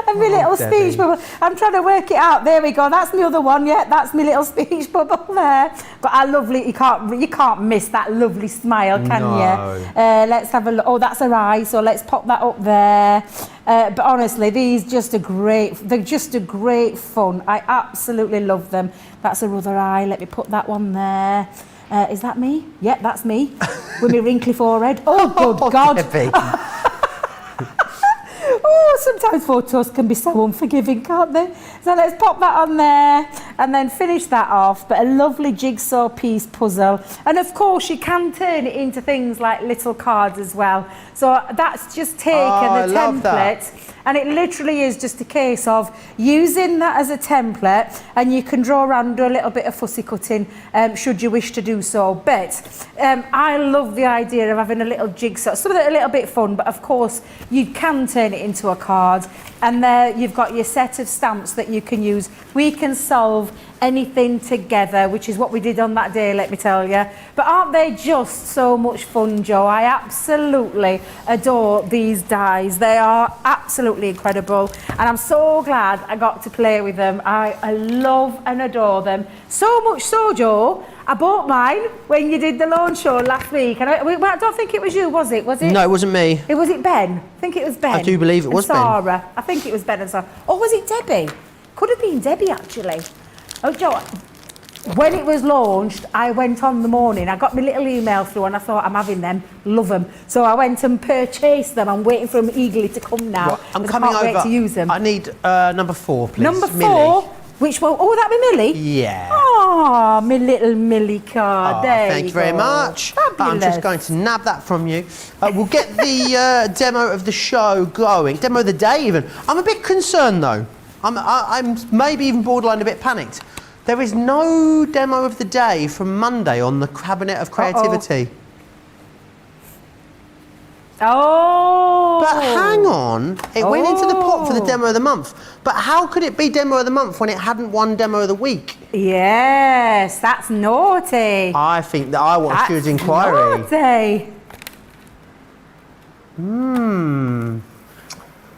And my little Debbie. speech bubble. I'm trying to work it out. There we go. That's my other one. Yeah, that's my little speech bubble there. But I lovely. You can't miss that lovely smile, can you? Let's have a look. Oh, that's her eye. So let's pop that up there. But honestly, they're just a great fun. I absolutely love them. That's her other eye. Let me put that one there. Is that me? Yep, that's me. With my wrinkly forehead. Oh, good God. Debbie. Oh, sometimes photos can be so unforgiving, can't they? So let's pop that on there and then finish that off. But a lovely jigsaw piece puzzle. And of course, you can turn it into things like little cards as well. So that's just taken the template. And it literally is just a case of using that as a template, and you can draw around and do a little bit of fussy cutting should you wish to do so. But I love the idea of having a little jigsaw, something a little bit fun, but of course you can turn it into a card. And there you've got your set of stamps that you can use. We can solve anything together, which is what we did on that day, let me tell you. But aren't they just so much fun, Joe? I absolutely adore these dies. They are absolutely incredible, and I'm so glad I got to play with them. I love and adore them. So much so, Joe, I bought mine when you did the launch show last week, and I don't think it was you, was it? Was it? No, it wasn't me. Was it Ben? I think it was Ben. I do believe it was Ben. Sarah. I think it was Ben and Sarah. Or was it Debbie? Could have been Debbie, actually. Oh, Joe, when it was launched, I went on the morning, I got my little email through and I thought, I'm having them, love them. So I went and purchased them. I'm waiting for them eagerly to come now. Well, I'm coming over. Wait to use them. I need number 4, please. Number 4? Millie. Which one? Oh, would that be Millie? Yeah. Oh, my little Millie card. There Thank you very much. Fabulous. I'm just going to nab that from you. We'll get the demo of the show going. Demo of the day, even. I'm a bit concerned, though. I'm maybe even borderline a bit panicked. There is no demo of the day from Monday on the Cabinet of Creativity. Oh! But hang on, it went into the pot for the demo of the month. But how could it be demo of the month when it hadn't won demo of the week? Yes, that's naughty. I think that I want a steward's inquiry. Naughty.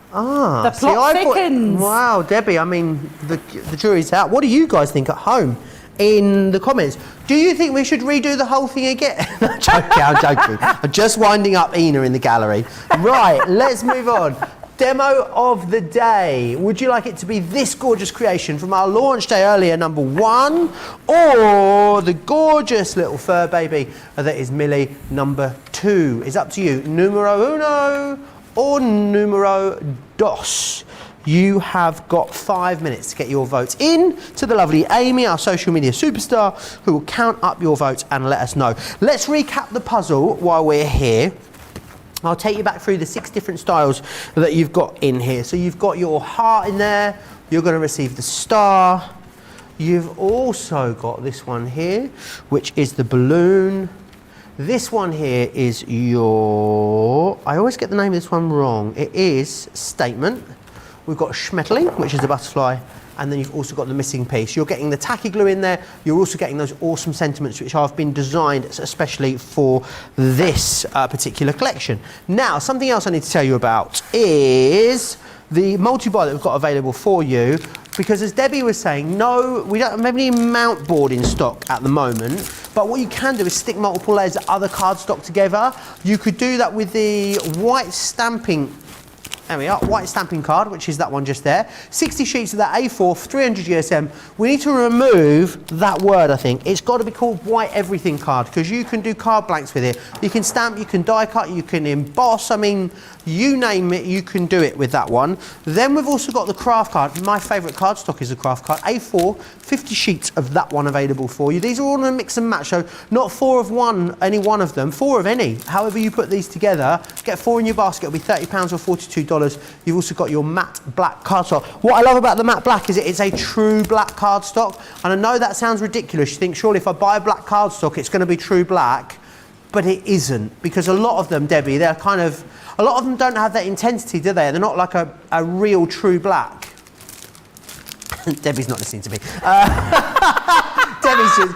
The plot thickens. Wow, Debbie, I mean, the jury's out. What do you guys think at home in the comments? Do you think we should redo the whole thing again? I'm joking. I'm just winding up Ina in the gallery. Right, let's move on. Demo of the day. Would you like it to be this gorgeous creation from our launch day earlier, number 1, or the gorgeous little fur baby that is Millie, number 2? It's up to you. Numero uno or numero dos. You have got 5 minutes to get your votes in to the lovely Amy, our social media superstar, who will count up your votes and let us know. Let's recap the puzzle while we're here. I'll take you back through the 6 different styles that you've got in here. So you've got your heart in there. You're going to receive the star. You've also got this one here, which is the balloon. This one here is your... I always get the name of this one wrong. It is statement. We've got Schmetterling, which is the butterfly, and then you've also got the missing piece. You're getting the tacky glue in there. You're also getting those awesome sentiments which have been designed especially for this particular collection. Now, something else I need to tell you about is the multi-buy that we've got available for you, because as Debbie was saying, no, we don't have any mount board in stock at the moment, but what you can do is stick multiple layers of other cardstock together. You could do that with the white stamping. There we are, white stamping card, which is that one just there. 60 sheets of that A4, 300 GSM. We need to remove that word, I think. It's got to be called white everything card, because you can do card blanks with it. You can stamp, you can die cut, you can emboss. I mean, you name it, you can do it with that one. Then we've also got the craft card. My favourite cardstock is the craft card. A4, 50 sheets of that one available for you. These are all in a mix and match, so not 4 of one, any one of them, 4 of any. However you put these together, get 4 in your basket, it'll be £30 or $42. You've also got your matte black cardstock. What I love about the matte black is it's a true black cardstock. And I know that sounds ridiculous. You think, surely if I buy black cardstock, it's going to be true black. But it isn't. Because a lot of them, Debbie, they're kind of... A lot of them don't have that intensity, do they? They're not like a real true black. Debbie's not listening to me.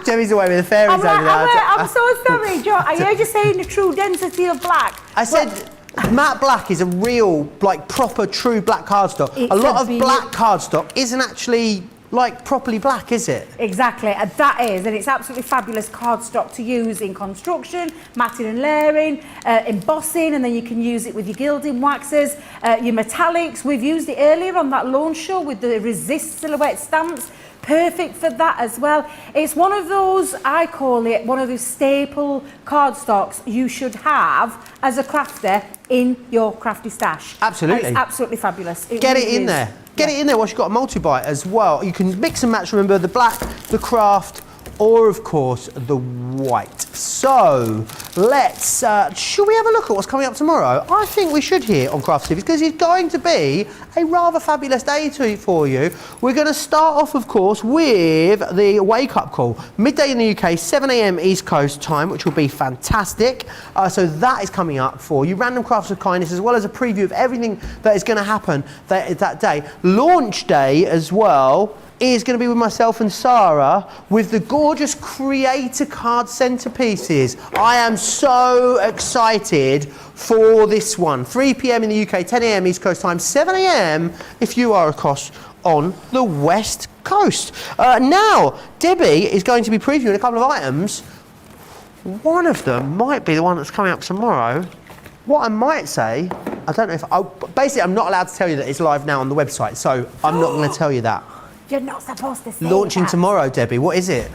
Debbie's away with the fairies over there. I'm so sorry, Joe. I heard you saying the true density of black. I said... Matte black is a real, like, proper, true black cardstock. A lot of black cardstock isn't actually, like, properly black, is it? Exactly, and that is, and it's absolutely fabulous cardstock to use in construction, matting and layering, embossing, and then you can use it with your gilding waxes, your metallics. We've used it earlier on that launch show with the Resist silhouette stamps. Perfect for that as well. It's one of those, I call it, one of those staple cardstocks you should have as a crafter in your crafty stash. Absolutely. And it's absolutely fabulous. Get it in there. Get it in there once you've got a multi-buy as well. You can mix and match, remember, the black, the craft, or of course the white. So let's, should we have a look at what's coming up tomorrow? I think we should here on Craft Series, because it's going to be a rather fabulous day for you. We're going to start off, of course, with the wake up call. Midday in the UK, 7 AM East Coast time, which will be fantastic. So that is coming up for you. Random Crafts of Kindness, as well as a preview of everything that is going to happen that day. Launch day as well is going to be with myself and Sarah with the gorgeous Creator Card centerpieces. I am so excited for this one. 3 PM in the UK, 10 AM East Coast time, 7 AM if you are, of course, on the West Coast. Now, Debbie is going to be previewing a couple of items. One of them might be the one that's coming up tomorrow. What I might say, I don't know if... basically, I'm not allowed to tell you that it's live now on the website, so I'm not going to tell you that. You're not supposed to say Launching that. tomorrow, Debbie. What is it?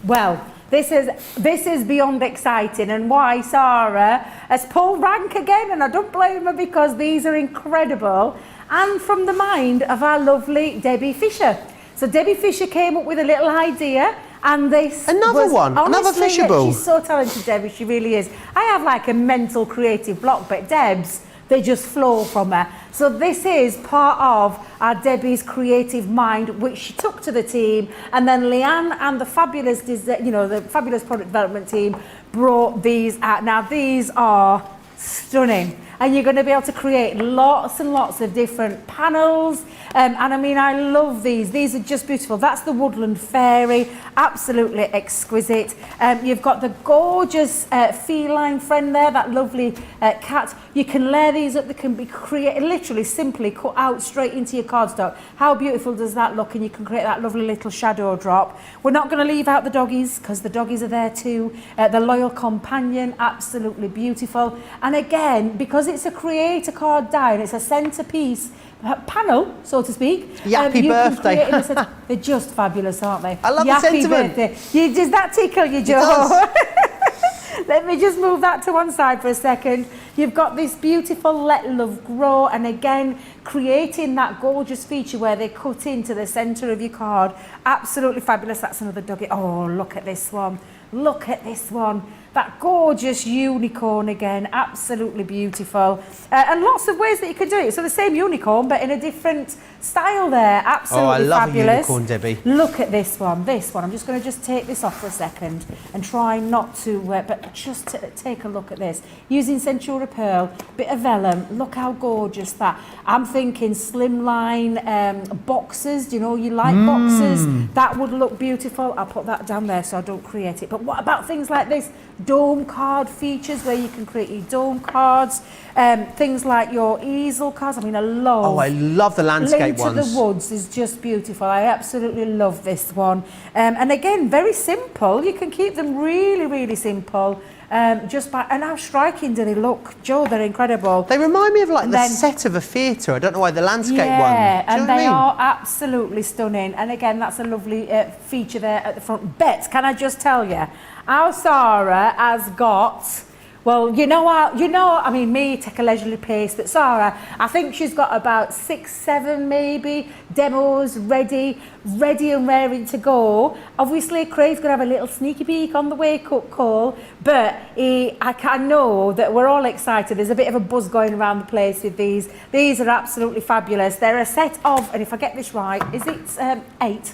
Well, this is beyond exciting, and why Sarah has pulled rank again, and I don't blame her, because these are incredible, and from the mind of our lovely Debbie Fisher. So Debbie Fisher came up with a little idea, and this another Fisher ball. She's so talented, Debbie. She really is. I have like a mental creative block, but Deb's they just flow from her. So this is part of our Debbie's creative mind, which she took to the team, and then Leanne and the fabulous, the fabulous product development team brought these out. Now these are stunning, and you're going to be able to create lots and lots of different panels, and I mean, I love these are just beautiful. That's the Woodland Fairy, absolutely exquisite. You've got the gorgeous feline friend there, that lovely cat. You can layer these up, they can be created, literally simply cut out straight into your cardstock. How beautiful does that look? And you can create that lovely little shadow drop. We're not going to leave out the doggies, because the doggies are there too. The Loyal Companion, absolutely beautiful. And again, because it's a creator card die and it's a centerpiece panel, so to speak. Yappy birthday. They're just fabulous, aren't they? I love the sentiment. Birthday. Does that tickle you, Joe? Let me just move that to one side for a second. You've got this beautiful Let Love Grow, and again, creating that gorgeous feature where they cut into the centre of your card. Absolutely fabulous. That's another doggy. Oh, look at this one. Look at this one. That gorgeous unicorn again, absolutely beautiful. And lots of ways that you can do it. So the same unicorn, but in a different style there. Absolutely fabulous. Oh, I love a unicorn, Debbie. Look at this one. I'm just going to take this off for a second and try not to, but just take a look at this. Using Centura Pearl, bit of vellum. Look how gorgeous that. I'm thinking slimline boxes. You like boxes? That would look beautiful. I'll put that down there so I don't create it. But what about things like this? Dome card features where you can create your dome cards, things like your easel cards. I mean, I love the landscape ones. Link to the Woods is just beautiful. I absolutely love this one. And again, very simple. You can keep them really, really simple. And how striking do they look, Joe? They're incredible. They remind me of like the set of a theatre. I don't know why, the landscape one. Yeah, and they are absolutely stunning. And again, that's a lovely feature there at the front. Bet, can I just tell you, our Sarah has got, well, I mean, me, take a leisurely pace, but Sarah, I think she's got about 6, 7 maybe demos ready and raring to go. Obviously, Craig's going to have a little sneaky peek on the wake-up call, but I know that we're all excited. There's a bit of a buzz going around the place with these. These are absolutely fabulous. They're a set of, and if I get this right, is it 8?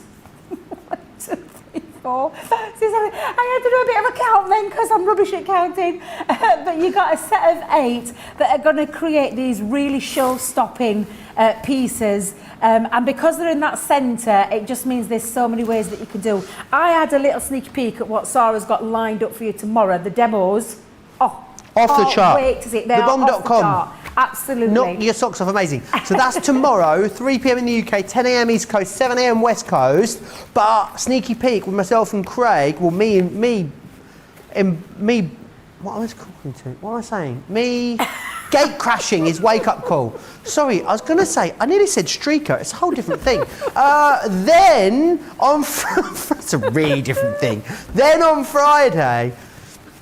1, 2, 3, 4. I had to do a bit of a count then because I'm rubbish at counting. But you got a set of 8 that are going to create these really show-stopping pieces. And because they're in that centre, it just means there's so many ways that you can do. I had a little sneak peek at what Sarah's got lined up for you tomorrow. The demos. Oh, off the chart. Wait to see it. Thebomb.com. Absolutely. Knock your socks off, amazing. So that's tomorrow, 3 p.m. in the UK, 10 a.m. East Coast, 7 a.m. West Coast. But sneaky peek with myself and Craig, well, me, what was I calling to? What am I saying? Me, gate crashing is wake up call. Sorry, I was going to say, I nearly said streaker, it's a whole different thing. Then on, it's a really different thing. Then on Friday,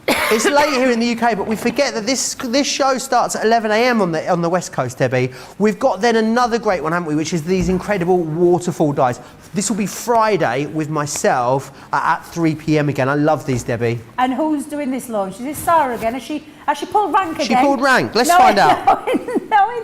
it's late here in the UK, but we forget that this show starts at 11 a.m. on the West Coast, Debbie. We've got then another great one, haven't we, which is these incredible Waterfall dies. This will be Friday with myself at 3 p.m. again. I love these, Debbie. And who's doing this launch? Is this Sarah again? Has she pulled rank again? She pulled rank. Let's find out.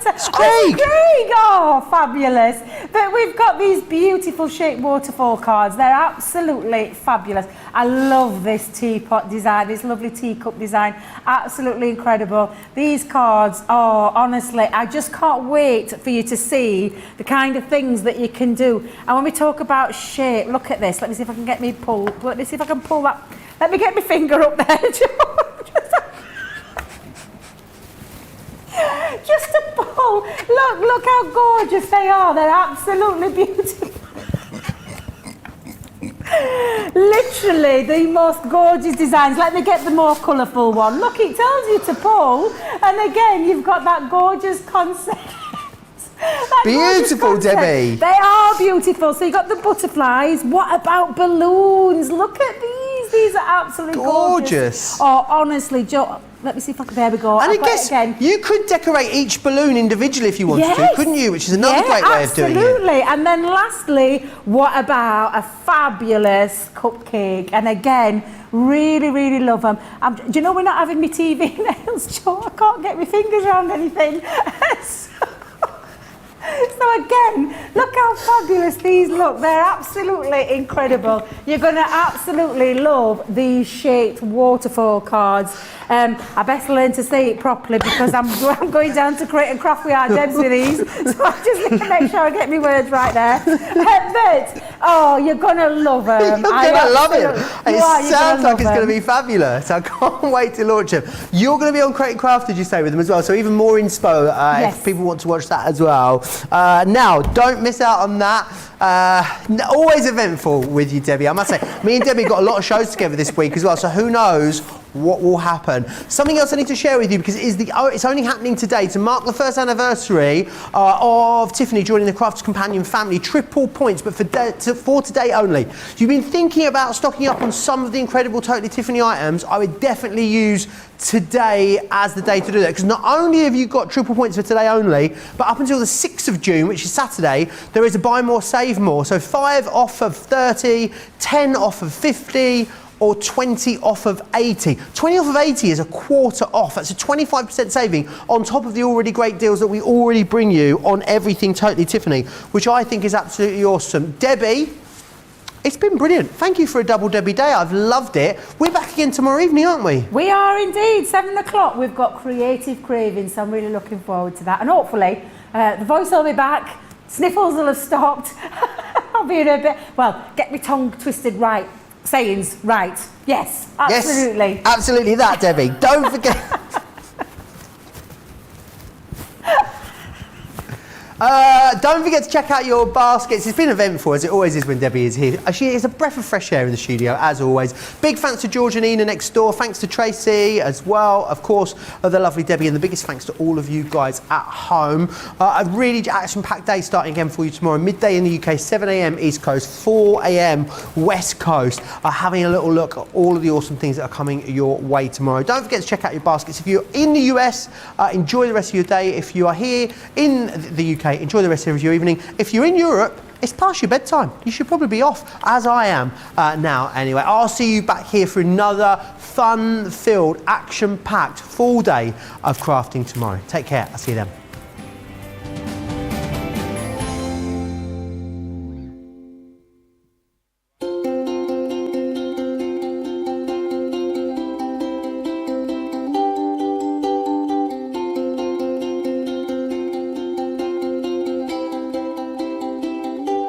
It's Craig. Craig. Oh, fabulous. But we've got these beautiful shaped waterfall cards. They're absolutely fabulous. I love this teapot design, this lovely teacup design. Absolutely incredible. These cards are, honestly, I just can't wait for you to see the kind of things that you can do. And when we talk about shape, look at this. Let me see if I can get me pulled. Let me see if I can pull that. Let me get my finger up there, just to pull. Look how gorgeous they are. They're absolutely beautiful. Literally the most gorgeous designs. Let me get the more colourful one. Look, it tells you to pull. And again, you've got that gorgeous concept. Beautiful, Debbie. They are beautiful. So you've got the butterflies. What about balloons? Look at these. These are absolutely gorgeous. Oh, honestly, Joe, let me see if I can, there we go. And I I've got it guess again. you could decorate each balloon individually if you wanted to, couldn't you? Which is another great way of doing it. Absolutely. And then lastly, what about a fabulous cupcake? And again, really, really love them. Do you know we're not having my TV nails, Joe? I can't get my fingers around anything. So again, look how fabulous these look. They're absolutely incredible. You're going to absolutely love these shaped waterfall cards. I best learn to say it properly because I'm going down to Create and Craft with our Debs with these. So I just need to make sure I get my words right there. But, oh, you're going to love them. You're going to love it. It sounds like it's going to be fabulous. I can't wait to launch them. You're going to be on Create and Craft, did you say, with them as well? So even more inspo if people want to watch that as well. Now, don't miss out on that. Always eventful with you, Debbie. I must say, me and Debbie got a lot of shows together this week as well, so who knows what will happen. Something else I need to share with you, because it's only happening today, to mark the first anniversary of Tiffany joining the Crafts Companion family. Triple points, but for today only. If you've been thinking about stocking up on some of the incredible Totally Tiffany items, I would definitely use today as the day to do that, because not only have you got triple points for today only, but up until the 6th of June, which is Saturday, there is a buy more, save more. So 5 off of 30, 10 off of 50, or 20 off of 80. 20 off of 80 is a quarter off. That's a 25% saving on top of the already great deals that we already bring you on everything Totally Tiffany, which I think is absolutely awesome. Debbie, it's been brilliant. Thank you for a double Debbie day. I've loved it. We're back again tomorrow evening, aren't we? We are indeed. 7 o'clock. We've got Creative Cravings, so I'm really looking forward to that. And hopefully, the voice will be back. Sniffles will have stopped. I'll be in a bit, well, get my tongue twisted right. Sayings right. Yes, absolutely. Yes, absolutely that, Debbie. Don't forget. Don't forget to check out your baskets. It's been eventful, as it always is when Debbie is here. She is a breath of fresh air in the studio, as always. Big thanks to George and Nina next door. Thanks to Tracy as well, of course, the lovely Debbie. And the biggest thanks to all of you guys at home. A really action-packed day starting again for you tomorrow. Midday in the UK, 7 a.m. East Coast, 4 a.m. West Coast. Having a little look at all of the awesome things that are coming your way tomorrow. Don't forget to check out your baskets. If you're in the US, enjoy the rest of your day. If you are here in the UK, enjoy the rest of your evening. If you're in Europe, it's past your bedtime. You should probably be off, as I am now anyway. I'll see you back here for another fun-filled, action-packed, full day of crafting tomorrow. Take care. I'll see you then.